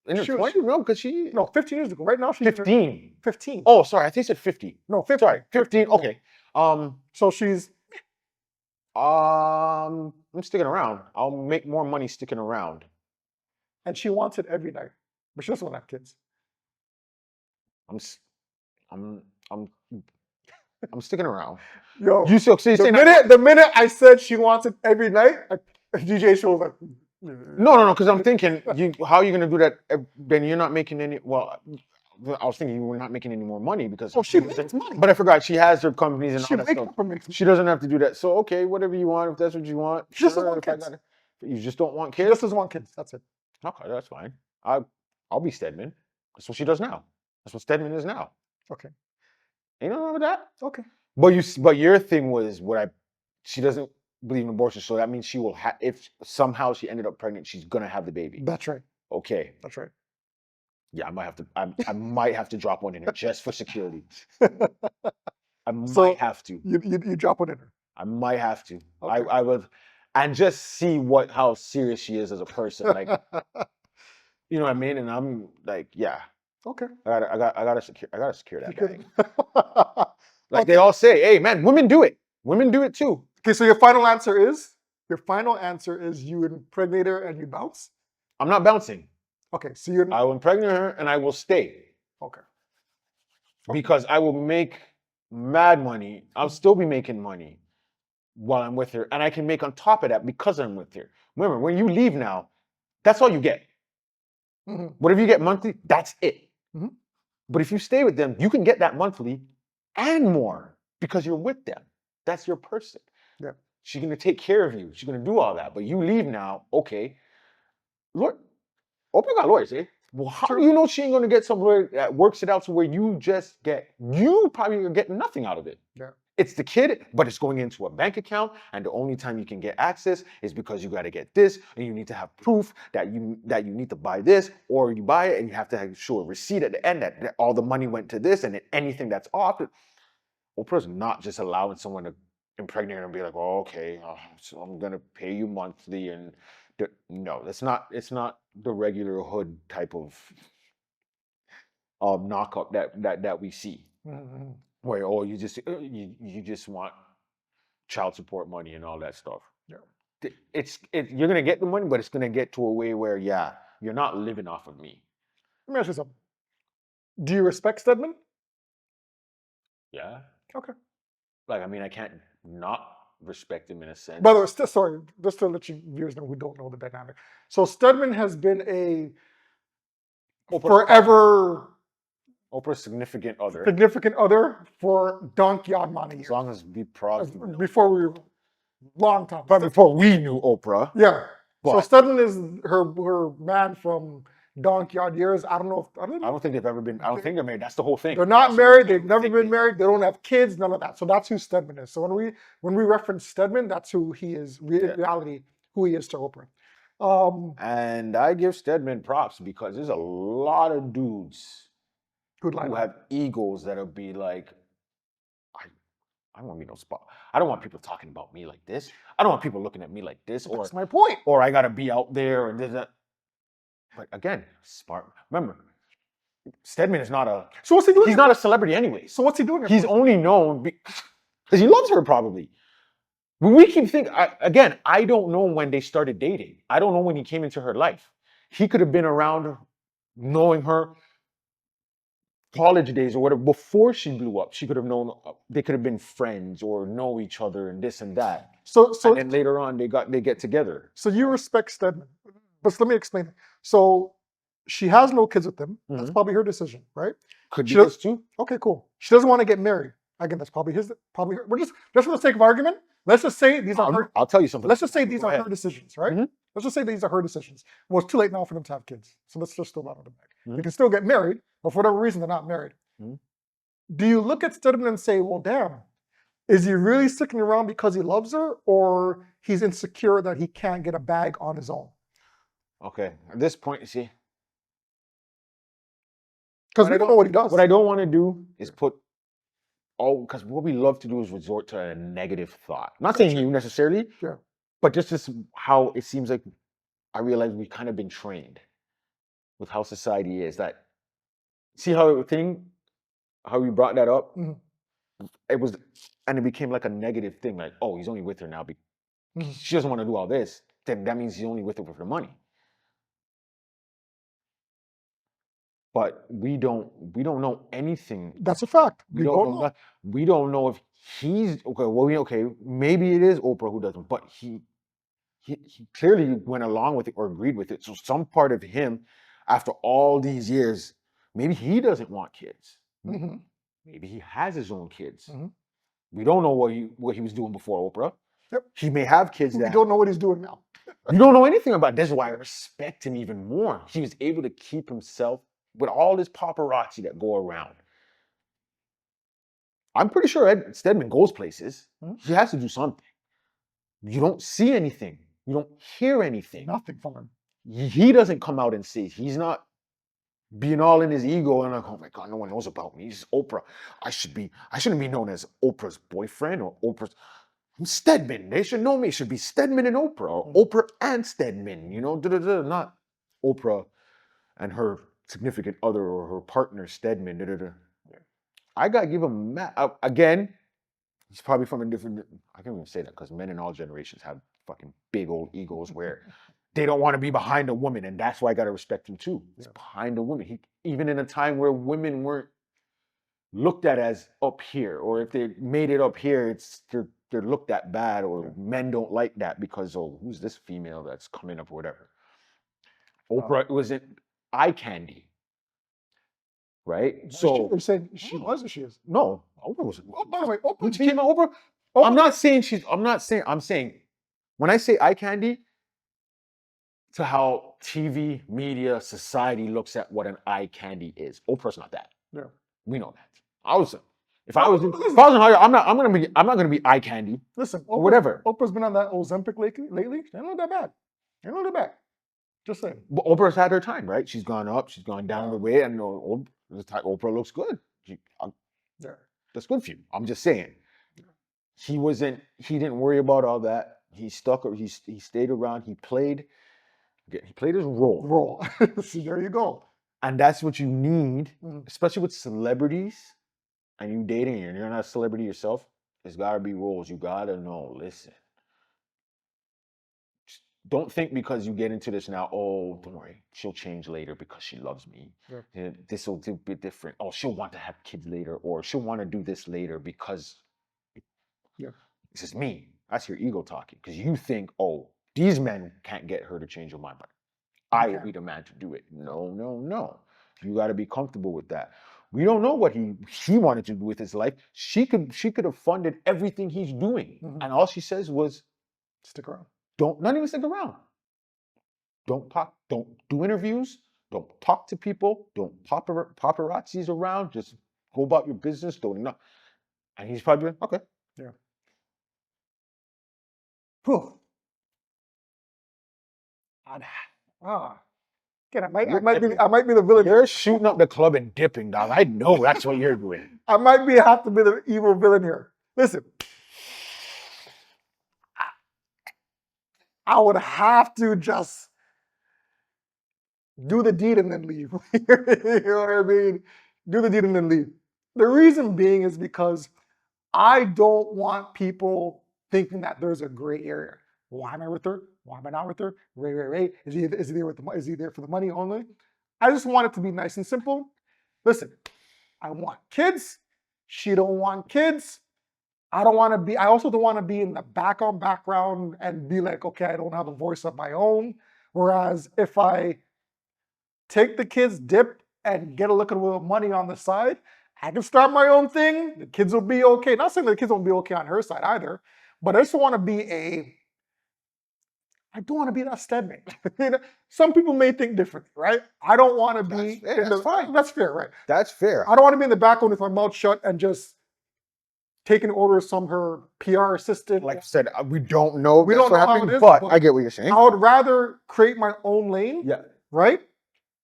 [SPEAKER 1] In her 20s? No, because
[SPEAKER 2] No, 15 years ago. Right now, she's
[SPEAKER 1] 15.
[SPEAKER 2] 15.
[SPEAKER 1] Oh, sorry. I think you said 50.
[SPEAKER 2] No, 50.
[SPEAKER 1] Sorry, 15. Okay.
[SPEAKER 2] So she's.
[SPEAKER 1] I'm sticking around. I'll make more money sticking around.
[SPEAKER 2] And she wants it every night, but she doesn't want to have kids.
[SPEAKER 1] I'm sticking around.
[SPEAKER 2] Yo,
[SPEAKER 1] the
[SPEAKER 2] minute I said she wants it every night, DJ show was like.
[SPEAKER 1] No, because I'm thinking, how are you going to do that? Then you're not making any. Well, I was thinking you were not making any more money because.
[SPEAKER 2] She makes money.
[SPEAKER 1] But I forgot she has her companies and all that stuff.
[SPEAKER 2] She
[SPEAKER 1] She doesn't have to do that. So okay, whatever you want, if that's what you want.
[SPEAKER 2] She just doesn't want kids.
[SPEAKER 1] You just don't want kids.
[SPEAKER 2] She just doesn't want kids. That's it.
[SPEAKER 1] Okay, that's fine. I'll be Stedman. That's what she does now. That's what Stedman is now.
[SPEAKER 2] Okay.
[SPEAKER 1] Ain't nothing wrong with that.
[SPEAKER 2] Okay.
[SPEAKER 1] But your thing was she doesn't believe in abortion, so that means she will have, if somehow she ended up pregnant, she's gonna have the baby.
[SPEAKER 2] That's right.
[SPEAKER 1] Okay.
[SPEAKER 2] That's right.
[SPEAKER 1] Yeah, I might have to drop one in her just for security. I might have to.
[SPEAKER 2] You drop one in her.
[SPEAKER 1] I might have to.
[SPEAKER 2] Okay.
[SPEAKER 1] I would, and just see how serious she is as a person. Like, you know what I mean? And I'm like, yeah.
[SPEAKER 2] Okay.
[SPEAKER 1] I gotta secure that guy. Like they all say, hey man, women do it. Women do it too.
[SPEAKER 2] Okay, so your final answer is? Your final answer is you impregnate her and you bounce?
[SPEAKER 1] I'm not bouncing.
[SPEAKER 2] Okay, so you're
[SPEAKER 1] I will impregnate her and I will stay
[SPEAKER 2] okay.
[SPEAKER 1] because I will make mad money. I'll still be making money while I'm with her, and I can make on top of that because I'm with her. Remember, when you leave now, that's all you get.
[SPEAKER 2] Mhm.
[SPEAKER 1] Whatever you get monthly, that's it.
[SPEAKER 2] Mhm.
[SPEAKER 1] But if you stay with them, you can get that monthly and more because you're with them. That's your person.
[SPEAKER 2] Yeah.
[SPEAKER 1] She's gonna take care of you. She's gonna do all that. But you leave now, okay. Lord, Oprah got lawyers, eh? Well, how do you know she ain't gonna get some lawyer that works it out to where you probably are getting nothing out of it.
[SPEAKER 2] Yeah.
[SPEAKER 1] It's the kid, but it's going into a bank account, and the only time you can get access is because you got to get this, and you need to have proof that you need to buy this, or you buy it, and you have to show a receipt at the end that all the money went to this, and then anything that's off. Oprah's not just allowing someone to impregnate her and be like, "Oh, okay, so I'm gonna pay you monthly," and no, that's not. It's not the regular hood type of knockup that we see.
[SPEAKER 2] Mhm.
[SPEAKER 1] Where you just want child support money and all that stuff.
[SPEAKER 2] Yeah.
[SPEAKER 1] You're gonna get the money, but it's gonna get to a way where you're not living off of me.
[SPEAKER 2] Let me ask you something. Do you respect Stedman?
[SPEAKER 1] Yeah.
[SPEAKER 2] Okay.
[SPEAKER 1] Like I mean, I can't not respect him in a sense.
[SPEAKER 2] By the way, sorry, just to let you viewers know who don't know the dynamic. So Stedman has been a forever
[SPEAKER 1] Oprah's significant other.
[SPEAKER 2] significant other for donkey odd amount of
[SPEAKER 1] As
[SPEAKER 2] years.
[SPEAKER 1] long as we probably
[SPEAKER 2] Before we long time.
[SPEAKER 1] but before we knew Oprah.
[SPEAKER 2] Yeah. So
[SPEAKER 1] But
[SPEAKER 2] Stedman is her man from donkey odd years. I don't know if
[SPEAKER 1] I don't think they've ever been. I don't think they're married. That's the whole thing.
[SPEAKER 2] they're not married. They've never been married. They don't have kids. None of that. So that's who Stedman is. So when we reference Stedman, that's who he is. In reality, who he is to Oprah.
[SPEAKER 1] And I give Stedman props because there's a lot of dudes who have egos that'll be like, I don't want to be no spot. I don't want people talking about me like this. I don't want people looking at me like this.
[SPEAKER 2] That's my point.
[SPEAKER 1] Or I gotta be out there and that. But again, smart. Remember, Stedman is not a.
[SPEAKER 2] So what's he doing?
[SPEAKER 1] He's not a celebrity anyway.
[SPEAKER 2] So what's he doing?
[SPEAKER 1] He's only known because he loves her probably. When we keep thinking, again, I don't know when they started dating. I don't know when he came into her life. He could have been around her, knowing her college days or whatever before she blew up. She could have known they could have been friends or know each other and this and that.
[SPEAKER 2] So
[SPEAKER 1] and then later on they get together.
[SPEAKER 2] So you respect Stedman, but let me explain it. So she has no kids with him. That's probably her decision, right?
[SPEAKER 1] Could be his too.
[SPEAKER 2] Okay, cool. She doesn't want to get married. Again, that's probably his. Probably her. We're just for the sake of argument. Let's just say these are her.
[SPEAKER 1] I'll tell you something.
[SPEAKER 2] Let's just say these are her decisions, right? Let's just say these are her decisions. Well, it's too late now for them to have kids, so let's just throw that on the back. They can still get married, but for whatever reason they're not married. Do you look at Stedman and say, well, damn, is he really sticking around because he loves her, or he's insecure that he can't get a bag on his own?
[SPEAKER 1] Okay, at this point, you see,
[SPEAKER 2] because we don't know what he does.
[SPEAKER 1] What I don't want to do is because what we love to do is resort to a negative thought. I'm not saying you necessarily, but just how it seems like I realize we've kind of been trained with how society is. That see how we brought that up. It was, and it became like a negative thing. Like, oh, he's only with her now because she doesn't want to do all this. Then that means he's only with her for the money. But we don't know anything.
[SPEAKER 2] That's a fact.
[SPEAKER 1] We don't know if he's okay. Well, maybe it is Oprah who doesn't, but he clearly went along with it or agreed with it. So some part of him, after all these years, maybe he doesn't want kids. Maybe he has his own kids. We don't know what he was doing before Oprah. He may have kids.
[SPEAKER 2] We don't know what he's doing now.
[SPEAKER 1] You don't know anything about it. That's why I respect him even more. He was able to keep himself with all this paparazzi that go around. I'm pretty sure Stedman goes places. He has to do something. You don't see anything. You don't hear anything.
[SPEAKER 2] Nothing from him.
[SPEAKER 1] He doesn't come out and say, he's not being all in his ego and like, oh my God, no one knows about me. He's Oprah. I shouldn't be known as Oprah's boyfriend or Oprah's. I'm Stedman. They should know me. It should be Stedman and Oprah, or Oprah and Stedman, not Oprah and her significant other or her partner Stedman. I gotta give him again. He's probably from a different. I can't even say that because men in all generations have fucking big old egos where they don't want to be behind a woman, and that's why I gotta respect him too. He's behind a woman. He even in a time where women weren't looked at as up here, or if they made it up here, it's they're looked at bad, or men don't like that because oh, who's this female that's coming up or whatever. Oprah wasn't eye candy, right? So
[SPEAKER 2] you're saying she was or she is?
[SPEAKER 1] no, Oprah wasn't.
[SPEAKER 2] Oh, by the way,
[SPEAKER 1] When
[SPEAKER 2] Oprah
[SPEAKER 1] she came out, Oprah. I'm not saying she's. I'm saying when I say eye candy, to how TV, media, society looks at what an eye candy is. Oprah's not that.
[SPEAKER 2] Yeah.
[SPEAKER 1] We know that. If I was in higher, I'm not gonna be eye candy.
[SPEAKER 2] Listen,
[SPEAKER 1] or whatever.
[SPEAKER 2] Oprah's been on that Ozempic lately. She ain't look that bad. Ain't look that bad. Just saying.
[SPEAKER 1] But Oprah's had her time, right? She's gone up, she's gone down the way, and Oprah looks good.
[SPEAKER 2] Yeah.
[SPEAKER 1] That's good for you. I'm just saying. He didn't worry about all that. He stayed around. He played his role.
[SPEAKER 2] See, there you go.
[SPEAKER 1] And that's what you need, especially with celebrities and you dating and you're not a celebrity yourself. There's gotta be roles. You gotta know, listen. Don't think because you get into this now, oh, don't worry, she'll change later because she loves me. Yeah. This will be different. Oh, she'll want to have kids later, or she'll want to do this later because this is me. That's your ego talking. Because you think, oh, these men can't get her to change her mind, but I will be the man to do it. No. You got to be comfortable with that. We don't know what he wanted to do with his life. She could have funded everything he's doing, and all she says was,
[SPEAKER 2] "Stick around.
[SPEAKER 1] Not even stick around. Don't talk. Don't do interviews. Don't talk to people. Don't paparazzis around. Just go about your business. Don't know." And he's probably like, okay.
[SPEAKER 2] Yeah. Whew. Again, I might be the villain.
[SPEAKER 1] You're shooting up the club and dipping, dog. I know that's what you're doing.
[SPEAKER 2] I might have to be the evil villain here. Listen, I would have to just do the deed and then leave. You know what I mean? Do the deed and then leave. The reason being is because I don't want people thinking that there's a gray area. Why am I with her? Why am I not with her? Ray. Is he there for the money only? I just want it to be nice and simple. Listen, I want kids. She don't want kids. I also don't want to be in the background and be like, okay, I don't have a voice of my own. Whereas if I take the kids, dip, and get a little money on the side, I can start my own thing. The kids will be okay. Not saying the kids won't be okay on her side either, but I just want to be I don't want to be that Stedman. You know, some people may think differently, right? I don't want to be.
[SPEAKER 1] That's fine.
[SPEAKER 2] That's fair, right?
[SPEAKER 1] That's fair.
[SPEAKER 2] I don't want to be in the background with my mouth shut and just taking orders from her PR assistant.
[SPEAKER 1] Like I said, we don't know.
[SPEAKER 2] We don't know how it is,
[SPEAKER 1] but I get what you're saying.
[SPEAKER 2] I would rather create my own lane.
[SPEAKER 1] Yeah.
[SPEAKER 2] Right?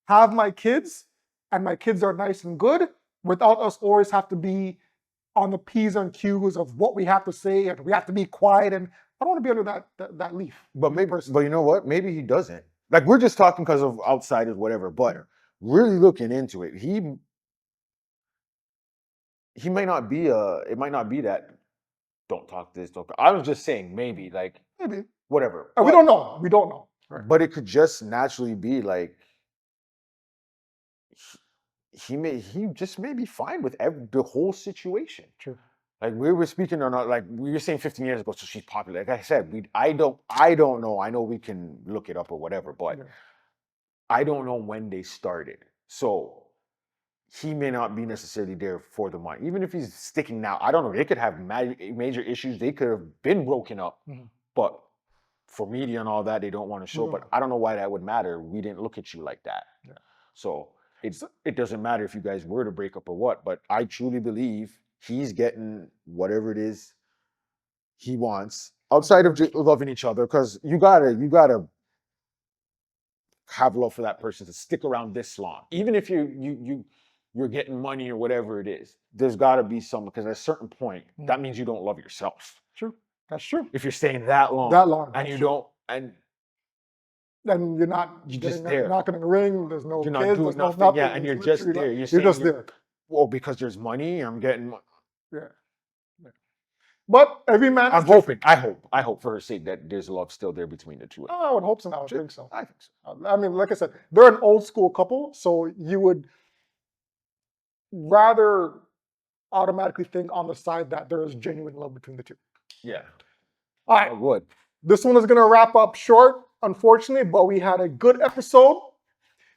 [SPEAKER 2] Have my kids, and my kids are nice and good, without us always have to be on the P's and Q's of what we have to say, and we have to be quiet. And I don't want to be under that leaf.
[SPEAKER 1] But you know what? Maybe he doesn't. Like, we're just talking because of outsiders, whatever. But really looking into it, he may not be it might not be that. Don't talk this. Don't. I was just saying maybe whatever.
[SPEAKER 2] We don't know. We don't know.
[SPEAKER 1] Right. But it could just naturally be like he just may be fine with the whole situation.
[SPEAKER 2] True.
[SPEAKER 1] Like we were speaking on, like we were saying 15 years ago, so she's popular. Like I said, I don't know. I know we can look it up or whatever, but I don't know when they started. So he may not be necessarily there for the money. Even if he's sticking now, I don't know. They could have major issues. They could have been broken up, but for media and all that, they don't want to show. But I don't know why that would matter. We didn't look at you like that. Yeah. So it doesn't matter if you guys were to break up or what. But I truly believe he's getting whatever it is he wants outside of loving each other, because you gotta have love for that person to stick around this long. Even if you're getting money or whatever it is, there's gotta be some, because at a certain point, that means you don't love yourself.
[SPEAKER 2] True. That's true.
[SPEAKER 1] If you're staying that long, and you don't, and
[SPEAKER 2] then you're just there. You're not going to ring. There's no
[SPEAKER 1] you're
[SPEAKER 2] kids.
[SPEAKER 1] Not doing
[SPEAKER 2] there's
[SPEAKER 1] nothing.
[SPEAKER 2] No nothing.
[SPEAKER 1] Yeah, and you're just there.
[SPEAKER 2] You're just there.
[SPEAKER 1] Well, because there's money, I'm getting money.
[SPEAKER 2] Yeah. But every man is
[SPEAKER 1] I'm
[SPEAKER 2] different.
[SPEAKER 1] hoping. I hope for her sake that there's love still there between the two.
[SPEAKER 2] Oh, I would hope so. I would think so.
[SPEAKER 1] I think so.
[SPEAKER 2] I mean, like I said, they're an old school couple, so you would rather automatically think on the side that there is genuine love between the two.
[SPEAKER 1] Yeah,
[SPEAKER 2] All
[SPEAKER 1] I
[SPEAKER 2] right,
[SPEAKER 1] would.
[SPEAKER 2] this one is going to wrap up short, unfortunately, but we had a good episode.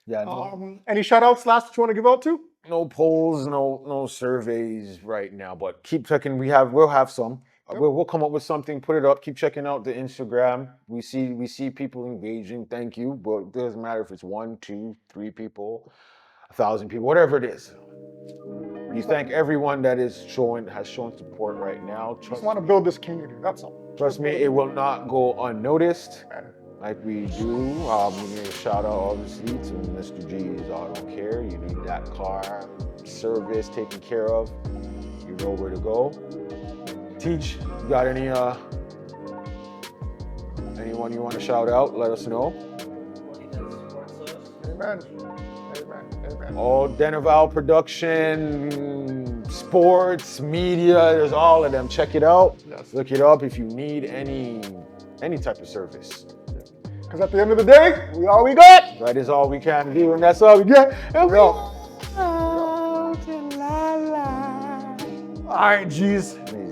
[SPEAKER 1] Yeah, no,
[SPEAKER 2] Any shout outs last that you want to give out to?
[SPEAKER 1] no polls, no surveys right now. But keep checking. We'll have some.
[SPEAKER 2] Yep.
[SPEAKER 1] We'll come up with something. Put it up. Keep checking out the Instagram. We see people engaging. Thank you. But it doesn't matter if it's 1, 2, 3 people, 1,000 people, whatever it is. We thank everyone that has shown support right now.
[SPEAKER 2] Just want to build this community. That's all.
[SPEAKER 1] Trust me, it will not go unnoticed.
[SPEAKER 2] And
[SPEAKER 1] Like we do, we need a shout out obviously to Mr. G's Auto Care. You need that car service taken care of, you know where to go. Teach, you got anyone you want to shout out? Let us know.
[SPEAKER 2] Amen. Amen. Amen.
[SPEAKER 1] All Denival production, sports, media, there's all of them. Check it out.
[SPEAKER 2] Yes.
[SPEAKER 1] Look it up if you need any type of service.
[SPEAKER 2] Because at the end of the day, we all we got.
[SPEAKER 1] That is all we can do, and that's all we get. And we
[SPEAKER 2] All right, G's.
[SPEAKER 1] Man.